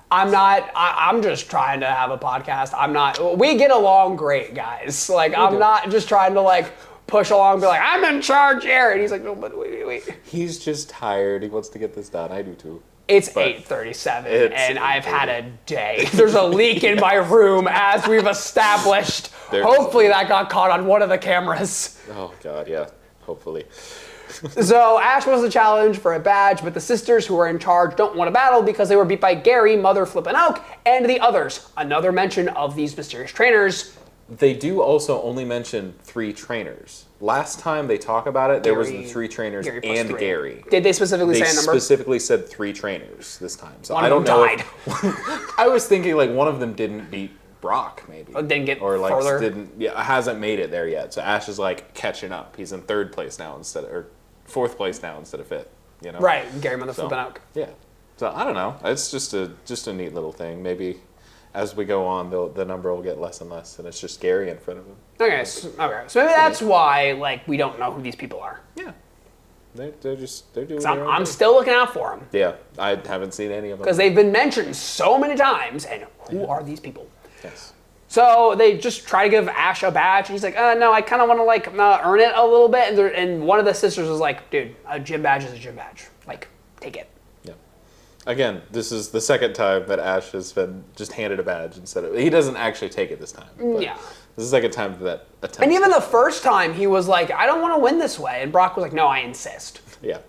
[SPEAKER 1] I'm not, I'm just trying to have a podcast. We get along great, guys. Like, I'm not just trying to like push along and be like, I'm in charge here. And he's like, no, but wait.
[SPEAKER 2] He's just tired. He wants to get this done. I do too.
[SPEAKER 1] It's 8:37 and I've had a day. There's a leak in my room as we've established. Hopefully that got caught on one of the cameras.
[SPEAKER 2] Oh God, yeah. Hopefully.
[SPEAKER 1] So Ash was the challenge for a badge, but the sisters who are in charge don't want to battle because they were beat by Gary, Mother Flippin' Oak, and the others. Another mention of these mysterious trainers.
[SPEAKER 2] They do also only mention 3 trainers. Last time they talk about it, there was the 3 trainers
[SPEAKER 1] Gary plus
[SPEAKER 2] and
[SPEAKER 1] 3.
[SPEAKER 2] Gary.
[SPEAKER 1] Did they specifically
[SPEAKER 2] They
[SPEAKER 1] say a number?
[SPEAKER 2] specifically said 3 trainers this time. So
[SPEAKER 1] One
[SPEAKER 2] I
[SPEAKER 1] of
[SPEAKER 2] don't
[SPEAKER 1] them
[SPEAKER 2] know.
[SPEAKER 1] died.
[SPEAKER 2] I was thinking like one of them didn't beat Brock, maybe.
[SPEAKER 1] Didn't get
[SPEAKER 2] or like
[SPEAKER 1] further.
[SPEAKER 2] hasn't made it there yet. So Ash is like catching up. He's in 3rd place now or 4th place now instead of 5th. You know.
[SPEAKER 1] Right, Gary, Mother Flippin' Oak.
[SPEAKER 2] Yeah. So I don't know. It's just a neat little thing. Maybe as we go on, the number will get less and less, and it's just Gary in front of him.
[SPEAKER 1] Okay, so maybe that's why like we don't know who these people are.
[SPEAKER 2] Yeah. They're doing.
[SPEAKER 1] I'm still looking out for them.
[SPEAKER 2] Yeah, I haven't seen any of them.
[SPEAKER 1] Because they've been mentioned so many times, and who are these people?
[SPEAKER 2] Yes.
[SPEAKER 1] So they just try to give Ash a badge, and he's like, no, I kind of want to like earn it a little bit. And one of the sisters was like, dude, a gym badge is a gym badge. Like, take it.
[SPEAKER 2] Again, this is the second time that Ash has been just handed a badge instead of... He doesn't actually take it this time.
[SPEAKER 1] Yeah.
[SPEAKER 2] This is the second time that attempt.
[SPEAKER 1] And even the first time, he was like, I don't want to win this way. And Brock was like, no, I insist.
[SPEAKER 2] Yeah.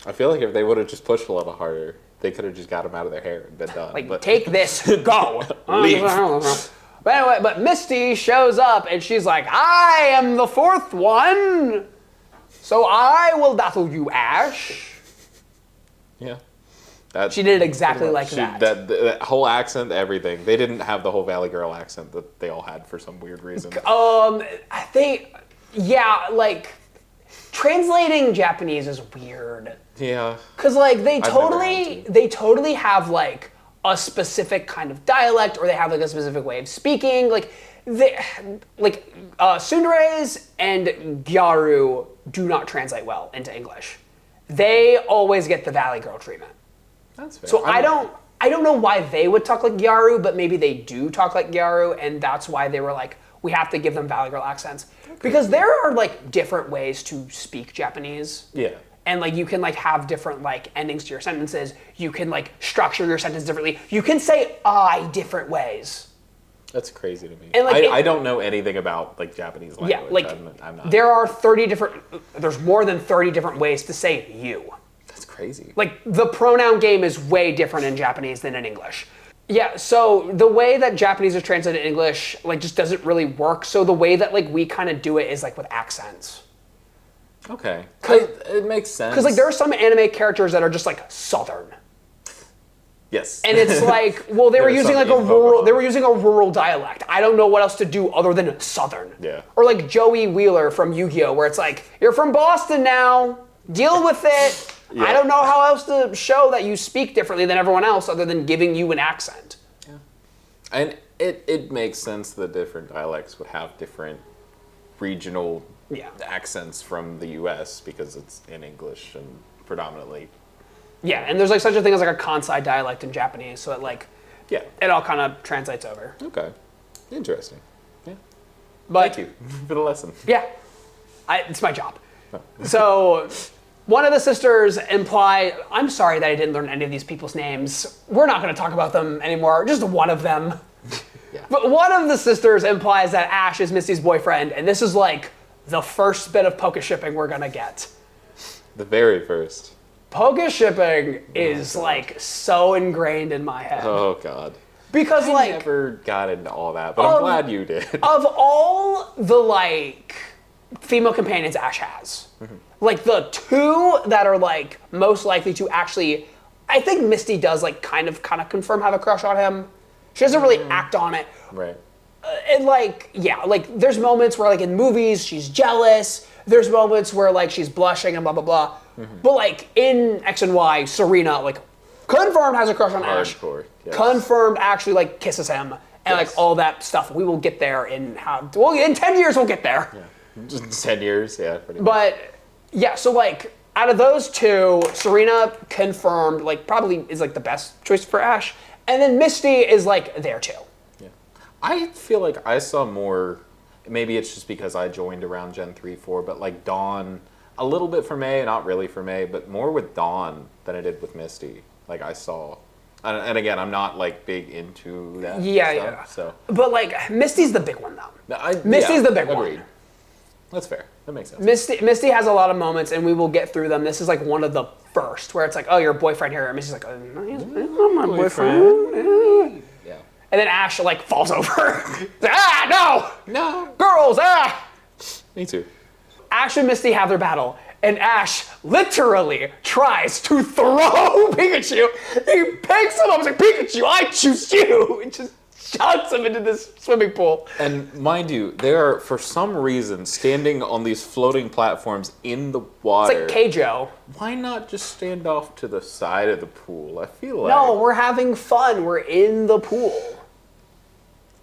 [SPEAKER 2] I feel like if they would have just pushed a little harder, they could have just got him out of their hair and been done.
[SPEAKER 1] Like, take this, go.
[SPEAKER 2] Leave.
[SPEAKER 1] But anyway, but Misty shows up, and she's like, I am the fourth one, so I will battle you, Ash.
[SPEAKER 2] Yeah.
[SPEAKER 1] She did it exactly like that.
[SPEAKER 2] That whole accent, everything. They didn't have the whole Valley Girl accent that they all had for some weird reason.
[SPEAKER 1] I think, yeah, like, translating Japanese is weird.
[SPEAKER 2] Yeah.
[SPEAKER 1] Because, like, they totally have, like, a specific kind of dialect, or they have, like, a specific way of speaking. Like, Tsunderes and Gyaru do not translate well into English. They always get the Valley Girl treatment.
[SPEAKER 2] That's fair.
[SPEAKER 1] So I don't know why they would talk like Gyaru, but maybe they do talk like Gyaru, and that's why they were like, we have to give them Valley Girl accents. Okay. Because there are like different ways to speak Japanese.
[SPEAKER 2] Yeah.
[SPEAKER 1] And like you can like have different like endings to your sentences. You can like structure your sentence differently. You can say I different ways.
[SPEAKER 2] That's crazy to me.
[SPEAKER 1] And like
[SPEAKER 2] I don't know anything about like Japanese language.
[SPEAKER 1] Yeah, like
[SPEAKER 2] I'm not.
[SPEAKER 1] There's more than 30 different ways to say you.
[SPEAKER 2] That's crazy.
[SPEAKER 1] Like, the pronoun game is way different in Japanese than in English. Yeah, so the way that Japanese is translated in English, like, just doesn't really work. So the way that, like, we kind of do it is, like, with accents.
[SPEAKER 2] Okay. It makes sense.
[SPEAKER 1] Because, like, there are some anime characters that are just, like, Southern.
[SPEAKER 2] Yes.
[SPEAKER 1] And it's like, well, they were using, like, they were using a rural dialect. I don't know what else to do other than Southern.
[SPEAKER 2] Yeah.
[SPEAKER 1] Or, like, Joey Wheeler from Yu-Gi-Oh! Where it's like, you're from Boston now. Deal with it. Yeah. I don't know how else to show that you speak differently than everyone else other than giving you an accent.
[SPEAKER 2] Yeah. And it makes sense that different dialects would have different regional accents from the U.S. because it's in English and predominantly.
[SPEAKER 1] Yeah, and there's like such a thing as like a Kansai dialect in Japanese, so it all kind of translates over.
[SPEAKER 2] Okay. Interesting. Yeah.
[SPEAKER 1] But,
[SPEAKER 2] thank you for the lesson.
[SPEAKER 1] Yeah. It's my job. Oh. So... One of the sisters I'm sorry that I didn't learn any of these people's names. We're not going to talk about them anymore, just one of them. Yeah. But one of the sisters implies that Ash is Misty's boyfriend, and this is like the first bit of poke shipping we're going to get.
[SPEAKER 2] The very first.
[SPEAKER 1] Poke shipping is like so ingrained in my head.
[SPEAKER 2] Oh, God.
[SPEAKER 1] Because
[SPEAKER 2] I never got into all that, but I'm glad you did.
[SPEAKER 1] Of all the like female companions Ash has, like the two that are like most likely to actually, I think Misty does like kind of confirm have a crush on him. She doesn't really act on it.
[SPEAKER 2] Right.
[SPEAKER 1] And like, yeah, like there's moments where like in movies she's jealous. There's moments where like she's blushing and blah, blah, blah. But like in X and Y, Serena like confirmed has a crush on Ash. Yes. Confirmed actually like kisses him and like all that stuff. We will get there in 10 years we'll get there.
[SPEAKER 2] Yeah. 10 years, yeah. Pretty much.
[SPEAKER 1] But yeah, so like out of those two, Serena confirmed like probably is like the best choice for Ash, and then Misty is like there too.
[SPEAKER 2] Yeah, I feel like I saw more. Maybe it's just because I joined around Gen 3, 4, but like Dawn, a little bit for May, not really for May, but more with Dawn than I did with Misty. Like I saw, and again, I'm not like big into that. Stuff, so.
[SPEAKER 1] But like Misty's the big one though. Misty's the big one.
[SPEAKER 2] That's fair. That makes sense.
[SPEAKER 1] Misty has a lot of moments, and we will get through them. This is like one of the first where it's like, oh, your boyfriend here. And Misty's like, oh, no, he's not my boyfriend. Yeah. And then Ash like falls over. Like, no, girls,
[SPEAKER 2] Me too.
[SPEAKER 1] Ash and Misty have their battle, and Ash literally tries to throw Pikachu. He picks him up and like, Pikachu, I choose you. And just shouts him into this swimming pool.
[SPEAKER 2] And mind you, they are, for some reason, standing on these floating platforms in the water.
[SPEAKER 1] It's like Keijo.
[SPEAKER 2] Why not just stand off to the side of the pool? I feel like...
[SPEAKER 1] No, we're having fun. We're in the pool.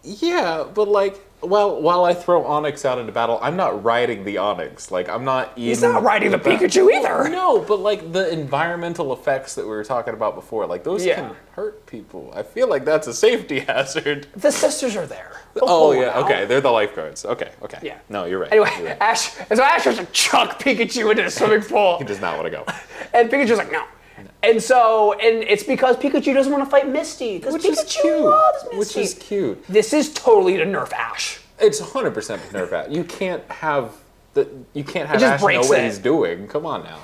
[SPEAKER 2] Yeah, but like, well, while I throw Onix out into battle, I'm not riding the Onix. Like, I'm not in...
[SPEAKER 1] He's not riding the Pikachu either.
[SPEAKER 2] No, but like the environmental effects that we were talking about before, like those can hurt people. I feel like that's a safety hazard.
[SPEAKER 1] The sisters are there.
[SPEAKER 2] Okay, they're the lifeguards. Okay.
[SPEAKER 1] Yeah.
[SPEAKER 2] No, you're right.
[SPEAKER 1] Anyway,
[SPEAKER 2] you're right.
[SPEAKER 1] Ash has to chuck Pikachu into the swimming pool.
[SPEAKER 2] He does not want to go.
[SPEAKER 1] And Pikachu's like, no. And so, and it's because Pikachu doesn't want to fight Misty. Because Pikachu loves Misty.
[SPEAKER 2] Which is cute.
[SPEAKER 1] This is totally to nerf Ash.
[SPEAKER 2] It's 100% to nerf Ash. You can't have
[SPEAKER 1] just
[SPEAKER 2] Ash know
[SPEAKER 1] breaks
[SPEAKER 2] what
[SPEAKER 1] it.
[SPEAKER 2] he's doing. Come on now.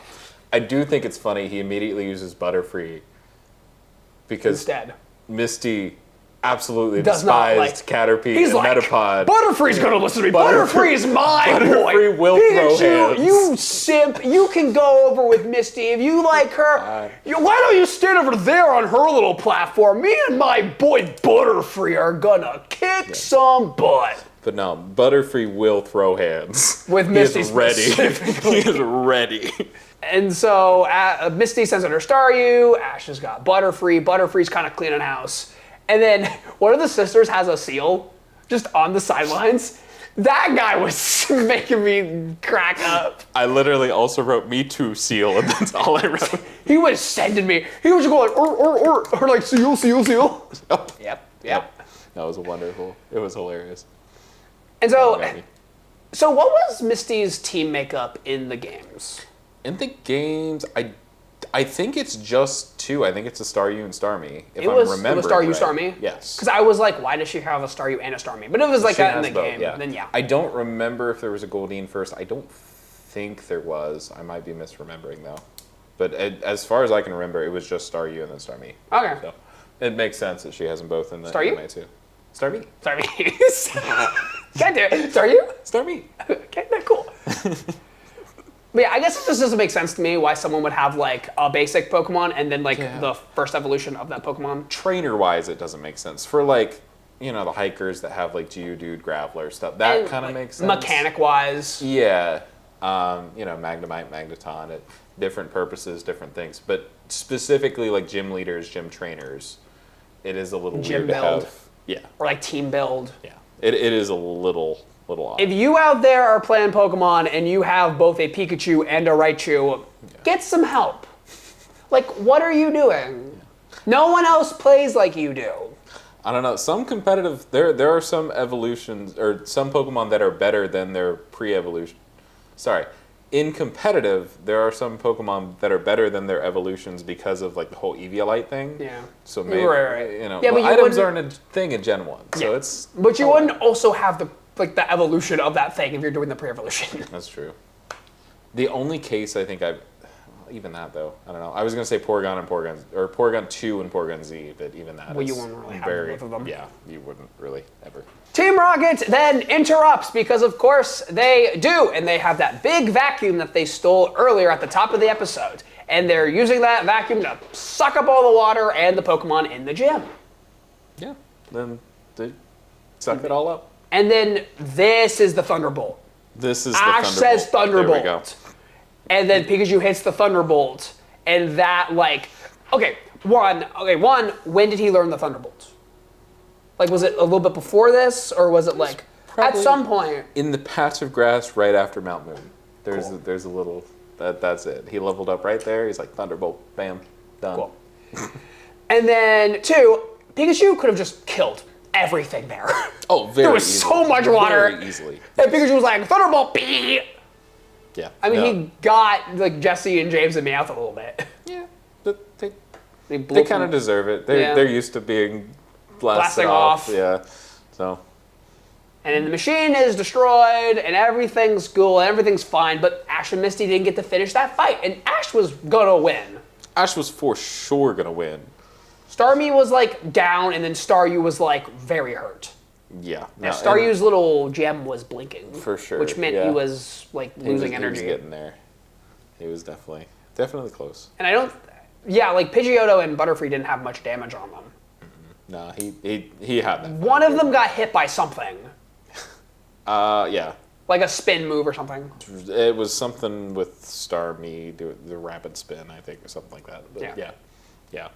[SPEAKER 2] I do think it's funny he immediately uses Butterfree because
[SPEAKER 1] Instead.
[SPEAKER 2] Misty absolutely
[SPEAKER 1] Does not
[SPEAKER 2] despised Caterpie
[SPEAKER 1] He's
[SPEAKER 2] and
[SPEAKER 1] like,
[SPEAKER 2] Metapod.
[SPEAKER 1] Butterfree's gonna listen to me. Butterfree's my boy.
[SPEAKER 2] Butterfree will throw hands.
[SPEAKER 1] You simp. You can go over with Misty if you like her. Why don't you stand over there on her little platform? Me and my boy Butterfree are gonna kick some butt.
[SPEAKER 2] But no, Butterfree will throw hands.
[SPEAKER 1] With Misty
[SPEAKER 2] He is ready. He is ready.
[SPEAKER 1] And so Misty sends out her Staryu. Ash has got Butterfree. Butterfree's kind of cleaning house. And then one of the sisters has a seal just on the sidelines. That guy was making me crack up.
[SPEAKER 2] I literally also wrote "Me Too" seal, and that's all I wrote.
[SPEAKER 1] He was sending me. He was going or like seal. Yep.
[SPEAKER 2] That was wonderful. It was hilarious.
[SPEAKER 1] And so what was Misty's team makeup in the games?
[SPEAKER 2] In the games, I think it's just two. I think it's a Staryu and Starmie.
[SPEAKER 1] It was Staryu, Starmie?
[SPEAKER 2] Yes.
[SPEAKER 1] Because I was like, why does she have a Staryu and a Starmie? But if it was like that in the
[SPEAKER 2] both,
[SPEAKER 1] game, then yeah.
[SPEAKER 2] I don't remember if there was a Goldeen first. I don't think there was. I might be misremembering though. But as far as I can remember, it was just Staryu and then Starmie.
[SPEAKER 1] Okay.
[SPEAKER 2] So it makes sense that she has them both in the
[SPEAKER 1] Staryu?
[SPEAKER 2] anime too. Starmie.
[SPEAKER 1] Can't do it. Staryu?
[SPEAKER 2] Starmie.
[SPEAKER 1] Okay, that's cool. But yeah, I guess it just doesn't make sense to me why someone would have like a basic Pokemon and then like the first evolution of that Pokemon.
[SPEAKER 2] Trainer-wise, it doesn't make sense. For like, the hikers that have like Geodude, Graveler stuff, that kind of makes sense.
[SPEAKER 1] Mechanic-wise.
[SPEAKER 2] Yeah. Magnemite, Magneton, different purposes, different things. But specifically like gym leaders, gym trainers, it is a little
[SPEAKER 1] Gym
[SPEAKER 2] weird
[SPEAKER 1] build.
[SPEAKER 2] to have. Yeah.
[SPEAKER 1] Or like team build.
[SPEAKER 2] Yeah. It is a little odd.
[SPEAKER 1] If you out there are playing Pokemon and you have both a Pikachu and a Raichu, get some help. Like, what are you doing? No one else plays like you do.
[SPEAKER 2] I don't know. Some competitive, there are some evolutions, or some Pokemon that are better than their pre-evolution. Sorry. In competitive, there are some Pokemon that are better than their evolutions because of like the whole Eviolite thing.
[SPEAKER 1] Yeah.
[SPEAKER 2] So maybe,
[SPEAKER 1] right.
[SPEAKER 2] Yeah, but items aren't a thing in Gen 1. So it's...
[SPEAKER 1] But you wouldn't also have the evolution of that thing if you're doing the pre-evolution.
[SPEAKER 2] That's true. The only case I think even that though, I don't know. I was gonna say Porygon and Porygon, or Porygon 2 and Porygon Z, but even that
[SPEAKER 1] you wouldn't really have both of them.
[SPEAKER 2] Yeah, you wouldn't really ever.
[SPEAKER 1] Team Rocket then interrupts because of course they do, and they have that big vacuum that they stole earlier at the top of the episode. And they're using that vacuum to suck up all the water and the Pokemon in the gym.
[SPEAKER 2] Yeah, then they suck it all up.
[SPEAKER 1] And then this is the Thunderbolt.
[SPEAKER 2] This is the
[SPEAKER 1] Ash
[SPEAKER 2] Thunderbolt.
[SPEAKER 1] says Thunderbolt.
[SPEAKER 2] There we go.
[SPEAKER 1] And then Pikachu hits the Thunderbolt. And that, one, when did he learn the Thunderbolt? Like, was it a little bit before this? Or was it like, at some point?
[SPEAKER 2] In the patch of grass right after Mount Moon. There's a little, that's it. He leveled up right there. He's like, Thunderbolt, bam, done.
[SPEAKER 1] Cool. And then, 2, Pikachu could have just killed everything there.
[SPEAKER 2] Oh, very
[SPEAKER 1] There was
[SPEAKER 2] easily.
[SPEAKER 1] so much water.
[SPEAKER 2] Very easily.
[SPEAKER 1] And Pikachu was like, Thunderbolt, beep.
[SPEAKER 2] Yeah.
[SPEAKER 1] I mean, he got like Jesse and James and Meowth a little bit.
[SPEAKER 2] Yeah, but they
[SPEAKER 1] They
[SPEAKER 2] kind of deserve it. They're used to being blasted
[SPEAKER 1] off.
[SPEAKER 2] Yeah, so.
[SPEAKER 1] And then the machine is destroyed, and everything's cool, and everything's fine, but Ash and Misty didn't get to finish that fight, and Ash was gonna win.
[SPEAKER 2] Ash was for sure gonna win.
[SPEAKER 1] Starmie was like down, and then Staryu was like very hurt.
[SPEAKER 2] Yeah.
[SPEAKER 1] Now, Staryu's little gem was blinking.
[SPEAKER 2] For sure.
[SPEAKER 1] Which meant he was like losing energy.
[SPEAKER 2] He was getting there. He was definitely close.
[SPEAKER 1] And like Pidgeotto and Butterfree didn't have much damage on them.
[SPEAKER 2] No, he had that.
[SPEAKER 1] One of them got hit by something.
[SPEAKER 2] Yeah.
[SPEAKER 1] Like a spin move or something.
[SPEAKER 2] It was something with Starmie, the rapid spin, I think, or something like that. But yeah.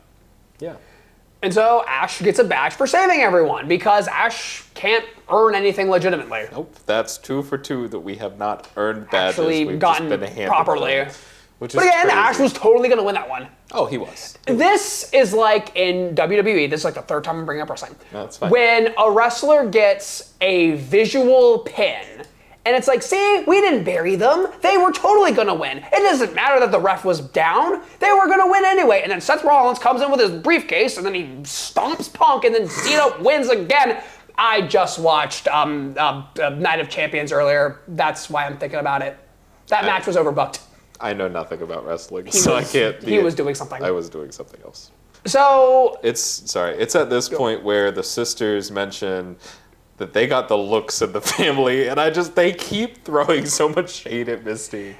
[SPEAKER 2] And
[SPEAKER 1] so Ash gets a badge for saving everyone because Ash can't earn anything legitimately.
[SPEAKER 2] Nope, that's 2 for 2 that we have not earned badges.
[SPEAKER 1] Actually gotten properly.
[SPEAKER 2] But
[SPEAKER 1] again, crazy. Ash was totally going to win that one.
[SPEAKER 2] Oh, he was.
[SPEAKER 1] This is like in WWE, this is like the 3rd time I'm bringing up wrestling.
[SPEAKER 2] No, that's fine.
[SPEAKER 1] When a wrestler gets a visual pin And it's like, see, we didn't bury them. They were totally gonna win. It doesn't matter that the ref was down. They were gonna win anyway. And then Seth Rollins comes in with his briefcase, and then he stomps Punk, and then Cena wins again. I just watched Night of Champions earlier. That's why I'm thinking about it. That match was overbooked.
[SPEAKER 2] I know nothing about wrestling, so I can't.
[SPEAKER 1] He was doing something.
[SPEAKER 2] I was doing something else.
[SPEAKER 1] So
[SPEAKER 2] It's at this point where the sisters mention that they got the looks of the family, and they keep throwing so much shade at Misty.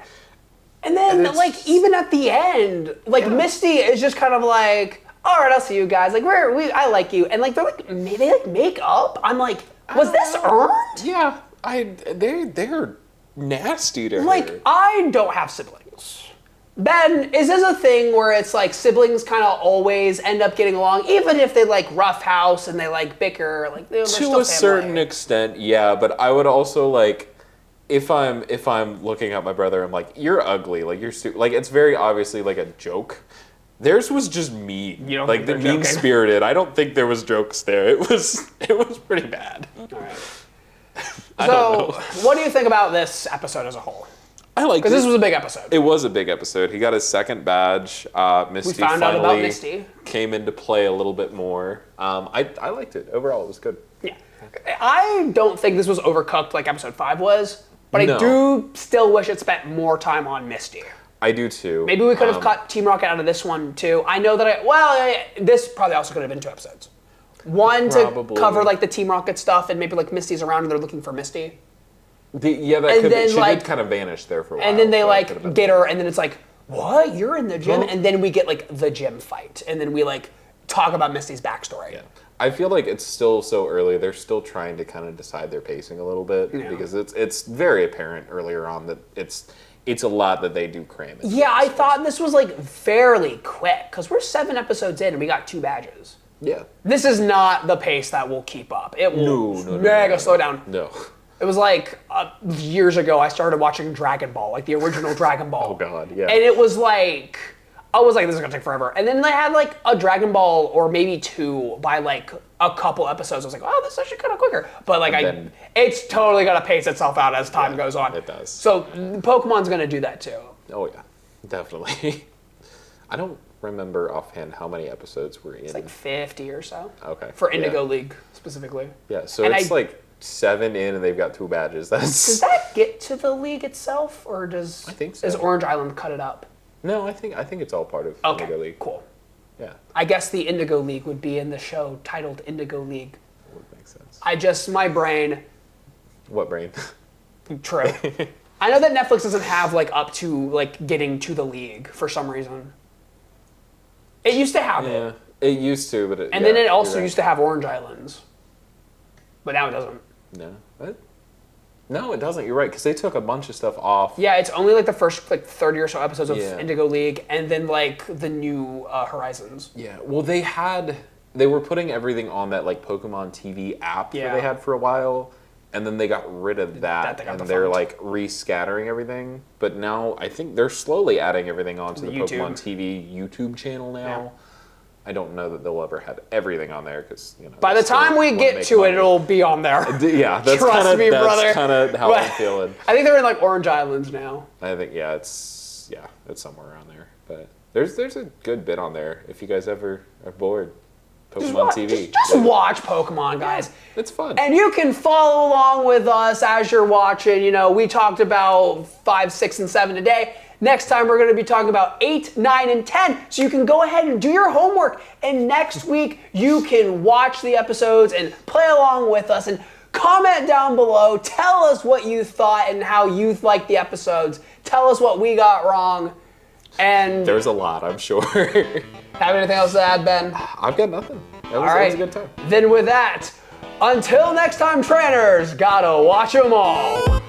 [SPEAKER 1] And then, like, even at the end, like, Misty is just kind of like, all right, I'll see you guys. Like, I like you. And, like, they make up. I'm like, was this earned?
[SPEAKER 2] Yeah, they're nasty to her.
[SPEAKER 1] Like, I don't have siblings. Ben, is this a thing where it's like siblings kind of always end up getting along, even if they like roughhouse and they like bicker, like they're still
[SPEAKER 2] to
[SPEAKER 1] family?
[SPEAKER 2] A certain extent, yeah. But I would also like, if I'm looking at my brother, I'm like, you're ugly, like you're stupid, like it's very obviously like a joke. Theirs was just mean,
[SPEAKER 1] You don't
[SPEAKER 2] like
[SPEAKER 1] think
[SPEAKER 2] the
[SPEAKER 1] they're
[SPEAKER 2] mean
[SPEAKER 1] joking?
[SPEAKER 2] spirited. I don't think there was jokes there. It was pretty bad.
[SPEAKER 1] All right.
[SPEAKER 2] I
[SPEAKER 1] So,
[SPEAKER 2] don't know.
[SPEAKER 1] what do you think about this episode as a whole?
[SPEAKER 2] I like
[SPEAKER 1] Because this was a big episode.
[SPEAKER 2] It was a big episode. He got his second badge. Misty
[SPEAKER 1] We found out about
[SPEAKER 2] finally
[SPEAKER 1] Misty.
[SPEAKER 2] came into play a little bit more. I liked it. Overall, it was good.
[SPEAKER 1] Yeah. I don't think this was overcooked like episode 5 was, but
[SPEAKER 2] No.
[SPEAKER 1] I do still wish it spent more time on Misty.
[SPEAKER 2] I do too.
[SPEAKER 1] Maybe we could have cut Team Rocket out of this one too. I know that this probably also could have been 2 episodes. One
[SPEAKER 2] Probably.
[SPEAKER 1] to cover like the Team Rocket stuff, and maybe like Misty's around and they're looking for Misty.
[SPEAKER 2] That
[SPEAKER 1] And
[SPEAKER 2] could
[SPEAKER 1] then,
[SPEAKER 2] be. She
[SPEAKER 1] like-
[SPEAKER 2] did kind of vanish there for a while.
[SPEAKER 1] And then they
[SPEAKER 2] so it could've
[SPEAKER 1] like
[SPEAKER 2] been-
[SPEAKER 1] get her, and then it's like, what? You're in the gym?
[SPEAKER 2] Well-
[SPEAKER 1] And then we get like the gym fight, and then we like talk about Misty's backstory.
[SPEAKER 2] Yeah. I feel like it's still so early. They're still trying to kind of decide their pacing a little bit because it's very apparent earlier on that it's a lot that they do cram into
[SPEAKER 1] Yeah, I
[SPEAKER 2] episodes.
[SPEAKER 1] thought this was like fairly quick because we're 7 episodes in and we got 2 badges.
[SPEAKER 2] Yeah.
[SPEAKER 1] This is not the pace that will keep up. It will
[SPEAKER 2] No,
[SPEAKER 1] mega slow down.
[SPEAKER 2] No.
[SPEAKER 1] It was like years ago I started watching Dragon Ball, like the original Dragon Ball.
[SPEAKER 2] Oh God, yeah.
[SPEAKER 1] And it was like, I was like, this is gonna take forever. And then they had like a Dragon Ball or maybe 2 by like a couple episodes. I was like, oh, this is actually kind of quicker. But like it's totally gonna pace itself out as time goes on.
[SPEAKER 2] It does.
[SPEAKER 1] So Pokemon's gonna do that too.
[SPEAKER 2] Oh yeah, definitely. I don't remember offhand how many episodes were in.
[SPEAKER 1] It's like 50 or so.
[SPEAKER 2] Okay.
[SPEAKER 1] For Indigo League specifically.
[SPEAKER 2] Yeah, so
[SPEAKER 1] And
[SPEAKER 2] it's like 7 in and they've got 2 badges.
[SPEAKER 1] Does that get to the league itself, or does
[SPEAKER 2] I think so.
[SPEAKER 1] does Orange Island cut it up?
[SPEAKER 2] No, I think it's all part of
[SPEAKER 1] Okay,
[SPEAKER 2] Indigo League.
[SPEAKER 1] cool.
[SPEAKER 2] Yeah,
[SPEAKER 1] I guess the Indigo League would be in the show titled Indigo League.
[SPEAKER 2] that would make sense.
[SPEAKER 1] My brain,
[SPEAKER 2] What brain?
[SPEAKER 1] true. I know that Netflix doesn't have like up to like getting to the league for some reason. It used to have
[SPEAKER 2] Yeah,
[SPEAKER 1] it.
[SPEAKER 2] it used to, but
[SPEAKER 1] And then it also used to have Orange Islands. But now it doesn't.
[SPEAKER 2] No, what? No, it doesn't. You're right, because they took a bunch of stuff off.
[SPEAKER 1] Yeah, it's only like the first like 30 or so episodes of
[SPEAKER 2] Yeah.
[SPEAKER 1] Indigo League, and then like the new Horizons.
[SPEAKER 2] Yeah. Well, they were putting everything on that like Pokemon TV app
[SPEAKER 1] Yeah.
[SPEAKER 2] that they had for a while, and then they got rid of that,
[SPEAKER 1] they got
[SPEAKER 2] and
[SPEAKER 1] the
[SPEAKER 2] they're
[SPEAKER 1] fund.
[SPEAKER 2] like rescattering everything. But now I think they're slowly adding everything onto the
[SPEAKER 1] YouTube.
[SPEAKER 2] Pokemon TV YouTube channel now.
[SPEAKER 1] Yeah.
[SPEAKER 2] I don't know that they'll ever have everything on there because
[SPEAKER 1] By the time we get to it, it'll be on there.
[SPEAKER 2] Yeah, that's
[SPEAKER 1] Trust me, brother.
[SPEAKER 2] That's kind of how
[SPEAKER 1] But
[SPEAKER 2] I'm feeling.
[SPEAKER 1] I think they're in like Orange Islands now.
[SPEAKER 2] I think it's somewhere around there. But there's a good bit on there if you guys ever are bored. Pokemon TV.
[SPEAKER 1] Just watch Pokemon, guys.
[SPEAKER 2] It's fun.
[SPEAKER 1] And you can follow along with us as you're watching. You know, we talked about 5, 6, and 7 today. Next time we're going to be talking about 8, 9, and 10. So you can go ahead and do your homework. And next week you can watch the episodes and play along with us and comment down below. Tell us what you thought and how you liked the episodes. Tell us what we got wrong. And
[SPEAKER 2] There's a lot, I'm sure.
[SPEAKER 1] have anything else to add, Ben?
[SPEAKER 2] I've got nothing. That was,
[SPEAKER 1] All right.
[SPEAKER 2] That was a good time.
[SPEAKER 1] Then with that, until next time, trainers, gotta watch 'em all.